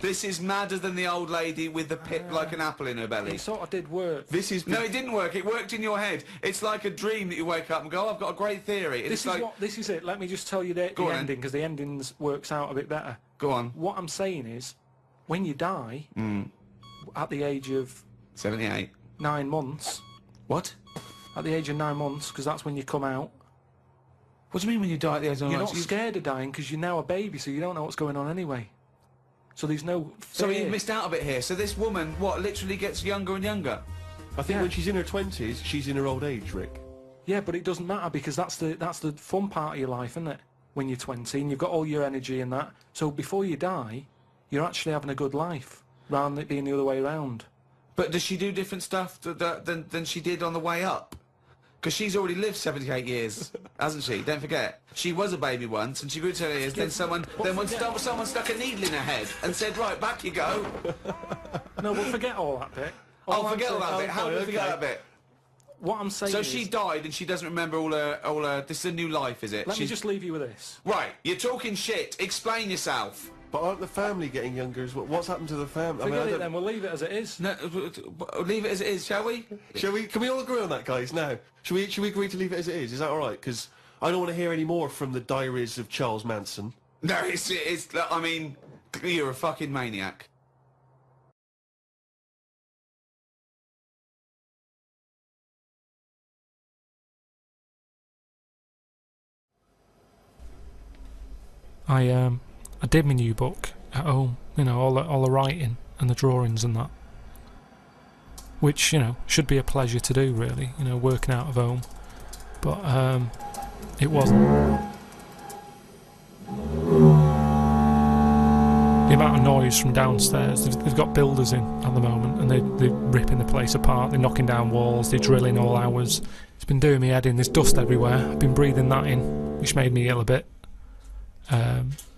This is madder than the old lady with the pip like an apple in her belly. It sort of did work. No, it didn't work. It worked in your head. It's like a dream that you wake up and go, oh, I've got a great theory. This is it. Let me just tell you the ending, because the ending works out a bit better. Go on. What I'm saying is, when you die, at the age of... 78. 9 months... What? At the age of 9 months, because that's when you come out. What do you mean when you die at the age of 9 You're months? not scared of dying because you're now a baby, so you don't know what's going on anyway. So there's no fear. So you missed out a bit here. So this woman, what, literally gets younger and younger? I think when she's in her 20s, she's in her old age, Rick. Yeah, but it doesn't matter because that's the fun part of your life, isn't it? When you're 20 and you've got all your energy and that. So before you die, you're actually having a good life, rather than it being the other way around. But does she do different stuff than she did on the way up? Because she's already lived 78 years, hasn't she? Don't forget. She was a baby once, and she grew to 78 years, then someone stuck a needle in her head and said, right, back you go. No, but forget all that bit. Forget all that bit. How do we forget that bit? what I'm saying So is... she died and she doesn't remember all her... This is a new life, is it? Let me just leave you with this. Right, you're talking shit. Explain yourself. But aren't the family getting younger as well? What's happened to the family? Forget it then, we'll leave it as it is. No, leave it as it is, shall we? Shall we? Can we all agree on that, guys? Now, should we agree to leave it as it is? Is that all right? Because I don't want to hear any more from the diaries of Charles Manson. No, it's. I mean, you're a fucking maniac. I did my new book at home, you know, all the writing and the drawings and that, which, you know, should be a pleasure to do, really, you know, working out of home, but it wasn't. The amount of noise from downstairs, they've got builders in at the moment, and they're ripping the place apart, they're knocking down walls, they're drilling all hours. It's been doing me head in, there's dust everywhere, I've been breathing that in, which made me ill a bit.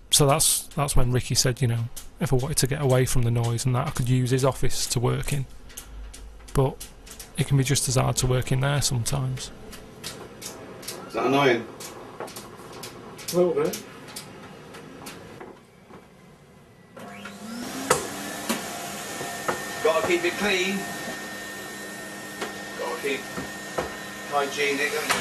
So that's when Ricky said, you know, if I wanted to get away from the noise and that, I could use his office to work in. But it can be just as hard to work in there sometimes. Is that annoying? A little bit. Gotta keep it clean. Gotta keep hygienic, haven't you?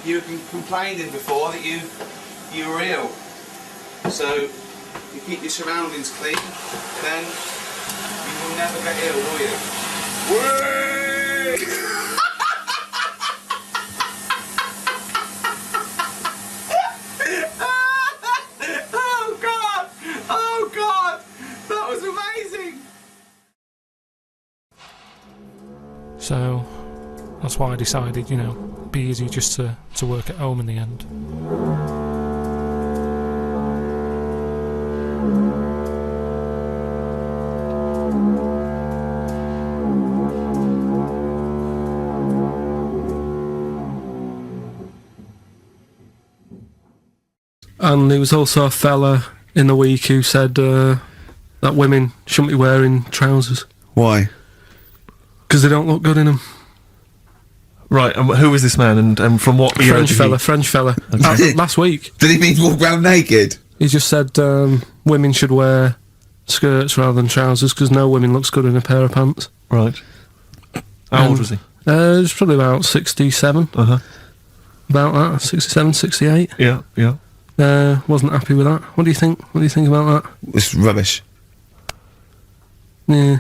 You were complaining before that you were ill. So you keep your surroundings clean, then you will never get ill, will you? Oh God! Oh God! That was amazing! So that's why I decided, you know, it'd be easier just to work at home in the end. And there was also a fella in the week who said that women shouldn't be wearing trousers. Why? Because they don't look good in them. Right, and who was this man, and from what era? French fella. Okay. Last week. Did he mean walk around naked? He just said women should wear skirts rather than trousers because no woman looks good in a pair of pants. Right. How old was he? He was probably about 67. Uh-huh. About that, 67, 68. Yeah, yeah. Wasn't happy with that. What do you think? What do you think about that? It's rubbish. Yeah.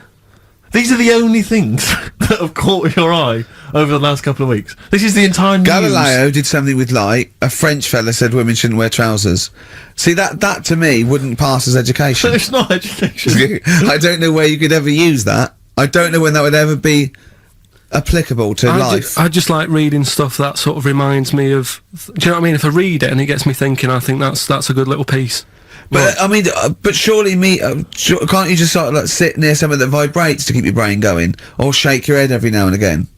These are the only things that have caught your eye over the last couple of weeks. This is the entire news. Galileo did something with light. A French fella said women shouldn't wear trousers. See, that to me wouldn't pass as education. It's not education. I don't know where you could ever use that. I don't know when that would ever be applicable to life. I just like reading stuff that sort of reminds me of... Do you know what I mean? If I read it and it gets me thinking, I think that's a good little piece. But I mean, but surely can't you just sort of like sit near something that vibrates to keep your brain going, or shake your head every now and again?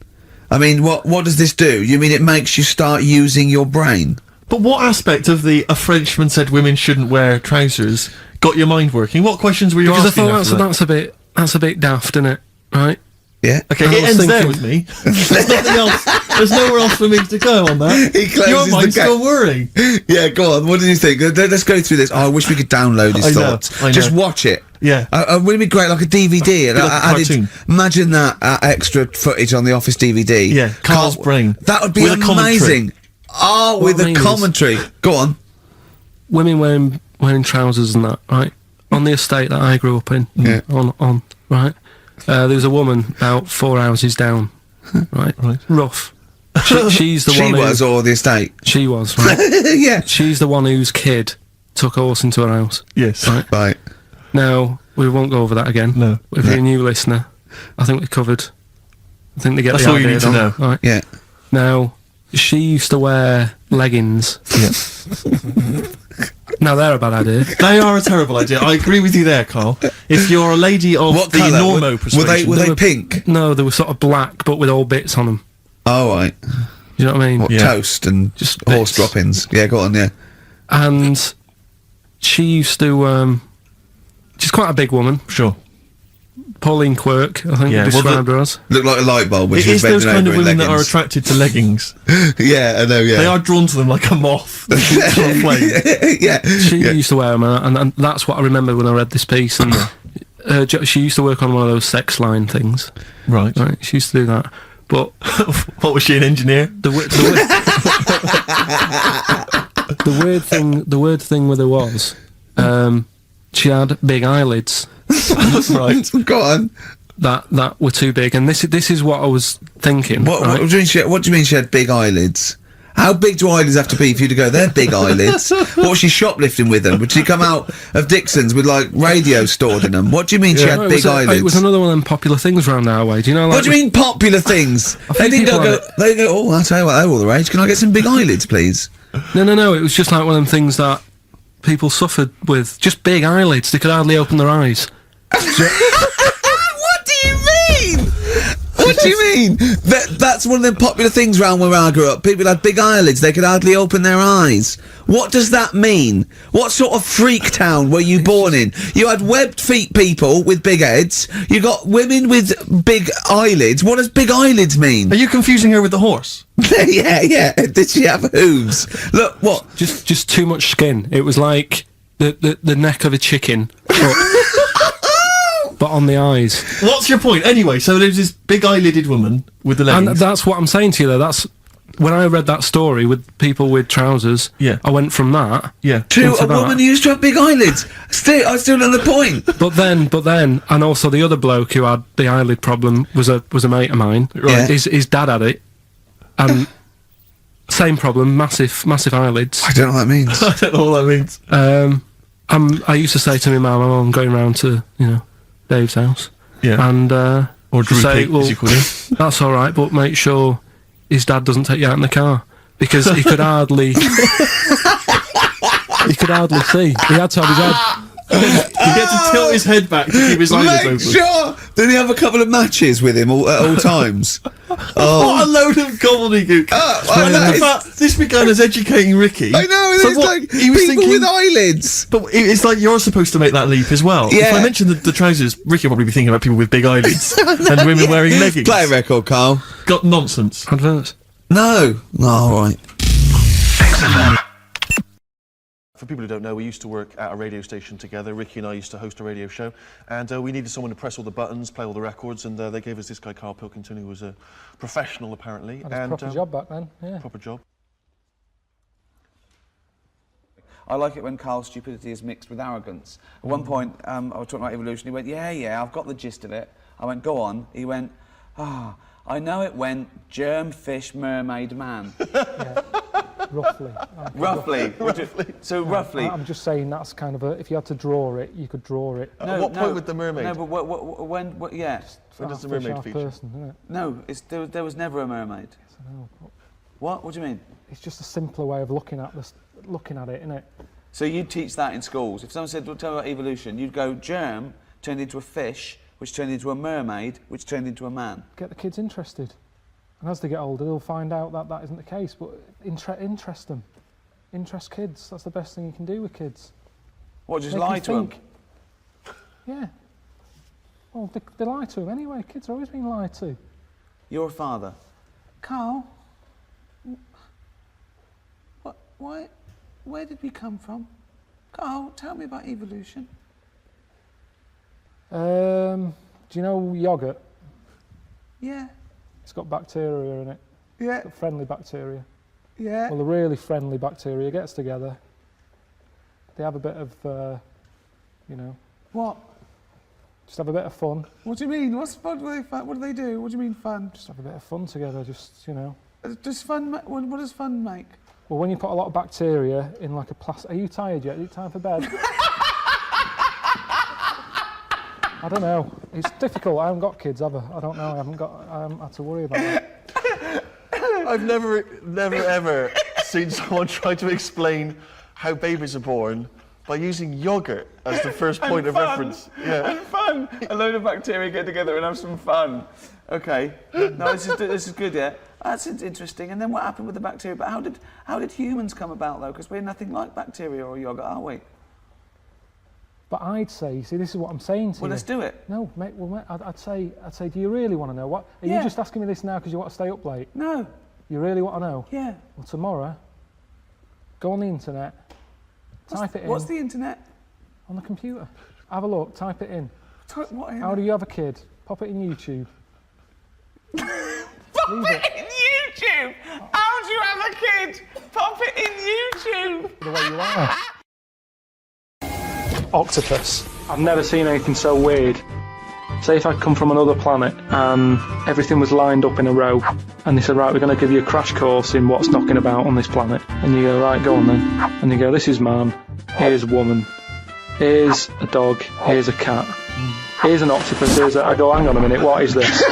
I mean, what does this do? You mean it makes you start using your brain? But what aspect of a Frenchman said women shouldn't wear trousers got your mind working? What questions were you asking? Because I thought that's a bit daft, isn't it? Right? Yeah. Okay, it ends there with me. There's nothing else. There's nowhere else for me to go on that. Your mind's still worrying. Yeah, go on. What did you think? Let's go through this. Oh, I wish we could download his thoughts. I know. Just watch it. Yeah. Wouldn't it be great, like a DVD? Like a cartoon. Imagine that extra footage on the Office DVD. Yeah, Carl's brain. That would be amazing. Oh, with a commentary. Go on. Women wearing trousers and that, right? On the estate that I grew up in. Yeah. On right? There was a woman about 4 houses down, right? Rough. She's the one. She was, or the estate? She was, right? Yeah. She's the one whose kid took a horse into her house. Yes. Right. Now, we won't go over that again. No. If you're a new listener, I think we covered. I think they get That's the all idea. you need to know. Right. Yeah. Now, she used to wear leggings. Yeah. Now they're a bad idea. They are a terrible idea. I agree with you there, Carl. If you're a lady of What the colour? normo persuasion... Were they pink? No, they were sort of black, but with all bits on them. Oh, right. You know what I mean? What, toast and just horse droppings? Yeah, go on, yeah. And she used to... she's quite a big woman. Sure. Pauline Quirk, I think Yeah, you well, described her as. Looked like a light bulb when It she was is those bending kind of over in women that are leggings. attracted to leggings. Yeah, I know, yeah. They are drawn to them like a moth. Yeah. She used to wear them, and that's what I remember when I read this piece. And she used to work on one of those sex line things. Right. She used to do that. But what was she, an engineer? The weird thing with her was, she had big eyelids. Right. Go on. That were too big, and this is what I was thinking. What do you mean she had big eyelids? How big do eyelids have to be for you to go, they're big eyelids? What was she shoplifting with them? Would she come out of Dixon's with, like, radio stored in them? What do you mean she had big eyelids? It was another one of them popular things around our way. Do you know? Like, what do you mean popular things? They didn't go, oh, I'll tell you what, they're all the rage. Can I get some big eyelids, please? No. It was just like one of them things that people suffered with. Just big eyelids. They could hardly open their eyes. What do you mean? What do you mean? That's one of them popular things round where I grew up. People had big eyelids, they could hardly open their eyes. What does that mean? What sort of freak town were you born in? You had webbed feet people with big heads, you got women with big eyelids. What does big eyelids mean? Are you confusing her with the horse? Yeah. Did she have hooves? Look, what? Just too much skin. It was like the neck of a chicken. But on the eyes. What's your point? Anyway, so there's this big eyelidded woman with the leggings. And that's what I'm saying to you there. That's when I read that story with people with trousers. Yeah. I went from that. Yeah. To a woman who used to have big eyelids. I still know the point. But then, and also the other bloke who had the eyelid problem was a mate of mine. Right. His dad had it, and same problem, massive eyelids. I don't know what that means. I don't know what that means. I used to say to my mum, I'm going round to Dave's house. Yeah. And or Drew say, Pig, well, as you call him. That's all right, but make sure his dad doesn't take you out in the car because he could hardly see. He had to have his head. He had to tilt his head back to keep his eyelids open. Sure. Did he have a couple of matches with him at all times? What a load of gobbledygook! This began as educating Ricky. I know. So It's what, like he was people thinking, with eyelids. But it's like you're supposed to make that leap as well. Yeah. If I mention the trousers, Ricky will probably be thinking about people with big eyelids and women wearing leggings. Play a record, Carl. Got nonsense. Adverts. No. All right. For people who don't know, we used to work at a radio station together. Ricky and I used to host a radio show, and we needed someone to press all the buttons, play all the records, and they gave us this guy, Karl Pilkington, who was a professional, apparently. Had a proper job back then, yeah. Proper job. I like it when Carl's stupidity is mixed with arrogance. At one point, I was talking about evolution, he went, yeah, I've got the gist of it. I went, go on. He went, I know it went germ, fish, mermaid, man. Yeah. Roughly. Roughly. I'm just saying that's kind of if you had to draw it, you could draw it. At what point with the mermaid? No, but when when does the mermaid feature? Person, isn't it? No, there was never a mermaid. Yes, I know. What do you mean? It's just a simpler way of looking at it, isn't it? So you'd teach that in schools. If someone said, well, tell me about evolution, you'd go germ turned into a fish, which turned into a mermaid, which turned into a man. Get the kids interested. And as they get older, they'll find out that that isn't the case, but interest them. Interest kids. That's the best thing you can do with kids. What, just Make lie to them? Yeah. Well, they lie to them anyway. Kids are always being lied to. You're a father. Carl, where did we come from? Carl, tell me about evolution. Do you know yoghurt? Yeah. It's got bacteria in it. Yeah. It's got friendly bacteria. Yeah. Well, the really friendly bacteria gets together. They have a bit of, What? Just have a bit of fun. What do you mean? What do they do? What do you mean fun? Just have a bit of fun together, Does fun, what does fun make? Well, when you put a lot of bacteria in like a plastic... Are you tired yet? Is it time for bed? I don't know. It's difficult. I haven't got kids, have I? I don't know. I haven't had to worry about that. I've never ever seen someone try to explain how babies are born by using yoghurt as the first point of reference. Yeah. And fun. A load of bacteria get together and have some fun. Okay. No, this is good. Yeah. That's interesting. And then what happened with the bacteria? But how did humans come about though? Because we're nothing like bacteria or yoghurt, are we? But I'd say, see, this is what I'm saying to you. Well, let's do it. No, mate. Well, mate, I'd say, do you really want to know? What are you just asking me this now because you want to stay up late? No. You really want to know? Yeah. Well, tomorrow, go on the internet, type it in. What's the internet? On the computer. Have a look. Type it in. Type what in? How do you have a kid? Pop it in YouTube. Pop it in YouTube. How do you have a kid? Pop it in YouTube. The way you are. Octopus. I've never seen anything so weird. Say if I'd come from another planet and everything was lined up in a row and they said, right, we're going to give you a crash course in what's knocking about on this planet. And you go, right, go on then. And you go, this is man, here's woman, here's a dog, here's a cat, here's an octopus, here's a... I go, hang on a minute, what is this?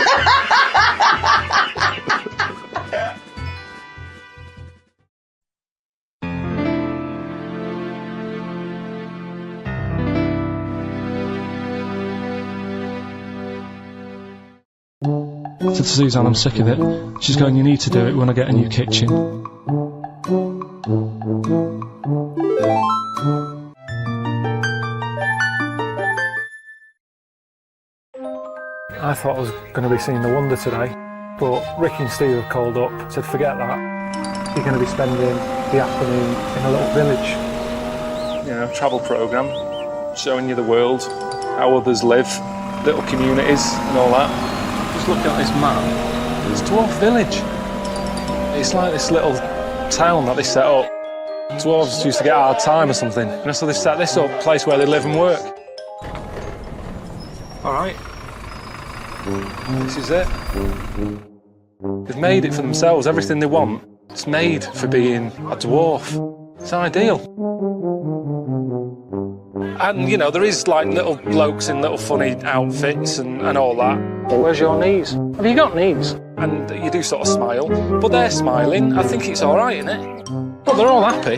I said to Suzanne, I'm sick of it. She's going, you need to do it when I get a new kitchen. I thought I was going to be seeing The Wonder today, but Ricky and Steve have called up, said forget that. You're going to be spending the afternoon in a little village. You know, travel programme, showing you the world, how others live, little communities and all that. Just looking at this map, it's Dwarf Village. It's like this little town that they set up. Dwarves used to get hard time or something. And so they set this up, a place where they live and work. Alright. This is it. They've made it for themselves, everything they want. It's made for being a dwarf. It's ideal. And, you know, there is, like, little blokes in little funny outfits and all that. Where's your knees? Have you got knees? And you do sort of smile, but they're smiling. I think it's all right, isn't it? Well, they're all happy.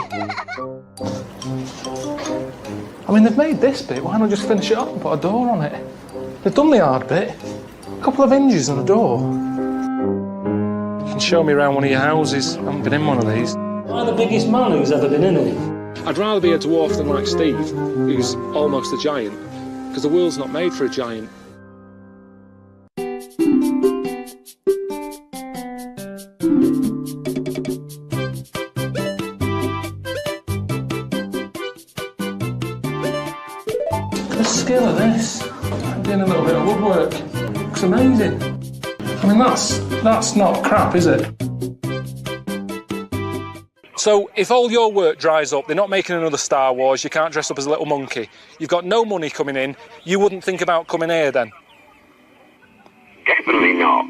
I mean, they've made this bit, why not just finish it up and put a door on it? They've done the hard bit. A couple of hinges and a door. You can show me around one of your houses. I haven't been in one of these. I'm the biggest man who's ever been in it. I'd rather be a dwarf than like Steve, who's almost a giant, because the world's not made for a giant. The skill of this. I'm doing a little bit of woodwork. Looks amazing. I mean, that's not crap, is it? So, if all your work dries up, they're not making another Star Wars, you can't dress up as a little monkey, you've got no money coming in, you wouldn't think about coming here then? Definitely not.